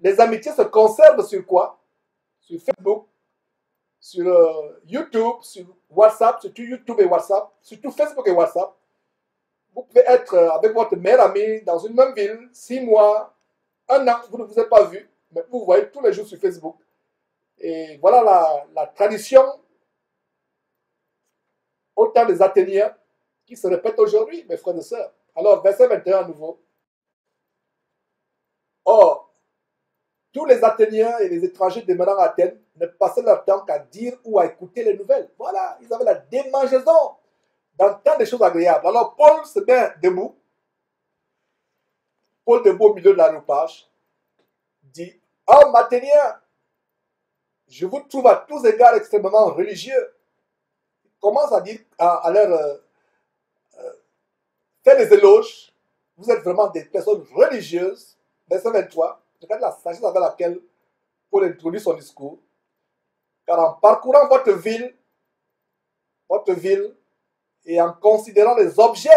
les amitiés se conservent sur quoi? Sur Facebook, sur YouTube, sur WhatsApp, surtout YouTube et WhatsApp, surtout Facebook et WhatsApp. Vous pouvez être avec votre meilleur ami dans une même ville, 6 mois, 1 an, vous ne vous êtes pas vu, mais vous voyez tous les jours sur Facebook. Et voilà la tradition au temps des Athéniens qui se répète aujourd'hui, mes frères et sœurs. Alors, verset 21 à nouveau. Or, tous les Athéniens et les étrangers demeurant à Athènes ne passaient leur temps qu'à dire ou à écouter les nouvelles. Voilà, ils avaient la démangeaison d'entendre des choses agréables. Alors, Paul se met debout. Paul debout au milieu de l'aropage dit, « Hommes Athéniens, je vous trouve à tous égards extrêmement religieux. » Il commence à dire, à leur faire des éloges vous êtes vraiment des personnes religieuses, verset 23, regardez la sagesse avec laquelle Paul introduit son discours. Car en parcourant votre ville, et en considérant les objets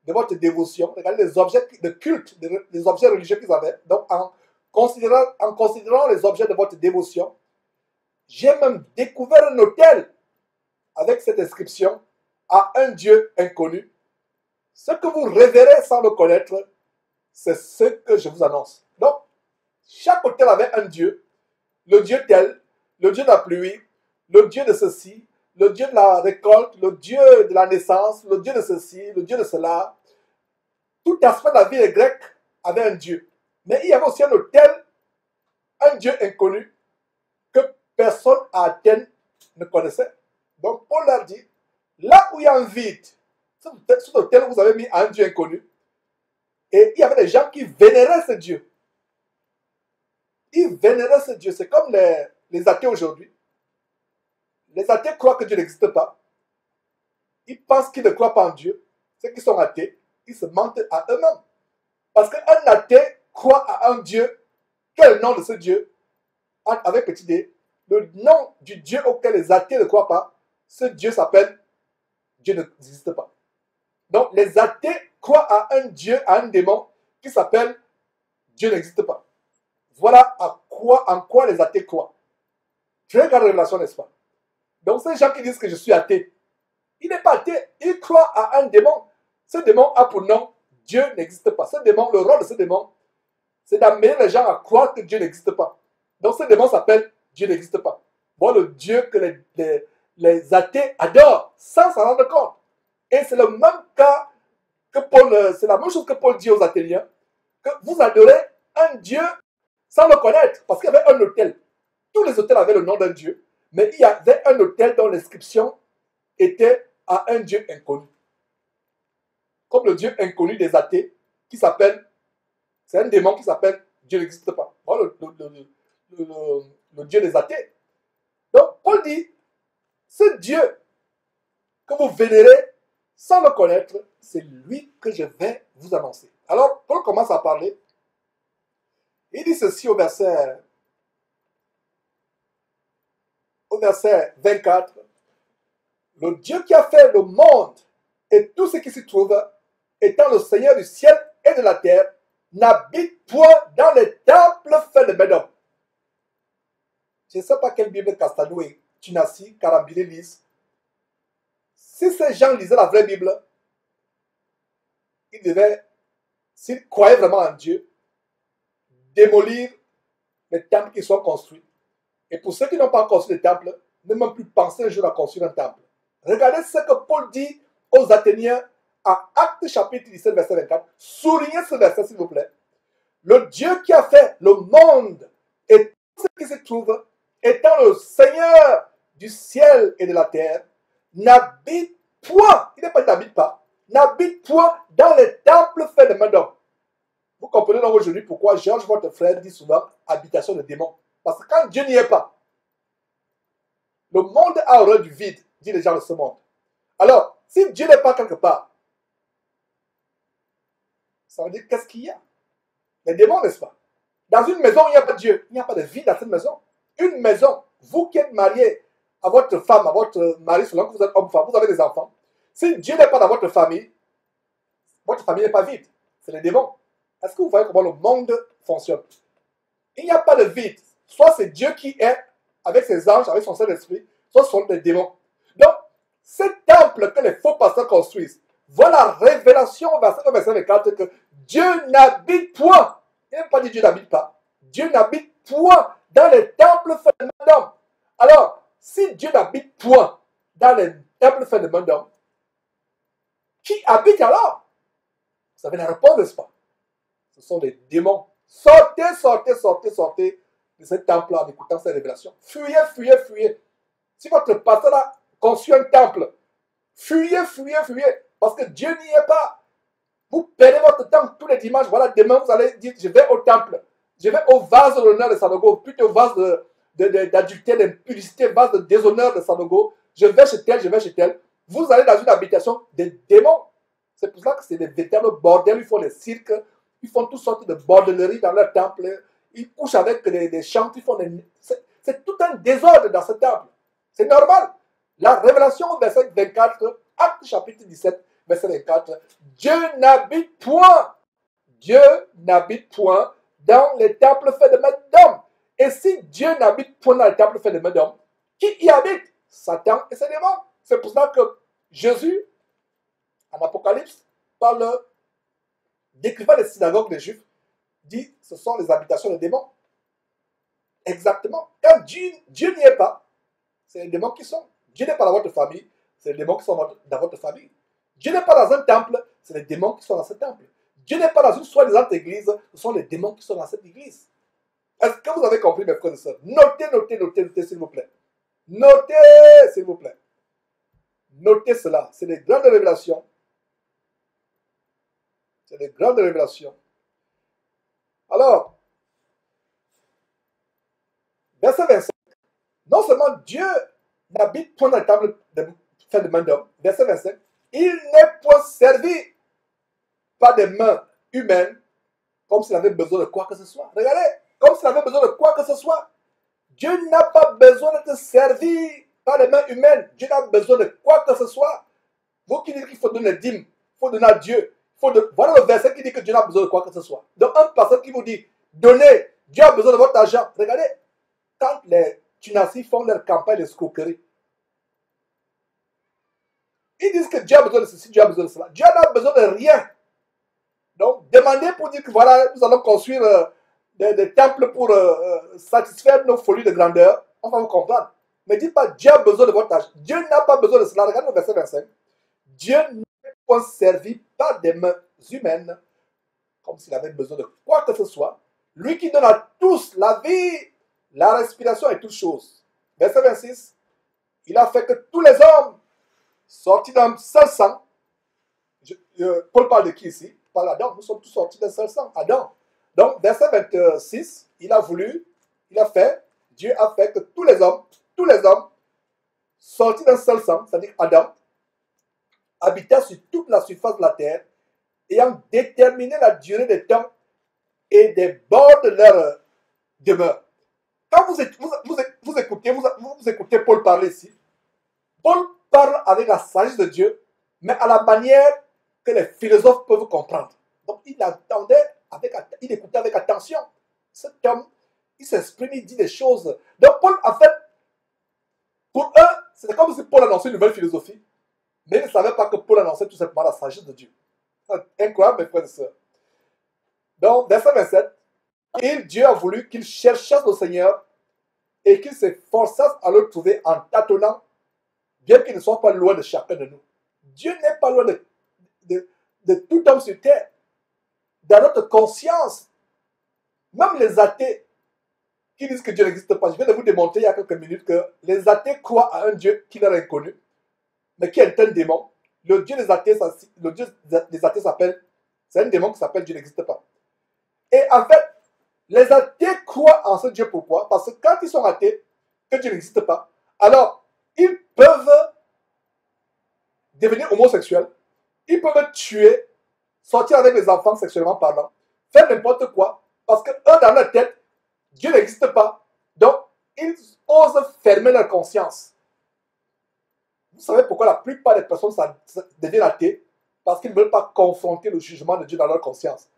de votre dévotion, regardez les objets de culte, les objets religieux qu'ils avaient, donc en considérant les objets de votre dévotion, j'ai même découvert un autel avec cette inscription à un Dieu inconnu. Ce que vous révérez sans le connaître, c'est ce que je vous annonce. Donc, chaque autel avait un Dieu, le Dieu tel, le Dieu de la pluie, le Dieu de ceci, le Dieu de la récolte, le Dieu de la naissance, le Dieu de ceci, le Dieu de cela. Tout aspect de la vie grecque avait un Dieu. Mais il y avait aussi un autel, un Dieu inconnu, que personne à Athènes ne connaissait. Donc Paul leur dit, là où il y a un vide, cet autel vous avez mis un Dieu inconnu, et il y avait des gens qui vénéraient ce Dieu. Ils vénéraient ce Dieu. C'est comme les athées aujourd'hui. Les athées croient que Dieu n'existe pas. Ils pensent qu'ils ne croient pas en Dieu. Ceux qui sont athées, ils se mentent à eux-mêmes. Parce qu'un athée croit à un Dieu. Quel est le nom de ce Dieu? Avec petit d, le nom du Dieu auquel les athées ne croient pas, ce Dieu s'appelle Dieu n'existe pas. Donc les athées croient à un Dieu, à un démon qui s'appelle Dieu n'existe pas. Voilà en quoi les athées croient. Très grande révélation, n'est-ce pas? Donc ces gens qui disent que je suis athée, il n'est pas athée, il croit à un démon. Ce démon a pour nom Dieu n'existe pas. Ce démon, le rôle de ce démon, c'est d'amener les gens à croire que Dieu n'existe pas. Donc ce démon s'appelle Dieu n'existe pas. Bon, le Dieu que les athées adorent sans s'en rendre compte. Et c'est le même cas que Paul, c'est la même chose que Paul dit aux Athéniens, que vous adorez un Dieu sans le connaître, parce qu'il y avait un autel. Tous les autels avaient le nom d'un Dieu, mais il y avait un autel dont l'inscription était à un Dieu inconnu. Comme le Dieu inconnu des athées, qui s'appelle, c'est un démon qui s'appelle Dieu n'existe pas. Voilà le Dieu des athées. Donc, Paul dit, ce Dieu que vous vénérez sans le connaître, c'est lui que je vais vous annoncer. Alors, Paul commence à parler. Il dit ceci au verset 24. Le Dieu qui a fait le monde et tout ce qui s'y trouve, étant le Seigneur du ciel et de la terre, n'habite point dans les temples faits de main d'homme. Je ne sais pas quelle Bible Castano et Tunassi, Karambili lisent. Si ces gens lisaient la vraie Bible, ils devaient, s'ils croyaient vraiment en Dieu, démolir les temples qui sont construits. Et pour ceux qui n'ont pas construit les temples, ne même plus penser un jour à construire un temple. Regardez ce que Paul dit aux Athéniens à Actes chapitre 17, verset 24. Soulignez ce verset, s'il vous plaît. Le Dieu qui a fait le monde et tout ce qui se trouve, étant le Seigneur du ciel et de la terre, n'habite point, il n'est pas n'habite pas, n'habite point dans les temples faits de main d'homme. Vous comprenez donc aujourd'hui pourquoi Georges, votre frère, dit souvent habitation de démons. Parce que quand Dieu n'y est pas, le monde a horreur du vide, dit les gens de ce monde. Alors, si Dieu n'est pas quelque part, ça veut dire qu'est-ce qu'il y a? Les démons, n'est-ce pas? Dans une maison, il n'y a pas de Dieu, il n'y a pas de vie dans cette maison. Une maison, vous qui êtes marié à votre femme, à votre mari, selon que vous êtes homme-femme, vous avez des enfants. Si Dieu n'est pas dans votre famille n'est pas vide. C'est les démons. Est-ce que vous voyez comment le monde fonctionne? Il n'y a pas de vide. Soit c'est Dieu qui est avec ses anges, avec son Saint-Esprit, soit ce sont des démons. Donc, ce temple que les faux pasteurs construisent, voilà la révélation au verset 24 que Dieu n'habite point. Il n'a pas dit Dieu n'habite pas. Dieu n'habite point dans les temples faits de main d'homme. Alors, si Dieu n'habite point dans les temples faits de main d'homme, qui habite alors? Vous savez la réponse, n'est-ce pas? Ce sont les démons. Sortez, sortez, sortez, sortez de ce temple-là en écoutant ces révélations. Fuyez, fuyez, fuyez. Si votre pasteur a conçu un temple, fuyez, fuyez, fuyez. Parce que Dieu n'y est pas. Vous perdez votre temps tous les dimanches. Voilà, demain, vous allez dire, je vais au temple. Je vais au vase de l'honneur de Sanogo, plutôt au vase d'adultère, d'impudicité, vase de déshonneur de Sanogo. Je vais chez tel, je vais chez tel. Vous allez dans une habitation des démons. C'est pour ça que c'est des véritables bordels. Ils font des cirques, ils font toutes sortes de bordelleries dans leur temple. Ils couchent avec des chants, ils font des... C'est tout un désordre dans ce temple. C'est normal. La révélation, verset 24, Acte chapitre 17, verset 24. Dieu n'habite point. Dieu n'habite point dans les temples faits de main d'hommes. Et si Dieu n'habite point dans les temples faits de main d'hommes, qui y habite? Satan et ses démons. C'est pour ça que Jésus, en Apocalypse, parle, décrivant les synagogues des Juifs, dit ce sont les habitations des démons. Exactement. Quand Dieu n'y est pas, c'est les démons qui sont. Dieu n'est pas dans votre famille, c'est les démons qui sont dans votre famille. Dieu n'est pas dans un temple, c'est les démons qui sont dans ce temple. Dieu n'est pas dans une soi-disant église, ce sont les démons qui sont dans cette église. Est-ce que vous avez compris, mes frères et sœurs? Notez, notez, notez, notez, s'il vous plaît. Notez, s'il vous plaît. Notez cela. C'est des grandes révélations. C'est des grandes révélations. Alors, verset 25. Non seulement Dieu n'habite point dans la table fait de main d'homme. Verset 25. Il n'est point servi par des mains humaines comme s'il avait besoin de quoi que ce soit. Regardez, comme s'il avait besoin de quoi que ce soit. Dieu n'a pas besoin d'être servi par les mains humaines. Dieu n'a besoin de quoi que ce soit. Vous qui dites qu'il faut donner dîme, il faut donner à Dieu. Voilà le verset qui dit que Dieu n'a besoin de quoi que ce soit. Donc un passage qui vous dit, donnez, Dieu a besoin de votre argent. Regardez, quand les Tunassis font leur campagne de escroquerie, ils disent que Dieu a besoin de ceci, Dieu a besoin de cela. Dieu n'a besoin de rien. Donc, demandez pour dire que voilà, nous allons construire des temples pour satisfaire nos folies de grandeur. On va vous comprendre. Mais dites pas, Dieu a besoin de votre argent. Dieu n'a pas besoin de cela. Regardez le verset 25. Dieu n'est point servi par des mains humaines, comme s'il avait besoin de quoi que ce soit. Lui qui donne à tous la vie, la respiration et toutes choses. Verset 26. Il a fait que tous les hommes sortis d'un seul sang. Paul parle de qui ici? Paul parle d'Adam. Nous sommes tous sortis d'un seul sang. Adam. Donc, verset 26, il a fait, Dieu a fait que tous les hommes, sortis d'un seul sang, c'est-à-dire Adam, habitaient sur toute la surface de la terre, ayant déterminé la durée des temps et des bords de leur demeure. Quand vous écoutez Paul parler ici, Paul parle avec la sagesse de Dieu, mais à la manière que les philosophes peuvent comprendre. Donc, il écoutait avec attention. Cet homme, il s'exprime, il dit des choses. Donc, Paul, en fait, pour eux, c'était comme si Paul annonçait une nouvelle philosophie, mais ils ne savaient pas que Paul annonçait tout simplement la sagesse de Dieu. Incroyable, mes frères et sœurs. Donc, verset 27, Dieu a voulu qu'ils cherchassent le Seigneur et qu'ils s'efforçassent à le trouver en tâtonnant, bien qu'ils ne soient pas loin de chacun de nous. Dieu n'est pas loin de tout homme sur terre. Dans notre conscience, même les athées qui disent que Dieu n'existe pas, je viens de vous démontrer il y a quelques minutes que les athées croient à un Dieu qui leur est inconnu, mais qui est un démon. Le Dieu des athées s'appelle, c'est un démon qui s'appelle Dieu n'existe pas. Et en fait, les athées croient en ce Dieu. Pourquoi? Parce que quand ils sont athées, que Dieu n'existe pas, alors ils peuvent devenir homosexuels, ils peuvent tuer, sortir avec les enfants sexuellement parlant, faire n'importe quoi, parce que eux, dans leur tête, Dieu n'existe pas. Donc, ils osent fermer leur conscience. Vous savez pourquoi la plupart des personnes deviennent athées? Parce qu'ils ne veulent pas confronter le jugement de Dieu dans leur conscience.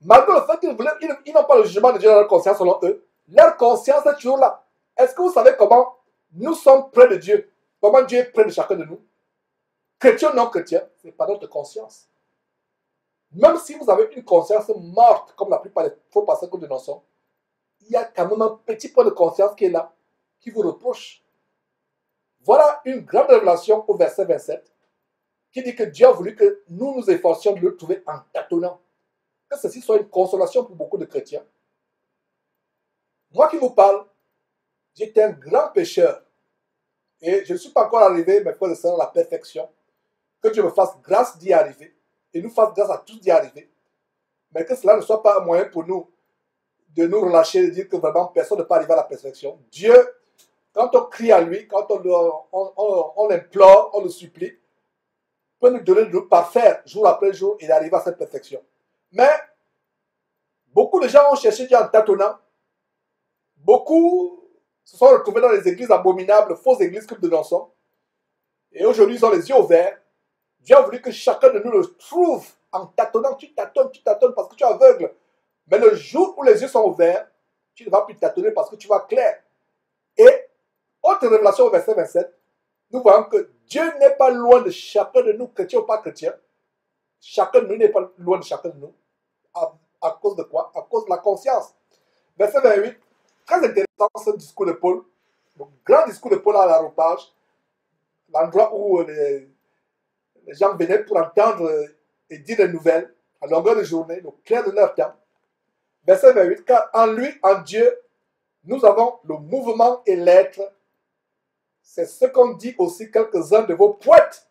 Malgré le fait qu'ils n'ont pas le jugement de Dieu dans leur conscience selon eux, leur conscience est toujours là. Est-ce que vous savez comment nous sommes près de Dieu? Comment Dieu est près de chacun de nous? Chrétien ou non chrétien, c'est par notre conscience. Même si vous avez une conscience morte, comme la plupart des faux pasteurs que nous dénonçons, il y a quand même un petit point de conscience qui est là, qui vous reproche. Voilà une grande révélation au verset 27, qui dit que Dieu a voulu que nous nous efforcions de le trouver en tâtonnant. Que ceci soit une consolation pour beaucoup de chrétiens. Moi qui vous parle, j'étais un grand pécheur. Et je ne suis pas encore arrivé, mes frères et sœurs, à la perfection. Que Dieu me fasse grâce d'y arriver. Et nous fasse grâce à tous d'y arriver. Mais que cela ne soit pas un moyen pour nous de nous relâcher, de dire que vraiment personne ne peut arriver à la perfection. Dieu, quand on crie à lui, quand on l'implore, on le supplie, peut nous donner de nous parfaire jour après jour et d'arriver à cette perfection. Mais beaucoup de gens ont cherché Dieu en tâtonnant. Beaucoup se sont retrouvés dans les églises abominables, fausses églises que nous dénonçons. Et aujourd'hui, ils ont les yeux ouverts. Dieu a voulu que chacun de nous le trouve en tâtonnant. Tu tâtonnes parce que tu es aveugle. Mais le jour où les yeux sont ouverts, tu ne vas plus tâtonner parce que tu vois clair. Et, autre révélation au verset 27, nous voyons que Dieu n'est pas loin de chacun de nous, chrétiens ou pas chrétiens. Chacun de nous n'est pas loin de chacun de nous. À cause de quoi? À cause de la conscience. Verset 28, très intéressant ce discours de Paul. Le grand discours de Paul à l'aéropage. L'endroit où les gens venaient pour entendre et dire des nouvelles à longueur de journée, le clair de leur temps. Verset 28, car en lui, en Dieu, nous avons le mouvement et l'être. C'est ce qu'ont dit aussi quelques-uns de vos poètes,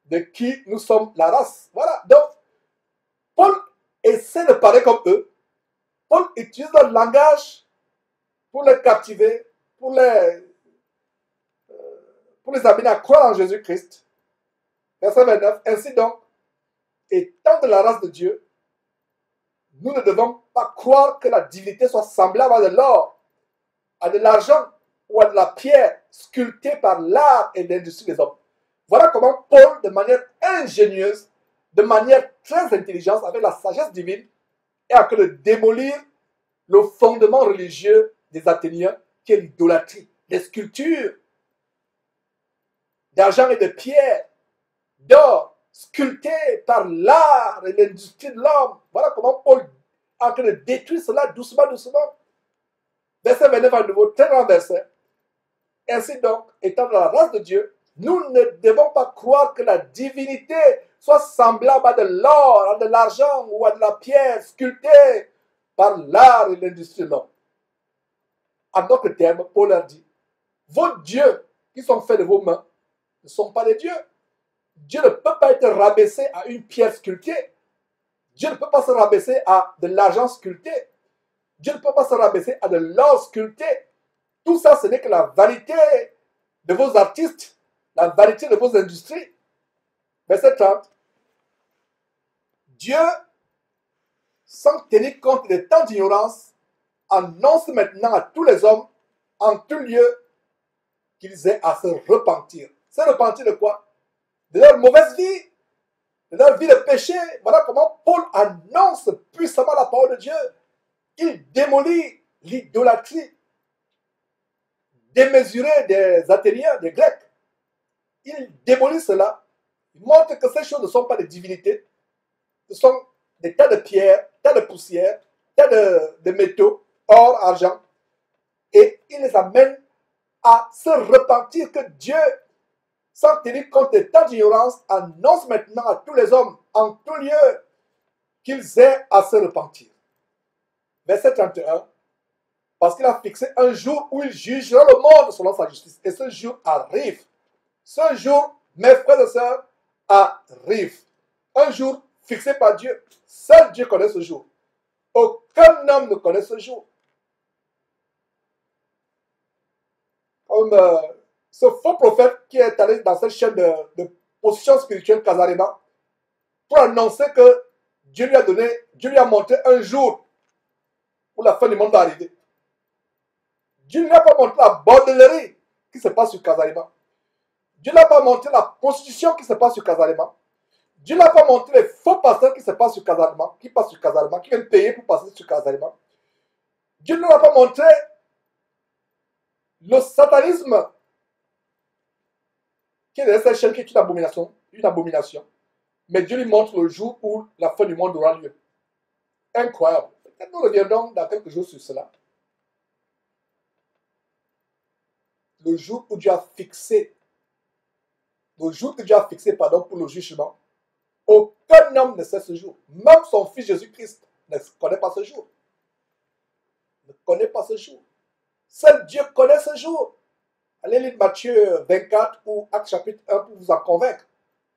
de qui nous sommes la race. Voilà, donc, Paul essaie de parler comme eux. Paul utilise leur langage pour les captiver, pour les amener à croire en Jésus-Christ. Verset 29, ainsi donc, étant de la race de Dieu, nous ne devons pas croire que la divinité soit semblable à de l'or, à de l'argent ou à de la pierre sculptée par l'art et l'industrie des hommes. Voilà comment Paul, de manière ingénieuse, de manière très intelligente, avec la sagesse divine, est en train de démolir le fondement religieux des Athéniens, qui est l'idolâtrie, les sculptures d'argent et de pierre, d'or, sculptées par l'art et l'industrie de l'homme. Voilà comment Paul est en train de détruire cela doucement, doucement. Verset 29 à nouveau, très grand verset. Ainsi donc, étant de la race de Dieu, nous ne devons pas croire que la divinité soit semblable à de l'or, à de l'argent ou à de la pierre sculptée par l'art et l'industrie de l'homme. En d'autres termes, Paul leur dit, vos dieux qui sont faits de vos mains ne sont pas des dieux. Dieu ne peut pas être rabaissé à une pierre sculptée. Dieu ne peut pas se rabaisser à de l'argent sculpté. Dieu ne peut pas se rabaisser à de l'or sculpté. Tout ça, ce n'est que la vanité de vos artistes, la vanité de vos industries. Verset 30. Dieu, sans tenir compte des temps d'ignorance, annonce maintenant à tous les hommes, en tout lieu, qu'ils aient à se repentir. Se repentir de quoi? De leur mauvaise vie, de leur vie de péché. Voilà comment Paul annonce puissamment la parole de Dieu. Il démolit l'idolâtrie démesurée des Athéniens, des Grecs. Il démolit cela. Il montre que ces choses ne sont pas des divinités. Ce sont des tas de pierres, tas de poussières, tas de métaux, or, argent. Et il les amène à se repentir que Dieu, sans tenir compte des temps d'ignorance, annonce maintenant à tous les hommes, en tout lieu, qu'ils aient à se repentir. Verset 31. Parce qu'il a fixé un jour où il jugera le monde selon sa justice. Et ce jour arrive. Ce jour, mes frères et sœurs, arrive. Un jour fixé par Dieu. Seul Dieu connaît ce jour. Aucun homme ne connaît ce jour. Comme ce faux prophète qui est allé dans cette chaîne de position spirituelle Casarema pour annoncer que Dieu lui a montré un jour où la fin du monde va arriver. Dieu ne lui a pas montré la bordellerie qui se passe sur Casarema. Dieu ne lui a pas montré la prostitution qui se passe sur Casarema. Dieu ne lui a pas montré les faux pasteurs qui se passent sur Casarema, qui passent sur Casarema, qui viennent payer pour passer sur Casarema. Dieu ne lui a pas montré le satanisme qui est dans cette chaîne qui est une abomination. Mais Dieu lui montre le jour où la fin du monde aura lieu. Incroyable. Peut-être nous reviendrons dans quelques jours sur cela. Le jour où Dieu a fixé, pour le jugement, aucun homme ne sait ce jour. Même son fils Jésus-Christ ne connaît pas ce jour. Ne connaît pas ce jour. Seul Dieu connaît ce jour. Allez lire Matthieu 24 ou Actes chapitre 1 pour vous en convaincre.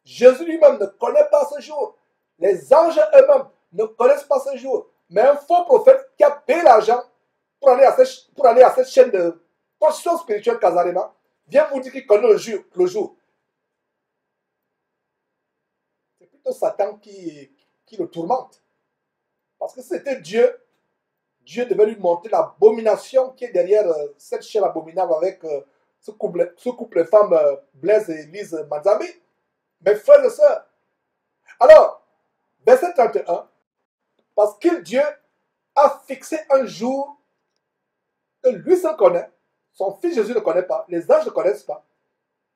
Jésus lui-même ne connaît pas ce jour. Les anges eux-mêmes ne connaissent pas ce jour. Mais un faux prophète qui a payé l'argent pour aller à cette chaîne de position spirituelle Casarema vient vous dire qu'il connaît le jour. Satan qui le tourmente. Parce que c'était Dieu. Dieu devait lui montrer l'abomination qui est derrière cette chair abominable avec ce couple de femmes Blaise et Lise Manzambi. Mes frères et sœurs. Alors, verset 31, parce que Dieu a fixé un jour que lui seul connaît, son fils Jésus ne connaît pas, les anges ne connaissent pas.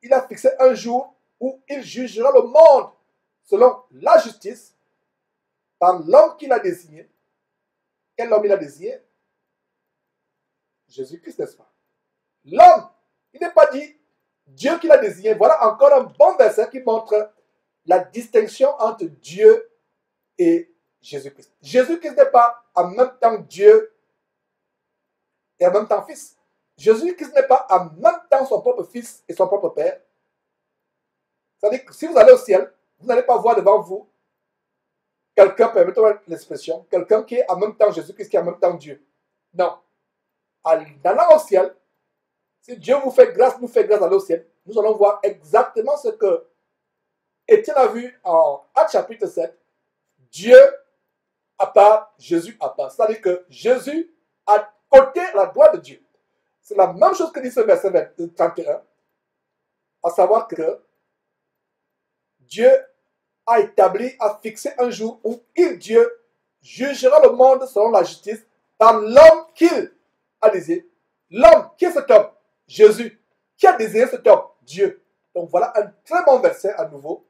Il a fixé un jour où il jugera le monde selon la justice par l'homme qu'il a désigné. Quel homme il a désigné? Jésus-Christ, n'est-ce pas? L'homme, il n'est pas dit Dieu qui l'a désigné. Voilà encore un bon verset qui montre la distinction entre Dieu et Jésus-Christ. Jésus-Christ n'est pas en même temps Dieu et en même temps Fils. Jésus-Christ n'est pas en même temps son propre Fils et son propre Père. C'est-à-dire que si vous allez au ciel, vous n'allez pas voir devant vous quelqu'un, permettez-moi l'expression, quelqu'un qui est en même temps Jésus-Christ, qui est en même temps Dieu. Non. En allant au ciel, si Dieu vous fait grâce, nous fait grâce d'aller au ciel, nous allons voir exactement ce que Étienne a vu en Actes chapitre 7. Dieu à part, Jésus à part. C'est-à-dire que Jésus à côté la droite de Dieu. C'est la même chose que dit ce verset 31, à savoir que Dieu a établi, a fixé un jour où il, Dieu, jugera le monde selon la justice par l'homme qu'il a désiré. L'homme, qui est cet homme? Jésus. Qui a désiré cet homme? Dieu. Donc voilà un très bon verset à nouveau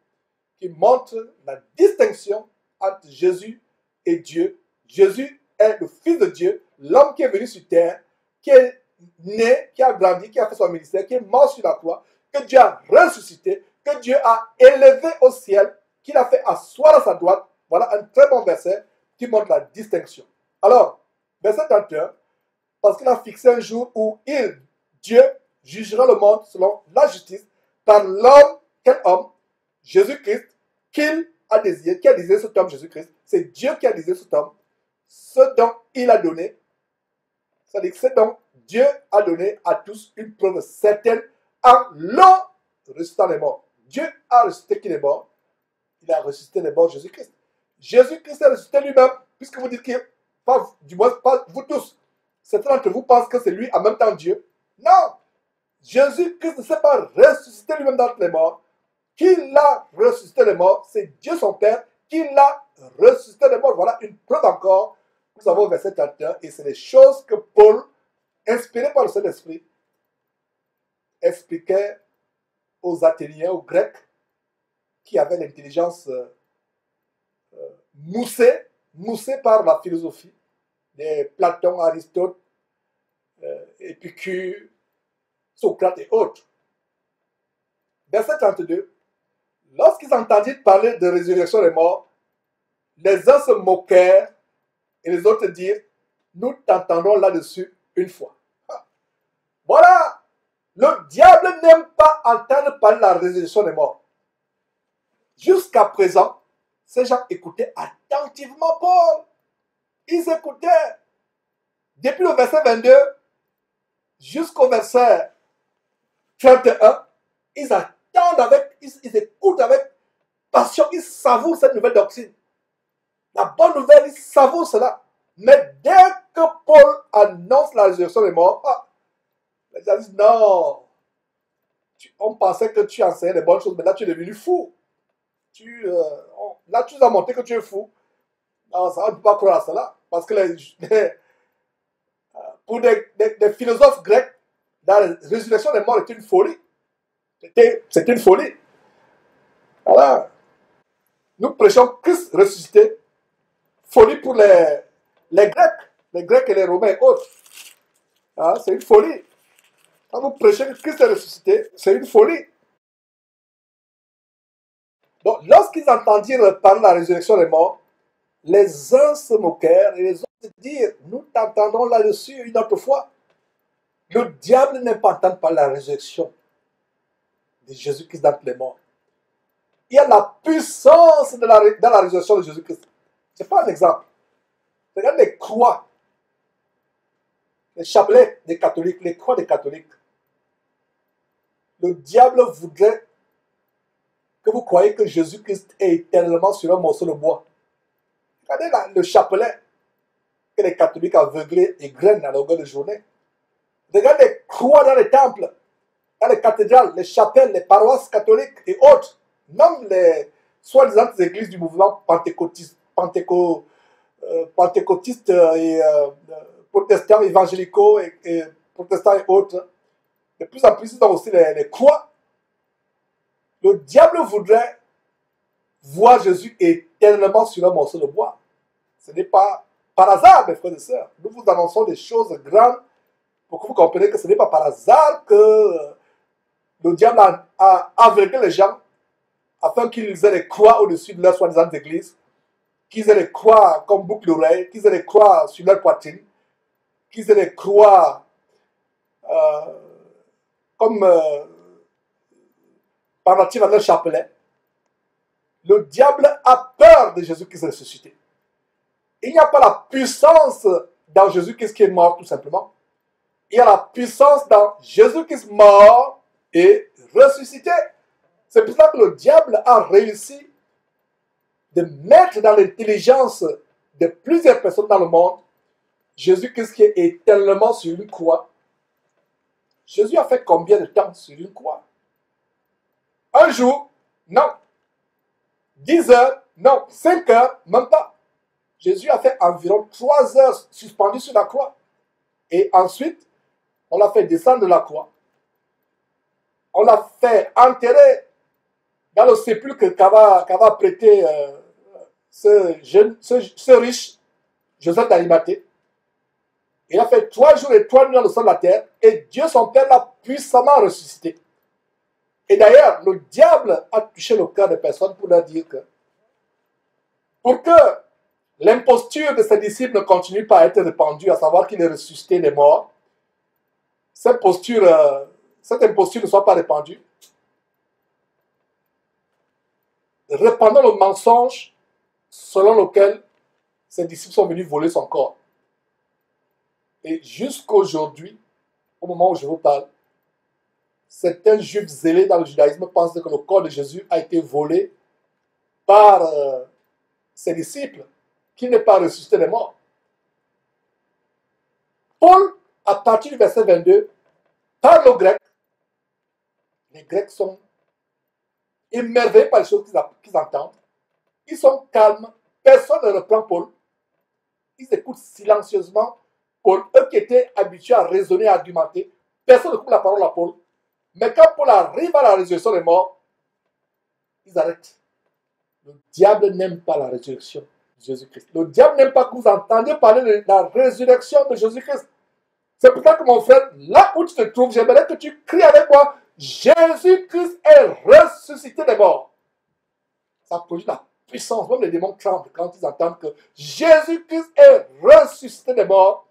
qui montre la distinction entre Jésus et Dieu. Jésus est le Fils de Dieu, l'homme qui est venu sur terre, qui est né, qui a grandi, qui a fait son ministère, qui est mort sur la croix, que Dieu a ressuscité, que Dieu a élevé au ciel, qu'il a fait asseoir à sa droite. Voilà un très bon verset qui montre la distinction. Alors, verset 31, parce qu'il a fixé un jour où il, Dieu, jugera le monde selon la justice par l'homme, quel homme? Jésus-Christ, qu'il a désiré, qui a désiré cet homme, Jésus-Christ. C'est Dieu qui a désiré cet homme. Ce dont il a donné, c'est-à-dire que ce dont Dieu a donné à tous une preuve certaine en le ressuscitant les morts. Dieu a ressuscité qui est mort? Il a ressuscité les morts, Jésus-Christ. Jésus-Christ a ressuscité lui-même, puisque vous dites que, du moins, pas vous tous, certains d'entre vous pensent que c'est lui en même temps Dieu. Non! Jésus-Christ ne s'est pas ressuscité lui-même d'entre les morts. Qui l'a ressuscité les morts? C'est Dieu son Père qui l'a ressuscité les morts. Voilà une preuve encore. Nous avons verset 31 et c'est les choses que Paul, inspiré par le Saint-Esprit, expliquait aux Athéniens, aux Grecs, qui avaient l'intelligence moussée par la philosophie de Platon, Aristote, Épicure, Socrate et autres. Verset 32. Lorsqu'ils entendirent parler de résurrection des morts, les uns se moquèrent et les autres dirent, nous t'entendrons là-dessus une fois. Voilà, le diable n'aime pas entendre parler de la résurrection des morts. Jusqu'à présent, ces gens écoutaient attentivement Paul. Ils écoutaient. Depuis le verset 22 jusqu'au verset 31, ils attendent ils écoutent avec passion, ils savourent cette nouvelle doctrine. La bonne nouvelle, ils savourent cela. Mais dès que Paul annonce la résurrection des morts, les gens disent non. On pensait que tu enseignais des bonnes choses, mais là tu es devenu fou. Là tu nous as montré que tu es fou. Non, ça, on ne peut pas croire à cela. Parce que pour des philosophes grecs, la résurrection des morts est une folie. C'est une folie. Voilà. Nous prêchons Christ ressuscité. Folie pour les Grecs et les Romains et autres. C'est une folie. Quand vous prêchez que Christ est ressuscité, c'est une folie. Donc, lorsqu'ils entendirent parler de la résurrection des morts, les uns se moquèrent et les autres dirent, nous t'entendrons là-dessus une autre fois. Le diable n'aime pas entendre parler de la résurrection de Jésus-Christ d'entre les morts. Il y a la puissance dans la résurrection de Jésus-Christ. Ce n'est pas un exemple. Regarde les croix, les chapelets des catholiques, les croix des catholiques. Le diable voudrait que vous croyez que Jésus-Christ est éternellement sur un morceau de bois. Regardez le chapelet que les catholiques aveuglés égrènent à longueur de journée. Regardez les croix dans les temples, dans les cathédrales, les chapelles, les paroisses catholiques et autres. Même les soi-disant églises du mouvement pentecôtiste et protestants évangélicaux et protestants et autres. De plus en plus, ils ont aussi les croix. Le diable voudrait voir Jésus éternellement sur un morceau de bois. Ce n'est pas par hasard, mes frères et sœurs. Nous vous annonçons des choses grandes pour que vous compreniez que ce n'est pas par hasard que le diable a aveuglé les gens afin qu'ils aient les croix au-dessus de leur soi-disant église, qu'ils aient les croix comme boucle d'oreille, qu'ils aient les croix sur leur poitrine, qu'ils aient les croix comme par nature à leur chapelet. Le diable a peur de Jésus-Christ ressuscité. Il n'y a pas la puissance dans Jésus-Christ qui est mort tout simplement. Il y a la puissance dans Jésus-Christ mort et ressuscité. C'est pour ça que le diable a réussi de mettre dans l'intelligence de plusieurs personnes dans le monde Jésus-Christ qui est éternellement sur une croix. Jésus a fait combien de temps sur une croix? Un jour? Non. 10 heures? Non. 5 heures? Même pas. Jésus a fait environ 3 heures suspendu sur la croix. Et ensuite, on l'a fait descendre de la croix. On l'a fait enterrer dans le sépulcre qu'ava prêté ce riche Joseph d'Arimathée. Il a fait 3 jours et 3 nuits dans le sol de la terre. Et Dieu son Père l'a puissamment ressuscité. Et d'ailleurs, le diable a touché le cœur des personnes pour leur dire que pour que l'imposture de ses disciples ne continue pas à être répandue, à savoir qu'il est ressuscité des morts, cette imposture ne soit pas répandue, répandant le mensonge selon lequel ses disciples sont venus voler son corps. Et jusqu'aujourd'hui, au moment où je vous parle, certains juifs zélés dans le judaïsme pensent que le corps de Jésus a été volé par ses disciples, qu'il n'est pas ressuscité des morts. Paul, à partir du verset 22, parle aux Grecs. Les Grecs sont émerveillés par les choses qu'ils entendent. Ils sont calmes. Personne ne reprend Paul. Ils écoutent silencieusement Paul. Eux qui étaient habitués à raisonner, à argumenter. Personne ne coupe la parole à Paul. Mais quand Paul arrive à la résurrection des morts, ils arrêtent. Le diable n'aime pas la résurrection de Jésus-Christ. Le diable n'aime pas que vous entendiez parler de la résurrection de Jésus-Christ. C'est pour ça que mon frère, là où tu te trouves, j'aimerais que tu cries avec moi, Jésus-Christ est ressuscité des morts. Ça produit la puissance. Même les démons tremblent quand ils entendent que Jésus-Christ est ressuscité des morts.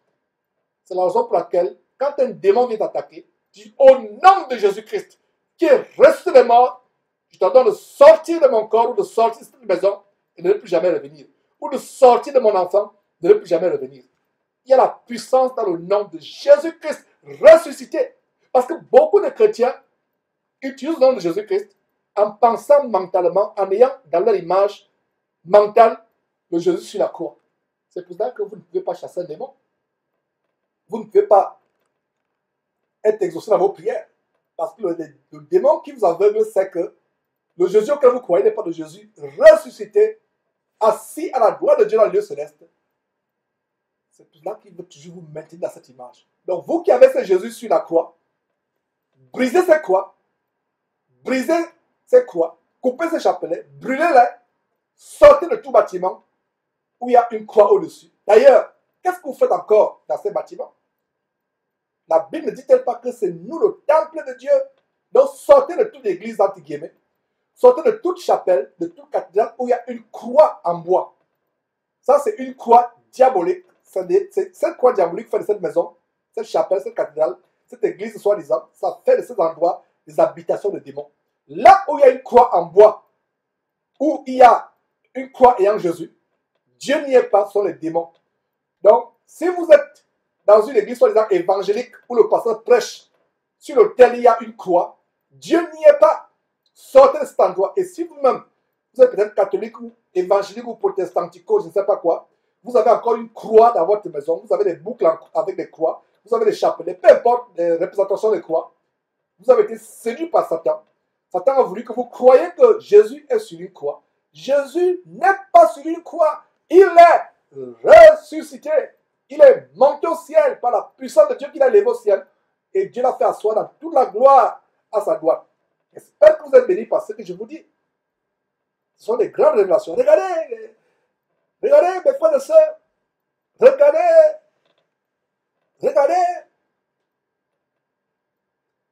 C'est la raison pour laquelle, quand un démon vient t'attaquer, tu dis, au nom de Jésus-Christ, qui est ressuscité des morts, je t'ordonne de sortir de mon corps ou de sortir de cette maison et de ne plus jamais revenir. Ou de sortir de mon enfant, de ne plus jamais revenir. Il y a la puissance dans le nom de Jésus-Christ ressuscité. Parce que beaucoup de chrétiens utilisent le nom de Jésus-Christ en pensant mentalement, en ayant dans leur image mentale le Jésus sur la croix. C'est pour ça que vous ne pouvez pas chasser un démon. Vous ne pouvez pas être exaucé dans vos prières. Parce que le démon qui vous aveugle, c'est que le Jésus auquel vous croyez n'est pas le Jésus ressuscité, assis à la droite de Dieu dans le lieu céleste. C'est pour cela qu'il veut toujours vous maintenir dans cette image. Donc vous qui avez ce Jésus sur la croix, brisez ces croix, coupez ces chapelets, brûlez-les, sortez de tout bâtiment où il y a une croix au-dessus. D'ailleurs, qu'est-ce que vous faites encore dans ces bâtiments? La Bible ne dit-elle pas que c'est nous le temple de Dieu? Donc sortez de toute église, entre guillemets, sortez de toute chapelle, de toute cathédrale où il y a une croix en bois. Ça, c'est une croix diabolique. Cette croix diabolique fait de cette maison, cette chapelle, cette cathédrale, cette église, soi-disant, ça fait de ces endroits des habitations de démons. Là où il y a une croix en bois, où il y a une croix ayant Jésus, Dieu n'y est pas, ce sont les démons. Donc, si vous êtes dans une église, soi-disant évangélique, où le pasteur prêche, sur lequel il y a une croix, Dieu n'y est pas. Sortez de cet endroit. Et si vous-même, vous êtes peut-être catholique ou évangélique ou protestantico, je ne sais pas quoi, vous avez encore une croix dans votre maison, vous avez des boucles avec des croix, vous avez des chapelets, peu importe les représentations des croix, vous avez été séduit par Satan. Satan a voulu que vous croyiez que Jésus est sur une croix. Jésus n'est pas sur une croix. Il est ressuscité. Il est monté au ciel par la puissance de Dieu qu'il a levé au ciel. Et Dieu l'a fait asseoir dans toute la gloire à sa droite. J'espère que vous êtes bénis par ce que je vous dis. Ce sont des grandes révélations. Regardez, regardez mes frères et sœurs. Regardez, regardez.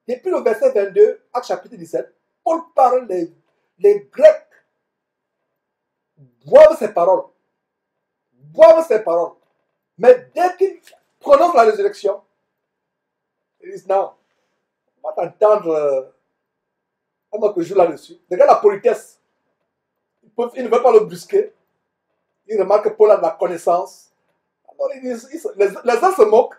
Depuis le verset 22, Actes chapitre 17, Paul parle, les Grecs boivent ses paroles. Boivent ses paroles. Mais dès qu'ils prononcent la résurrection, ils disent non, on va t'entendre un autre jour là-dessus. Regarde la politesse. Ils ne veulent pas le brusquer. Ils remarquent que Paul a de la connaissance. Alors ils disent, les uns se moquent.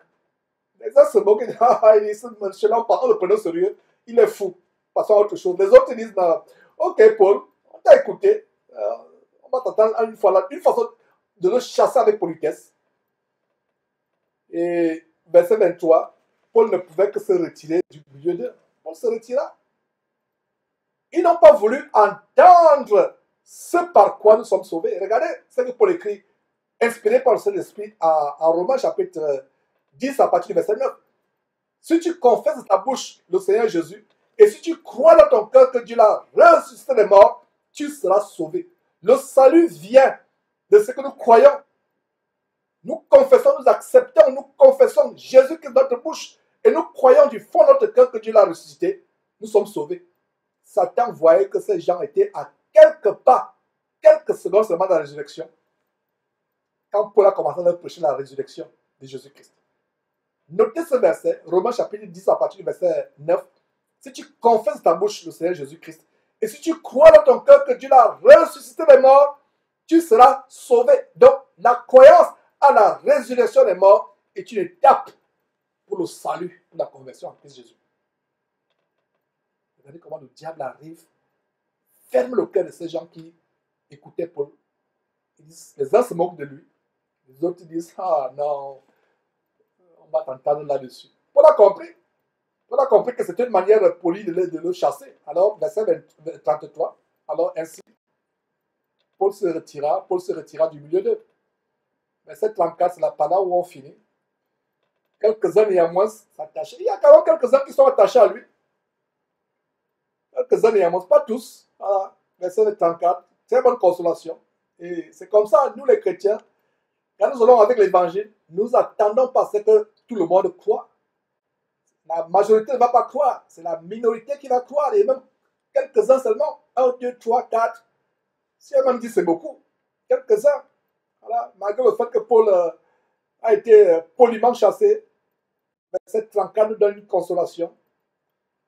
Les uns se moquent. Ils disent, celui-là, on le prenait au sérieux. Il est fou. Passons à autre chose. Les autres disent, non, ok Paul, on t'a écouté. On va t'entendre une fois là. Une façon de le chasser avec politesse. Et verset 23, Paul ne pouvait que se retirer du milieu d'eux. Paul se retira. Ils n'ont pas voulu entendre ce par quoi nous sommes sauvés. Regardez ce que Paul écrit, inspiré par le Saint-Esprit en Romains chapitre 10 à partir du verset 9. Si tu confesses de ta bouche le Seigneur Jésus, et si tu crois dans ton cœur que Dieu l'a ressuscité des morts, tu seras sauvé. Le salut vient de ce que nous croyons. Nous confessons, nous acceptons, nous confessons Jésus-Christ dans notre bouche et nous croyons du fond de notre cœur que Dieu l'a ressuscité. Nous sommes sauvés. Satan voyait que ces gens étaient à quelques pas, quelques secondes seulement de la résurrection. Quand Paul a commencé à leur prêcher la résurrection de Jésus-Christ. Notez ce verset, Romains chapitre 10 à partir du verset 9. Si tu confesses de ta bouche le Seigneur Jésus-Christ et si tu crois dans ton cœur que Dieu l'a ressuscité des morts, tu seras sauvé. Donc, la croyance à la résurrection des morts est une étape pour le salut, pour la conversion en Christ Jésus. Regardez comment le diable arrive, ferme le cœur de ces gens qui écoutaient Paul. Ils disent, les uns se moquent de lui, les autres disent, ah non, on va t'entendre là-dessus. Paul a compris. Paul a compris que c'était une manière polie de le chasser. Alors, verset 33, alors ainsi, Paul se retira du milieu d'eux. Verset 34, c'est là où on finit. Quelques-uns néanmoins s'attachaient. Il y a quand même quelques-uns qui sont attachés à lui. Quelques-uns néanmoins, pas tous. Voilà. Verset 34, très bonne consolation. Et c'est comme ça, nous les chrétiens, quand nous allons avec l'évangile, nous attendons pas ce que tout le monde croit. La majorité ne va pas croire. C'est la minorité qui va croire. Et même quelques-uns seulement. 1, 2, 3, 4. Si elle même dit c'est beaucoup. Quelques-uns. Voilà. Malgré le fait que Paul a été poliment chassé, verset 34 nous donne une consolation.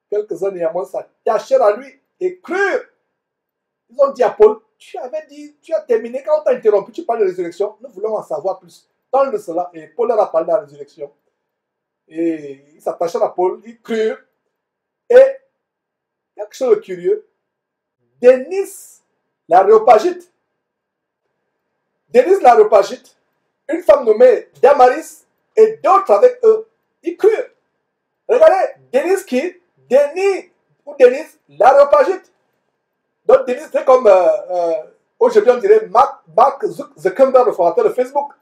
Quelques-uns néanmoins s'attachèrent à lui et crurent. Ils ont dit à Paul, tu avais dit, tu as terminé, quand on t'a interrompu, tu parles de résurrection. Nous voulons en savoir plus. Parle de cela. Et Paul leur a parlé de la résurrection. Et ils s'attachèrent à Paul, ils crurent. Et quelque chose de curieux, Denis l'Aréopagite, une femme nommée Damaris et d'autres avec eux, ils crurent. Regardez, Denis l'Aréopagite. Donc Denis, c'est comme aujourd'hui on dirait Mark Zuckerberg, le fondateur de Facebook.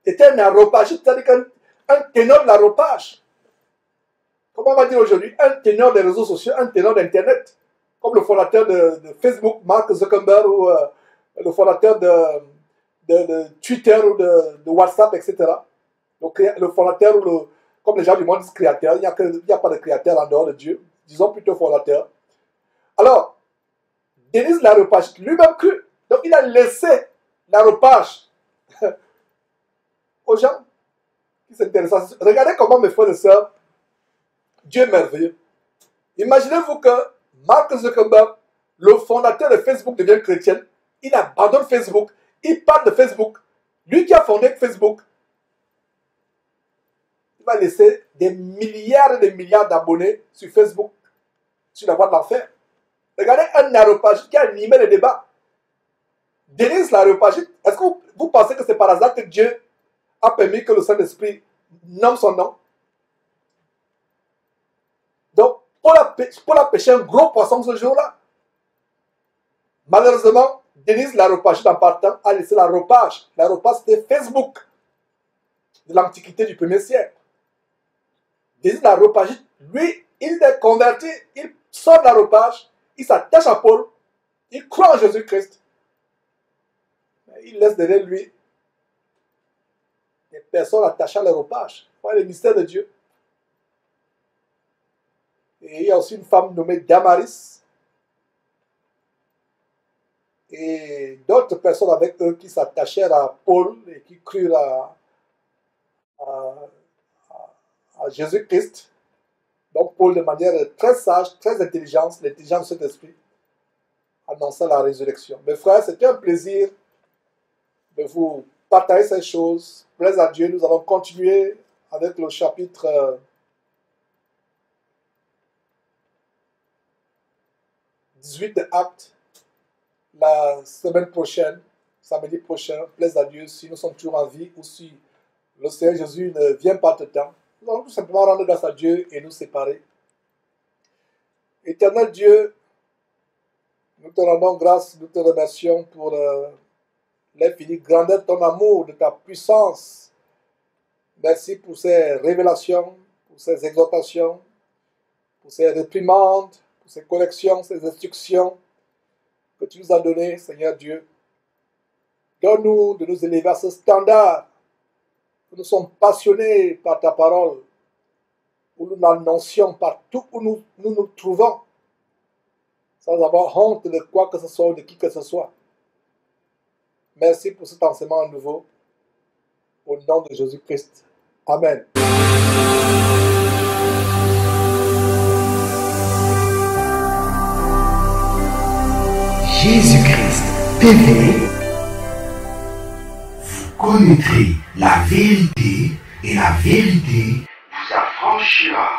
C'était un aréopagite, c'est-à-dire qu'un ténor de l'aréopage. Comment on va dire aujourd'hui? Un ténor des réseaux sociaux, un ténor d'Internet. Comme le fondateur de Facebook, Mark Zuckerberg, ou le fondateur de Twitter ou de WhatsApp, etc. Le fondateur, comme les gens du monde disent créateur, il n'y a pas de créateur en dehors de Dieu. Disons plutôt fondateur. Alors, Denis l'aréopage, lui-même cru. Donc il a laissé l'aréopage aux gens qui s'intéressent. Regardez comment, mes frères et sœurs, Dieu est merveilleux. Imaginez-vous que Mark Zuckerberg, le fondateur de Facebook, devient chrétien. Il abandonne Facebook. Il parle de Facebook. Lui qui a fondé Facebook, il va laisser des milliards et des milliards d'abonnés sur Facebook, sur la voie de l'enfer. Regardez un aréopagite qui a animé le débat. Denise l'aréopagite, est-ce que vous pensez que c'est par hasard que Dieu a permis que le Saint-Esprit nomme son nom? Donc, Paul a pêché un gros poisson ce jour-là. Malheureusement, Denise l'aréopagite en partant a laissé l'aréopage. L'aréopage, c'était Facebook de l'Antiquité du 1er siècle. Denise l'aréopagite, lui, il est converti, il sort de l'aréopage, il s'attache à Paul, il croit en Jésus-Christ. Il laisse derrière lui des personnes attachées à l'aréopage. Voilà le mystère de Dieu. Et il y a aussi une femme nommée Damaris et d'autres personnes avec eux qui s'attachèrent à Paul et qui crurent à Jésus-Christ. Donc Paul, de manière très sage, très intelligente, l'intelligence de cet esprit, annonça la résurrection. Mes frères, c'était un plaisir de vous partager ces choses. Plaise à Dieu, nous allons continuer avec le chapitre 18 de Actes la semaine prochaine, samedi prochain. Plaise à Dieu, si nous sommes toujours en vie ou si le Seigneur Jésus ne vient pas de temps. Nous allons tout simplement rendre grâce à Dieu et nous séparer. Éternel Dieu, nous te rendons grâce, nous te remercions pour l'infinie grandeur de ton amour, de ta puissance. Merci pour ces révélations, pour ces exhortations, pour ces réprimandes, pour ces corrections, ces instructions que tu nous as données, Seigneur Dieu. Donne-nous de nous élever à ce standard, que nous sommes passionnés par ta parole, où nous l'annoncions partout où nous nous trouvons, sans avoir honte de quoi que ce soit ou de qui que ce soit. Merci pour cet enseignement nouveau. Au nom de Jésus-Christ. Amen. Jésus-Christ TV, vous connaîtrez la vérité et la vérité vous affranchira.